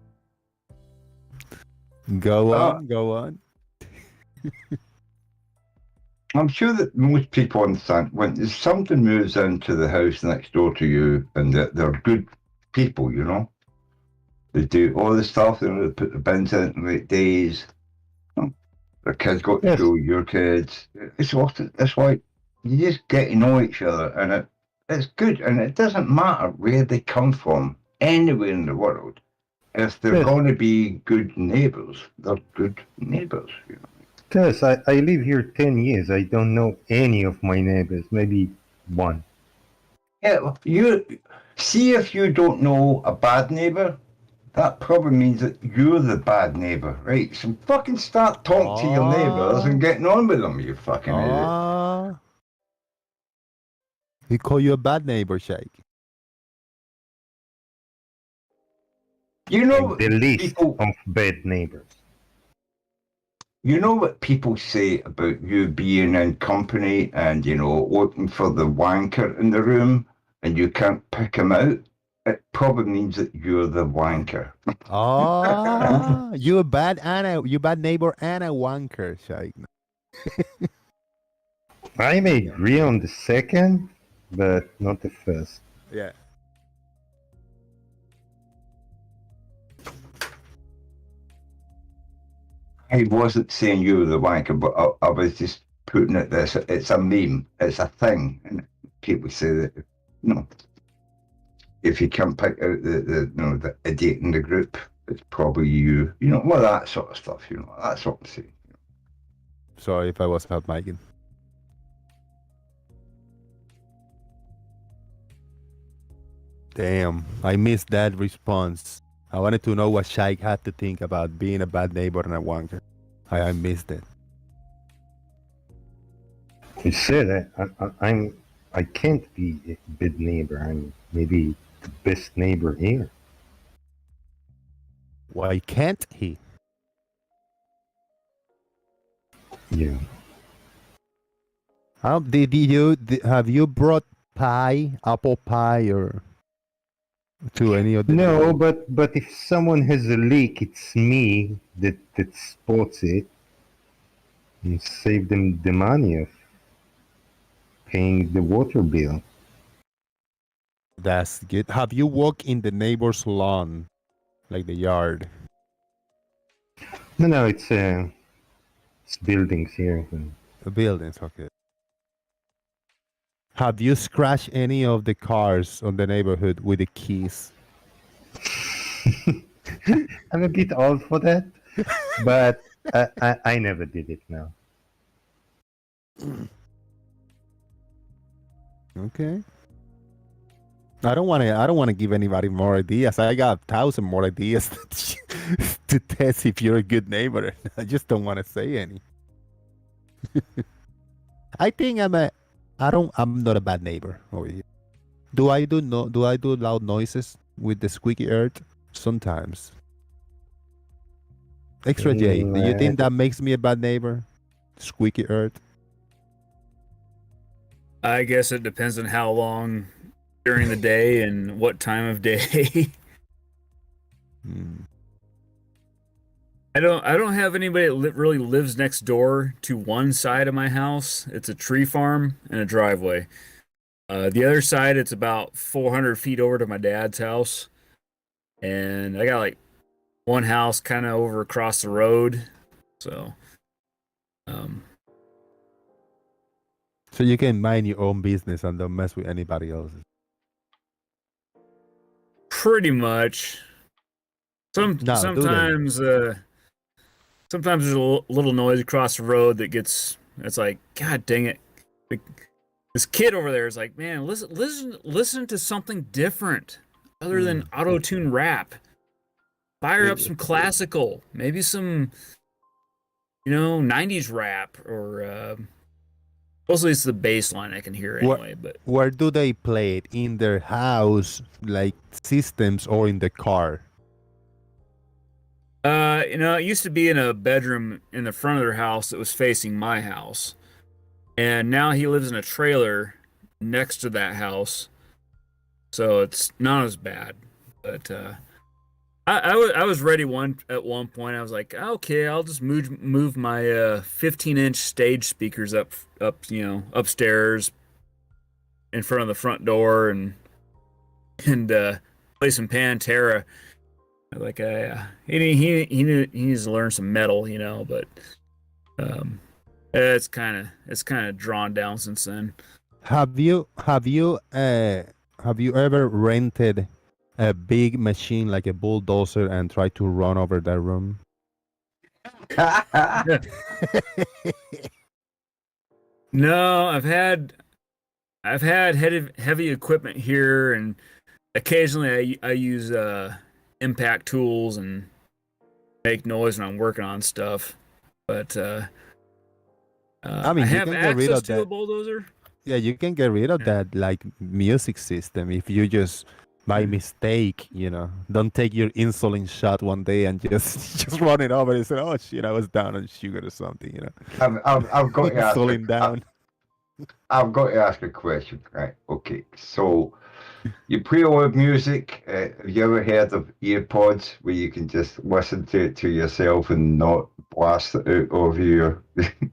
Go on, go on. I'm sure that most people understand when something moves into the house next door to you and that they're good people, They do all the stuff, they put the bins in the right days. Their kids got to school, your kids. It's like you just get to know each other and it's good. And it doesn't matter where they come from, anywhere in the world. If they're going to be good neighbours, they're good neighbours. Because I live here 10 years. I don't know any of my neighbors, maybe one. Yeah, you see if you don't know a bad neighbour, that probably means that you're the bad neighbour, right? So fucking start talking to your neighbours and getting on with them, you fucking idiot. He call you a bad neighbor, Shaik. You know the list of bad neighbors. You know what people say about you being in company and, looking for the wanker in the room and you can't pick him out? It probably means that you're the wanker. You a bad neighbor and a wanker, Shaik. I may agree on the second, but not the first. Yeah. I wasn't saying you were the wanker, but I was just putting it this. It's a meme. It's a thing. And people say that, if you can pick out the idiot in the group, it's probably you. That sort of stuff, that's what I'm saying. Sorry if I was not miking. Damn, I missed that response. I wanted to know what Shaik had to think about being a bad neighbor and a wanker. I missed it. You said I can't be a bad neighbor. I'm maybe the best neighbor here. Why can't he? Yeah. Have you brought pie, apple pie, or to any of the? No, but if someone has a leak, it's me that spots it and save them the money of paying the water bill. That's good. Have you walked in the neighbor's lawn, like the yard? No, it's buildings here. The buildings, okay. Have you scratched any of the cars on the neighborhood with the keys? I'm a bit old for that. But I never did it now. Okay. I don't want to. I don't want to give anybody more ideas. I got 1,000 more ideas to test if you're a good neighbor. I just don't want to say any. I think I'm a. I don't. I'm not a bad neighbor over here. Do I do no? Do I do loud noises with the squeaky earth? Sometimes. Extra J. Do you think that makes me a bad neighbor? Squeaky earth. I guess it depends on how long during the day and what time of day. I don't have anybody that really lives next door to one side of my house. It's a tree farm and a driveway. The other side, it's about 400 feet over to my dad's house, and I got like one house kind of over across the road. So, So you can mind your own business and don't mess with anybody else's. pretty much. Now, do they? Sometimes sometimes there's a little noise across the road that gets. It's like, God dang it! This kid over there is like, man, listen to something different other than auto-tune rap. Fire up some classical, maybe some, 90s rap, or mostly it's the bass line I can hear anyway. But Where do they play it? In their house, like systems, or in the car? it used to be in a bedroom in the front of their house that was facing my house. And now he lives in a trailer next to that house. So it's not as bad. But I was ready at one point. I was like, okay, I'll just move my 15-inch stage speakers up upstairs in front of the front door and play some Pantera. Like he needs to learn some metal, but it's kind of drawn down since then. Have you ever rented a big machine like a bulldozer and tried to run over that room? No, I've had heavy equipment here, and occasionally I use impact tools and make noise when I'm working on stuff. But I mean, I you have can get rid access of to a that. bulldozer. Yeah, you can get rid of that like music system if you just by mistake, don't take your insulin shot one day and just run it over and say, "Oh shit, I was down on sugar or something," I've got to ask. Insulin down. I've got to ask a question, right? Okay, so you play a lot of music. Have you ever heard of earpods where you can just listen to it to yourself and not blast it out over your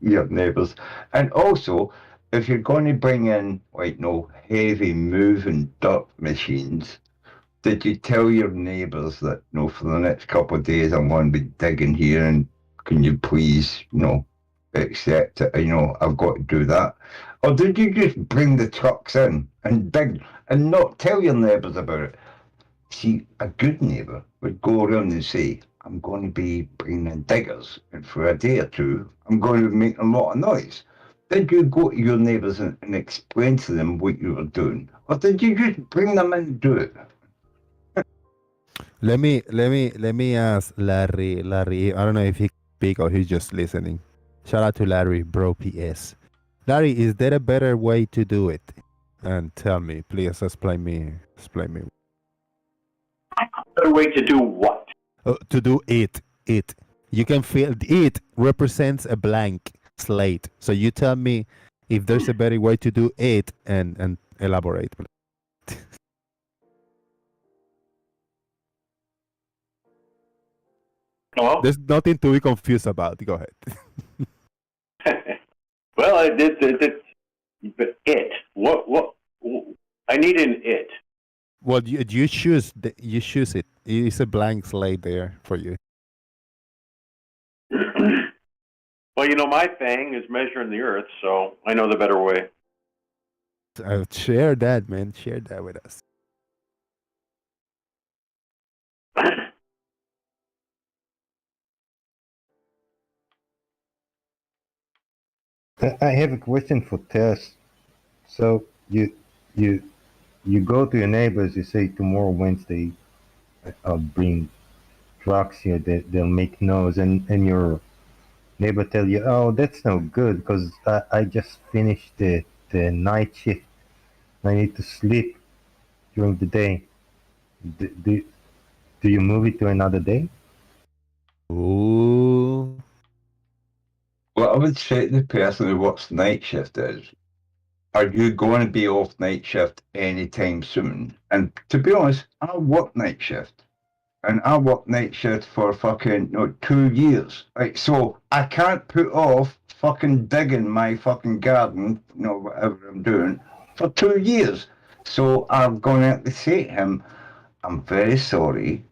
neighbours? And also, if you're going to bring in like no heavy moving dirt machines, did you tell your neighbours that for the next couple of days I'm going to be digging here and can you please accept it? I've got to do that. Or did you just bring the trucks in and dig and not tell your neighbours about it? See, a good neighbour would go around and say, I'm going to be bringing in diggers, and for a day or two, I'm going to make a lot of noise. Did you go to your neighbours and explain to them what you were doing? Or did you just bring them in and do it? Let me ask Larry. Larry, I don't know if he can speak or he's just listening. Shout out to Larry, bro. PS. Larry, is there a better way to do it? And tell me, please explain me. Better way to do what? To do it. You can feel it represents a blank slate. So you tell me if there's a better way to do it and elaborate. Well, There's nothing to be confused about. Go ahead. well, but it. What? I need an it. Well, you choose it. It's a blank slate there for you. Well, my thing is measuring the earth, so I know the better way. Share that, man. Share that with us. I have a question for Tess. So you you go to your neighbors. You say tomorrow Wednesday, I'll bring trucks here. They'll make noise, and your neighbor tell you, oh, that's no good because I just finished the night shift. I need to sleep during the day. Do, do, do you move it to another day? Ooh. Well, I would say to the person who works night shift is, are you going to be off night shift anytime soon? And to be honest, I work night shift. And I worked night shift for fucking 2 years. Like, so I can't put off fucking digging my fucking garden, whatever I'm doing, for 2 years. So I'm going to have to say to him, I'm very sorry,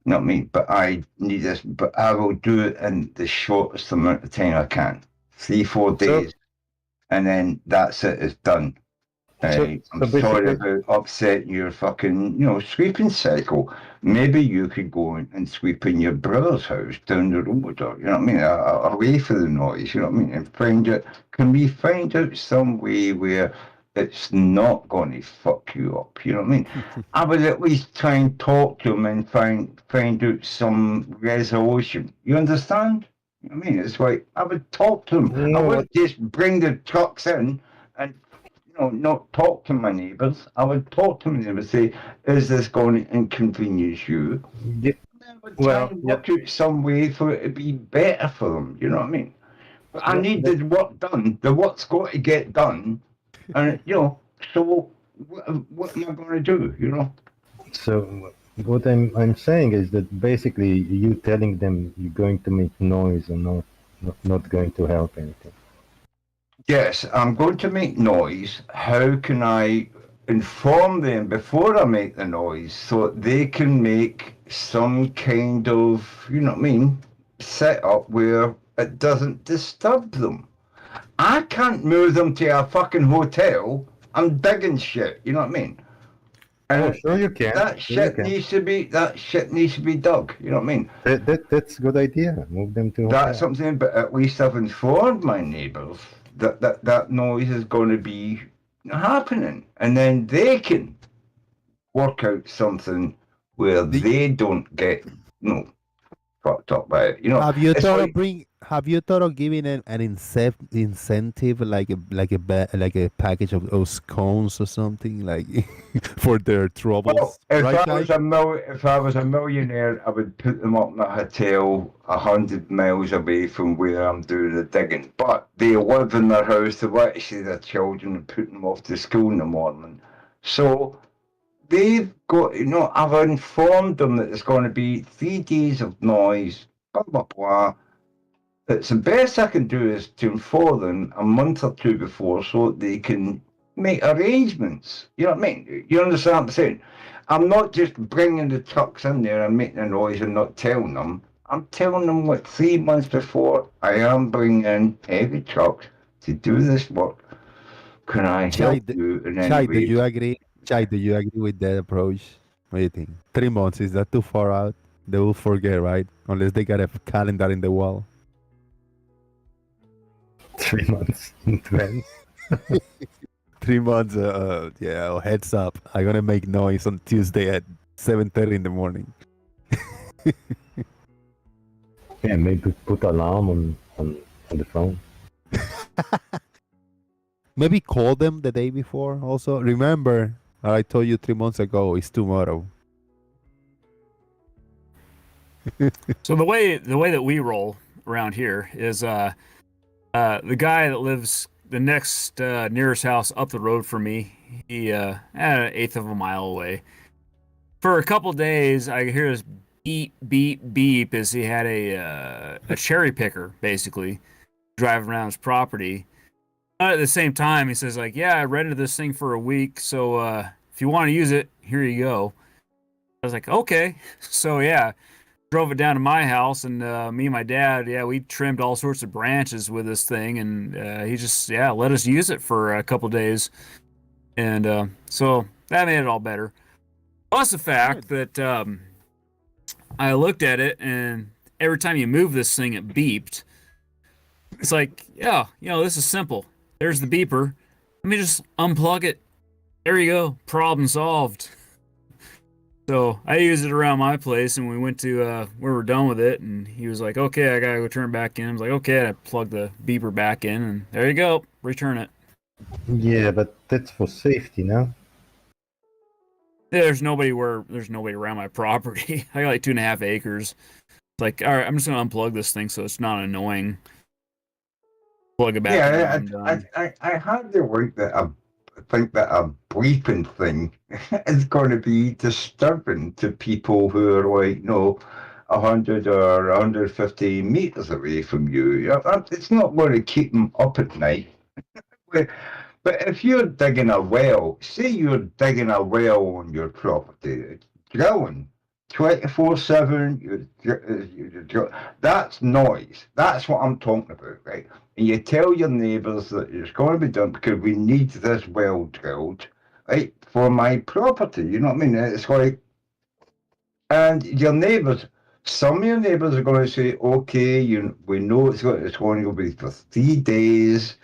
not me, but I need this, but I will do it in the shortest amount of time I can. 3-4 days. And then that's it, it's done. I'm sorry about upsetting your fucking, sweeping cycle. Maybe you could go and sweep in your brother's house down the road, or, you know what I mean, away from the noise, you know what I mean, and can we find out some way where it's not going to fuck you up, you know what I mean? I would at least try and talk to him and find out some resolution. You understand? You know what I mean? It's like, I would talk to him. I wouldn't just bring the trucks in and not talk to my neighbours. I would talk to my neighbours, say, is this going to inconvenience you? Yeah. I would try and work out some way for it to be better for them, you know what I mean? But I need the work done. The work's got to get done. And, so what am I going to do, So what I'm saying is that basically you telling them you're going to make noise and not going to help anything. Yes, I'm going to make noise. How can I inform them before I make the noise so that they can make some kind of, you know what I mean, setup where it doesn't disturb them? I can't move them to a fucking hotel. I'm digging shit, you know what I mean? And sure you can. That shit needs to be dug, you know what I mean? That's a good idea. Move them to That's something, but at least I've informed my neighbours that noise is going to be happening, and then they can work out something where they don't get fucked up by it. Have you it's thought like, of giving an incentive like a package of those cones or something like for their troubles? well, if right, I guys? was a millionaire, I would put them up in a hotel 100 miles away from where I'm doing the digging. But they live in their house. They want to see their children and put them off to school in the morning. So they've got, I've informed them that it's going to be 3 days of noise, blah, blah, blah. It's the best I can do is to inform them a month or two before so that they can make arrangements. You know what I mean? You understand what I'm saying? I'm not just bringing the trucks in there and making a noise and not telling them. I'm telling them 3 months before I am bringing in heavy trucks to do this work. Can I help you in any way? Do you agree? Chai, do you agree with that approach? What do you think? 3 months, is that too far out? They will forget, right? Unless they got a calendar in the wall. 3 months in advance. 3 months, heads up. I'm gonna make noise on Tuesday at 7:30 in the morning. Yeah, maybe put alarm on the phone. Maybe call them the day before also. Remember, I told you 3 months ago, it's tomorrow. So the way that we roll around here is the guy that lives the next nearest house up the road from me, he at an eighth of a mile away. For a couple days, I could hear his beep beep beep as he had a cherry picker basically driving around his property. But at the same time, he says like, "Yeah, I rented this thing for a week, so if you want to use it, here you go." I was like, "Okay." So yeah, drove it down to my house, and me and my dad, we trimmed all sorts of branches with this thing, and he just let us use it for a couple days, and so that made it all better. Plus the fact that I looked at it, and every time you move this thing, it beeped. It's like, yeah, this is simple. There's the beeper. Let me just unplug it. There you go. Problem solved. So I used it around my place, and we went to we were done with it, and he was like, "Okay, I gotta go turn it back in." I was like, "Okay," I plugged the beeper back in, and there you go. Return it. Yeah, but that's for safety, no? Yeah, there's nobody around my property. I got like 2.5 acres. It's like, all right, I'm just gonna unplug this thing so it's not annoying. Plug it back in when I'm done. I hardly think that a bleeping thing is going to be disturbing to people who are like, 100 or 150 meters away from you. It's not going to keep them up at night. But if you're digging a well, say you're digging a well on your property, drilling 24/7, that's noise. That's what I'm talking about, right? And you tell your neighbours that it's going to be done because we need this well drilled, right, for my property. You know what I mean? It's like, and your neighbours, some of your neighbours are going to say, okay, we know it's going to be for 3 days.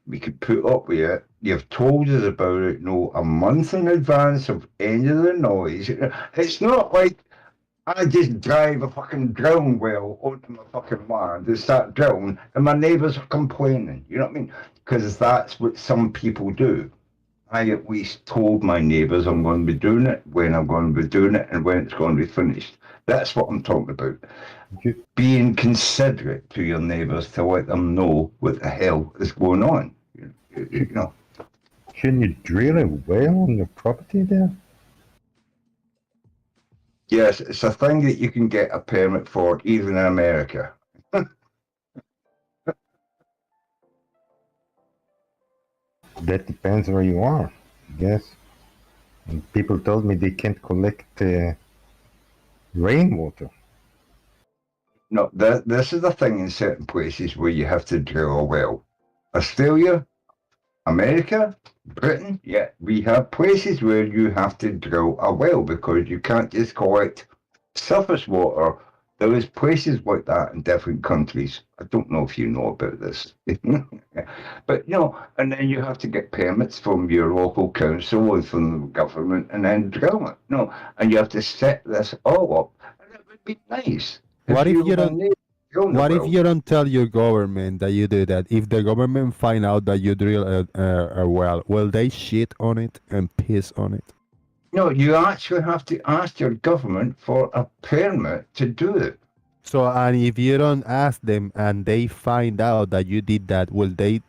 We could put up with it. You've told us about it, a month in advance of any of the noise. It's not like I just drive a fucking drilling well onto my fucking land and start drilling, and my neighbours are complaining. You know what I mean? Because that's what some people do. I at least told my neighbours I'm going to be doing it, when I'm going to be doing it, and when it's going to be finished. That's what I'm talking about. Being considerate to your neighbours to let them know what the hell is going on. Shouldn't you drill a well on your property there? Yes, it's a thing that you can get a permit for, even in America. That depends where you are, I guess. And people told me they can't collect rainwater. No, this is the thing in certain places where you have to drill a well. Australia, America, Britain, yeah, we have places where you have to drill a well because you can't just collect surface water. There is places like that in different countries. I don't know if you know about this. But, and then you have to get permits from your local council and from the government and then drill it. And you have to set this all up. And it would be nice. What if you don't? What if well. you don't tell your government that you do that? If the government find out that you drill a well, will they shit on it and piss on it? No, you actually have to ask your government for a permit to do it. So, and if you don't ask them and they find out that you did that, will they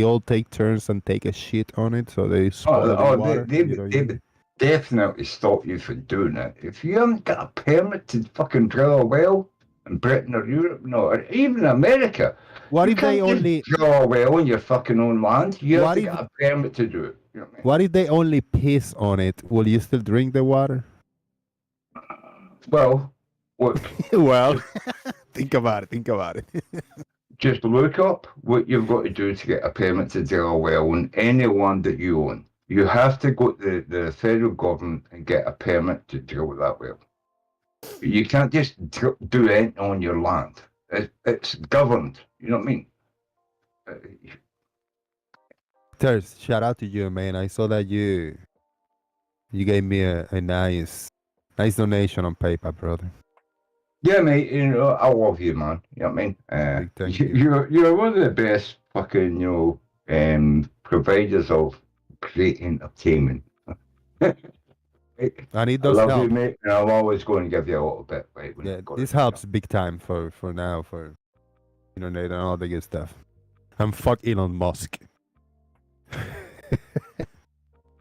all take turns and take a shit on it? So they spoil the water? They would definitely stop you from doing it. If you haven't got a permit to fucking drill a well in Britain or Europe, or even America, what you if can't they just only drill a well on your fucking own land? You have to get a permit to do it. You know what I mean? What if they only piss on it? Will you still drink the water? Well, look. Well, think about it. Just look up what you've got to do to get a permit to drill a well on any land that you own. You have to go to the federal government and get a permit to drill that well. You can't just do it on your land. It's governed. You know what I mean? Ters, shout out to you, man. I saw that you gave me a nice donation on PayPal, brother. Yeah, mate. I love you, man. You know what I mean? You're one of the best fucking providers of great entertainment. And it does I love help. you, mate, and I'm always going to give you a little bit. Right, yeah, this helps big time for now, for internet and all the good stuff. And fuck Elon Musk.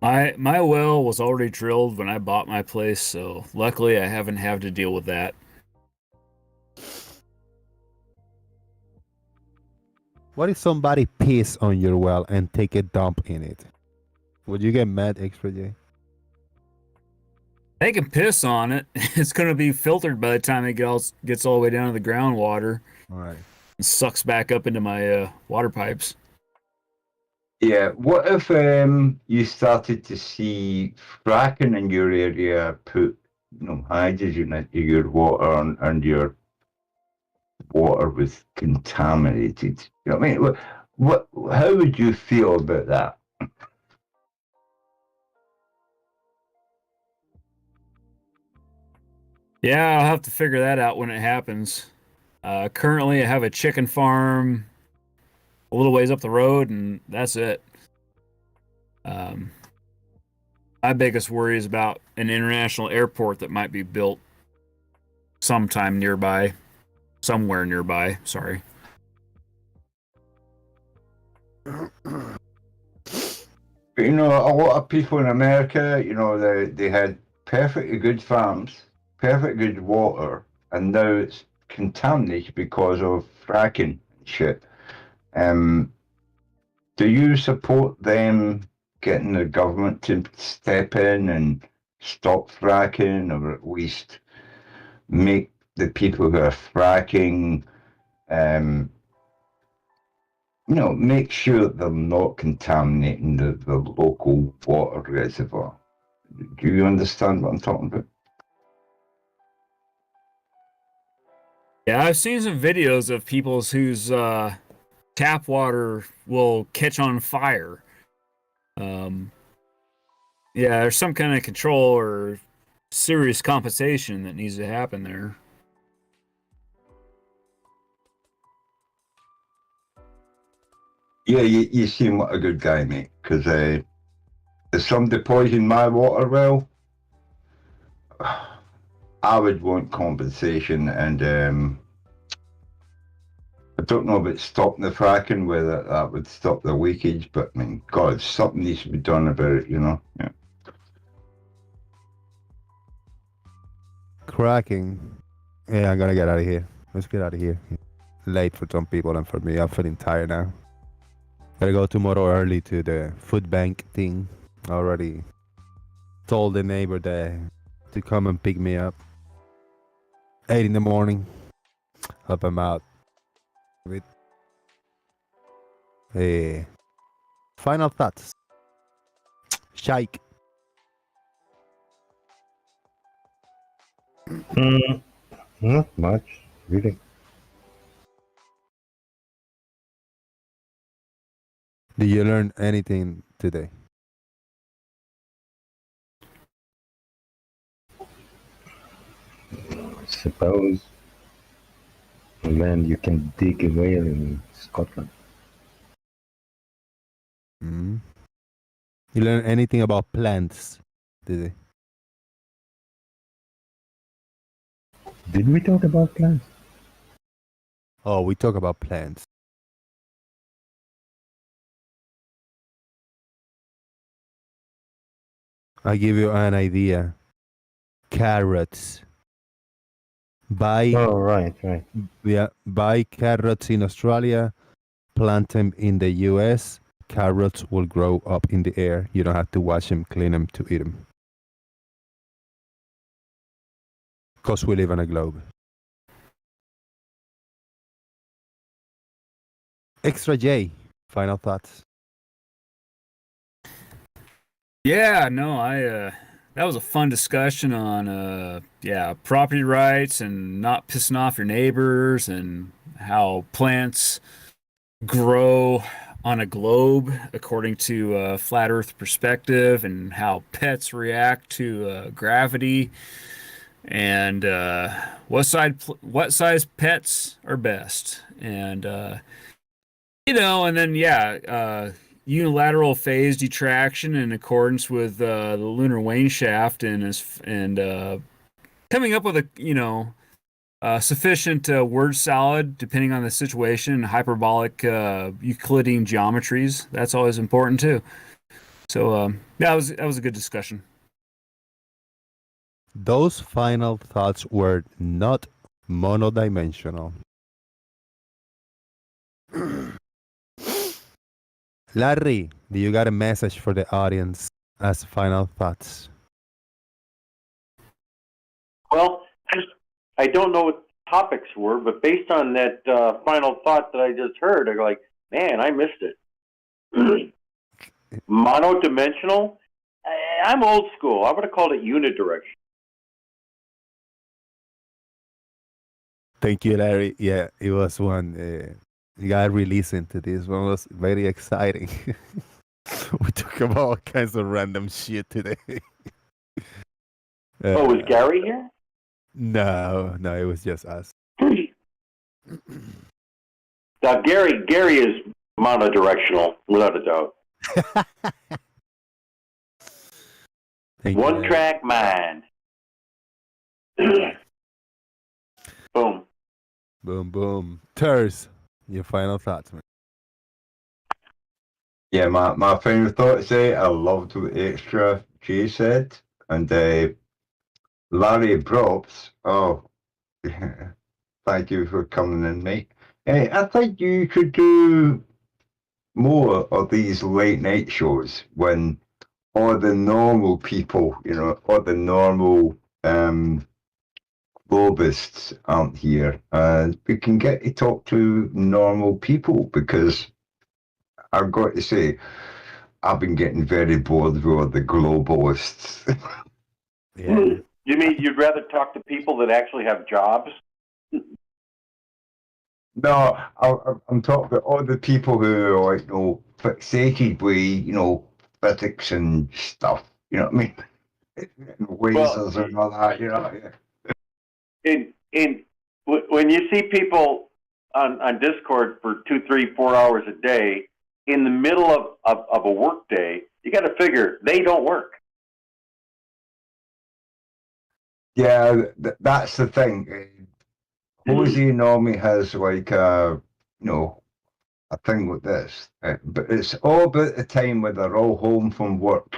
My well was already drilled when I bought my place, so luckily I haven't had to deal with that. What if somebody piss on your well and take a dump in it? Would you get mad, Extra J? They can piss on it. It's going to be filtered by the time it gets all the way down to the groundwater. All right. And sucks back up into my water pipes. Yeah, what if you started to see fracking in your area put hydrogen into your water and your water was contaminated. You know what I mean? How would you feel about that? Yeah, I'll have to figure that out when it happens. Currently, I have a chicken farm a little ways up the road, and that's it. Um, my biggest worry is about an international airport that might be built sometime nearby, somewhere nearby. Sorry. But, you know, a lot of people in America, you know, they had perfectly good farms, perfect good water, and now it's contaminated because of fracking and shit. Do you support them getting the government to step in and stop fracking, or at least make the people who are fracking, you know, make sure that they're not contaminating the local water reservoir? Do you understand what I'm talking about? Yeah, I've seen some videos of people whose tap water will catch on fire. Yeah, there's some kind of control or serious compensation that needs to happen there. Yeah, you seem like a good guy, mate. Because if somebody poisoned my water well, I would want compensation, and I don't know about stopping the fracking, whether that would stop the leakage, but I mean, God, something needs to be done about it, you know? Yeah. Cracking. Yeah, I'm gonna get out of here. Let's get out of here. Late for some people and for me. I'm feeling tired now. Gotta go tomorrow early to the food bank thing. Already told the neighbor there to come and pick me up. 8 in the morning. Help him out with final thoughts. Shike. Not much, really. Did you learn anything today? Suppose land you can dig a whale in Scotland. Mm. You learn anything about plants today? Did we talk about plants? Oh, we talk about plants. I give you an idea. Carrots. Buy Right. buy carrots in Australia, plant them in the US. Carrots will grow up in the air. You don't have to wash them, clean them to eat them. Because we live on a globe. Extra J, final thoughts. Yeah, no, that was a fun discussion on property rights and not pissing off your neighbors and how plants grow on a globe according to a flat earth perspective, and how pets react to gravity, and what size pets are best, and and then unilateral phase detraction in accordance with the lunar wane shaft, and coming up with a sufficient word salad depending on the situation, and hyperbolic Euclidean geometries. That's always important too. So that was a good discussion. Those final thoughts were not monodimensional. Larry, do you got a message for the audience as final thoughts? Well, I don't know what topics were, but based on that final thought that I just heard, I'm like, man, I missed it. Monodimensional? I'm old school. I would have called it unidirectional. Thank you, Larry. Yeah, it was one. Got re-listened to this one. Was very exciting. We talk about all kinds of random shit today. Oh, was Gary here? No, it was just us. Now, Gary is monodirectional, without a doubt. One track mind. Boom. Boom, boom. Turs, your final thoughts, man. Yeah, my final thoughts. I loved what Extra Jay said, and Larry Props. Oh, thank you for coming in, mate. I think you should do more of these late night shows when all the normal people, all the normal globists aren't here, and we can get to talk to normal people, because I've got to say, I've been getting very bored with all the globalists. Yeah. You mean you'd rather talk to people that actually have jobs? No, I'm talking about all the people who are like, fixated with, physics and stuff. You know what I mean? Lasers and all that. When you see people on Discord for 2, 3, 4 hours a day in the middle of a work day, you got to figure they don't work. Yeah, that's the thing. Jose normally has like a thing with this, but it's all about the time when they're all home from work,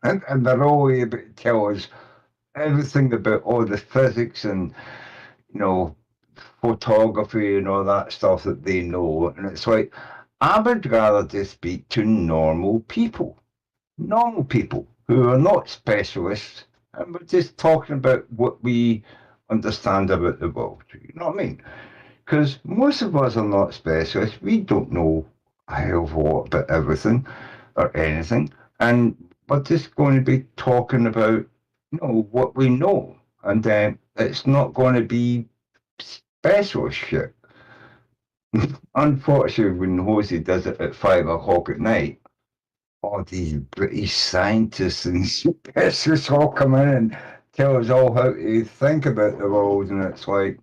and they're all able to tell us everything about all the physics and photography and all that stuff that they know. And it's like, I would rather just speak to normal people who are not specialists, and we're just talking about what we understand about the world. You know what I mean? Because most of us are not specialists. We don't know a hell of a lot about everything or anything. And we're just going to be talking about, what we know. And it's not going to be specialist shit. Unfortunately, when Hosey does it at 5 o'clock at night, all these British scientists and specialists all come in and tell us all how to think about the world. And it's like,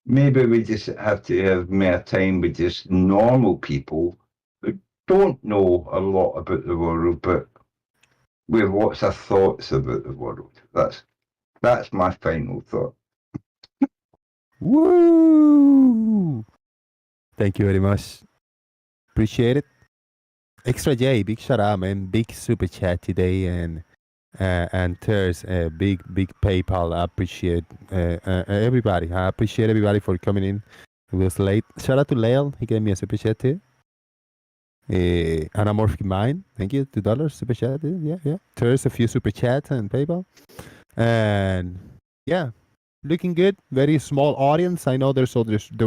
maybe we just have to have more time with just normal people who don't know a lot about the world, but we have lots of thoughts about the world. That's my final thought. Woo! Thank you very much. Appreciate it. Extra J, big shout out, man. Big super chat today, and Ters, big PayPal. I appreciate everybody. I appreciate everybody for coming in. It was late. Shout out to Lael. He gave me a super chat too. Anamorphic Mind. Thank you. $2 super chat. Yeah. Ters, a few super chats and PayPal. And yeah, looking good. Very small audience. I know there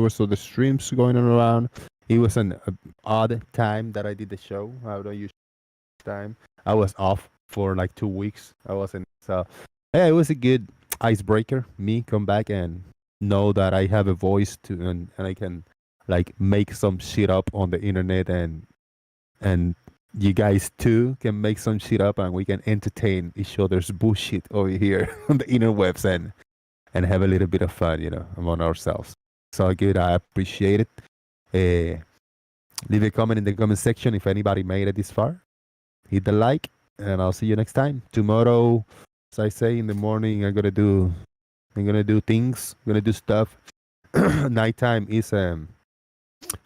was other streams going on around. It was an odd time that I did the show. I don't use time. I was off for like 2 weeks. I wasn't. So yeah, it was a good icebreaker. Me come back and know that I have a voice to, and I can like make some shit up on the internet, and you guys too can make some shit up, and we can entertain each other's bullshit over here on the interwebs, and have a little bit of fun, among ourselves. So good. I appreciate it. Leave a comment in the comment section if anybody made it this far. Hit the like, and I'll see you next time. Tomorrow, as I say, in the morning, I'm gonna do things. I'm gonna do stuff. Nighttime is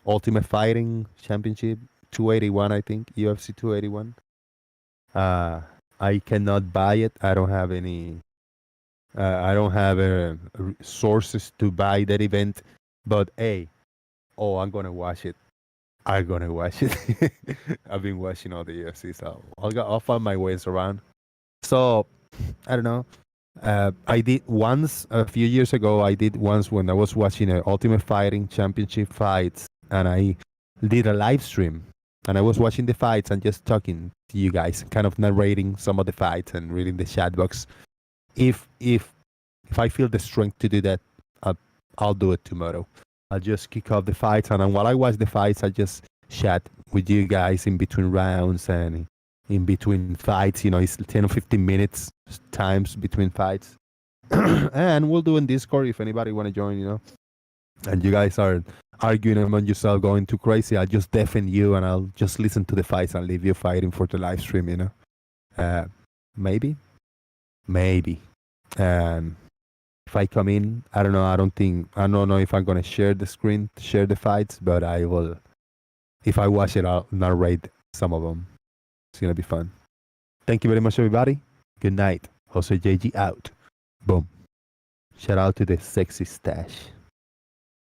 Ultimate Fighting Championship 281, I think, UFC 281. I cannot buy it. I don't have any. I don't have sources to buy that event. But hey, I'm gonna watch it. I'm gonna watch it. I've been watching all the UFC, so I'll find my ways around. So I don't know. I did once a few years ago. I did once when I was watching Ultimate Fighting Championship fights, and I did a live stream, and I was watching the fights and just talking to you guys, kind of narrating some of the fights and reading the chat box. If I feel the strength to do that, I'll do it tomorrow. I'll just kick off the fights, and then while I watch the fights, I just chat with you guys in between rounds and in between fights. You know, it's 10 or 15 minutes times between fights. And we'll do in Discord if anybody want to join, you know. And you guys are arguing among yourself, going too crazy. I'll just deafen you and I'll just listen to the fights and leave you fighting for the live stream, you know. Maybe. If I come in, I don't know. I don't know if I'm gonna share the screen, share the fights, but I will. If I watch it, I'll narrate some of them. It's gonna be fun. Thank you very much, everybody. Good night. Jose JG out. Boom. Shout out to the sexy stash.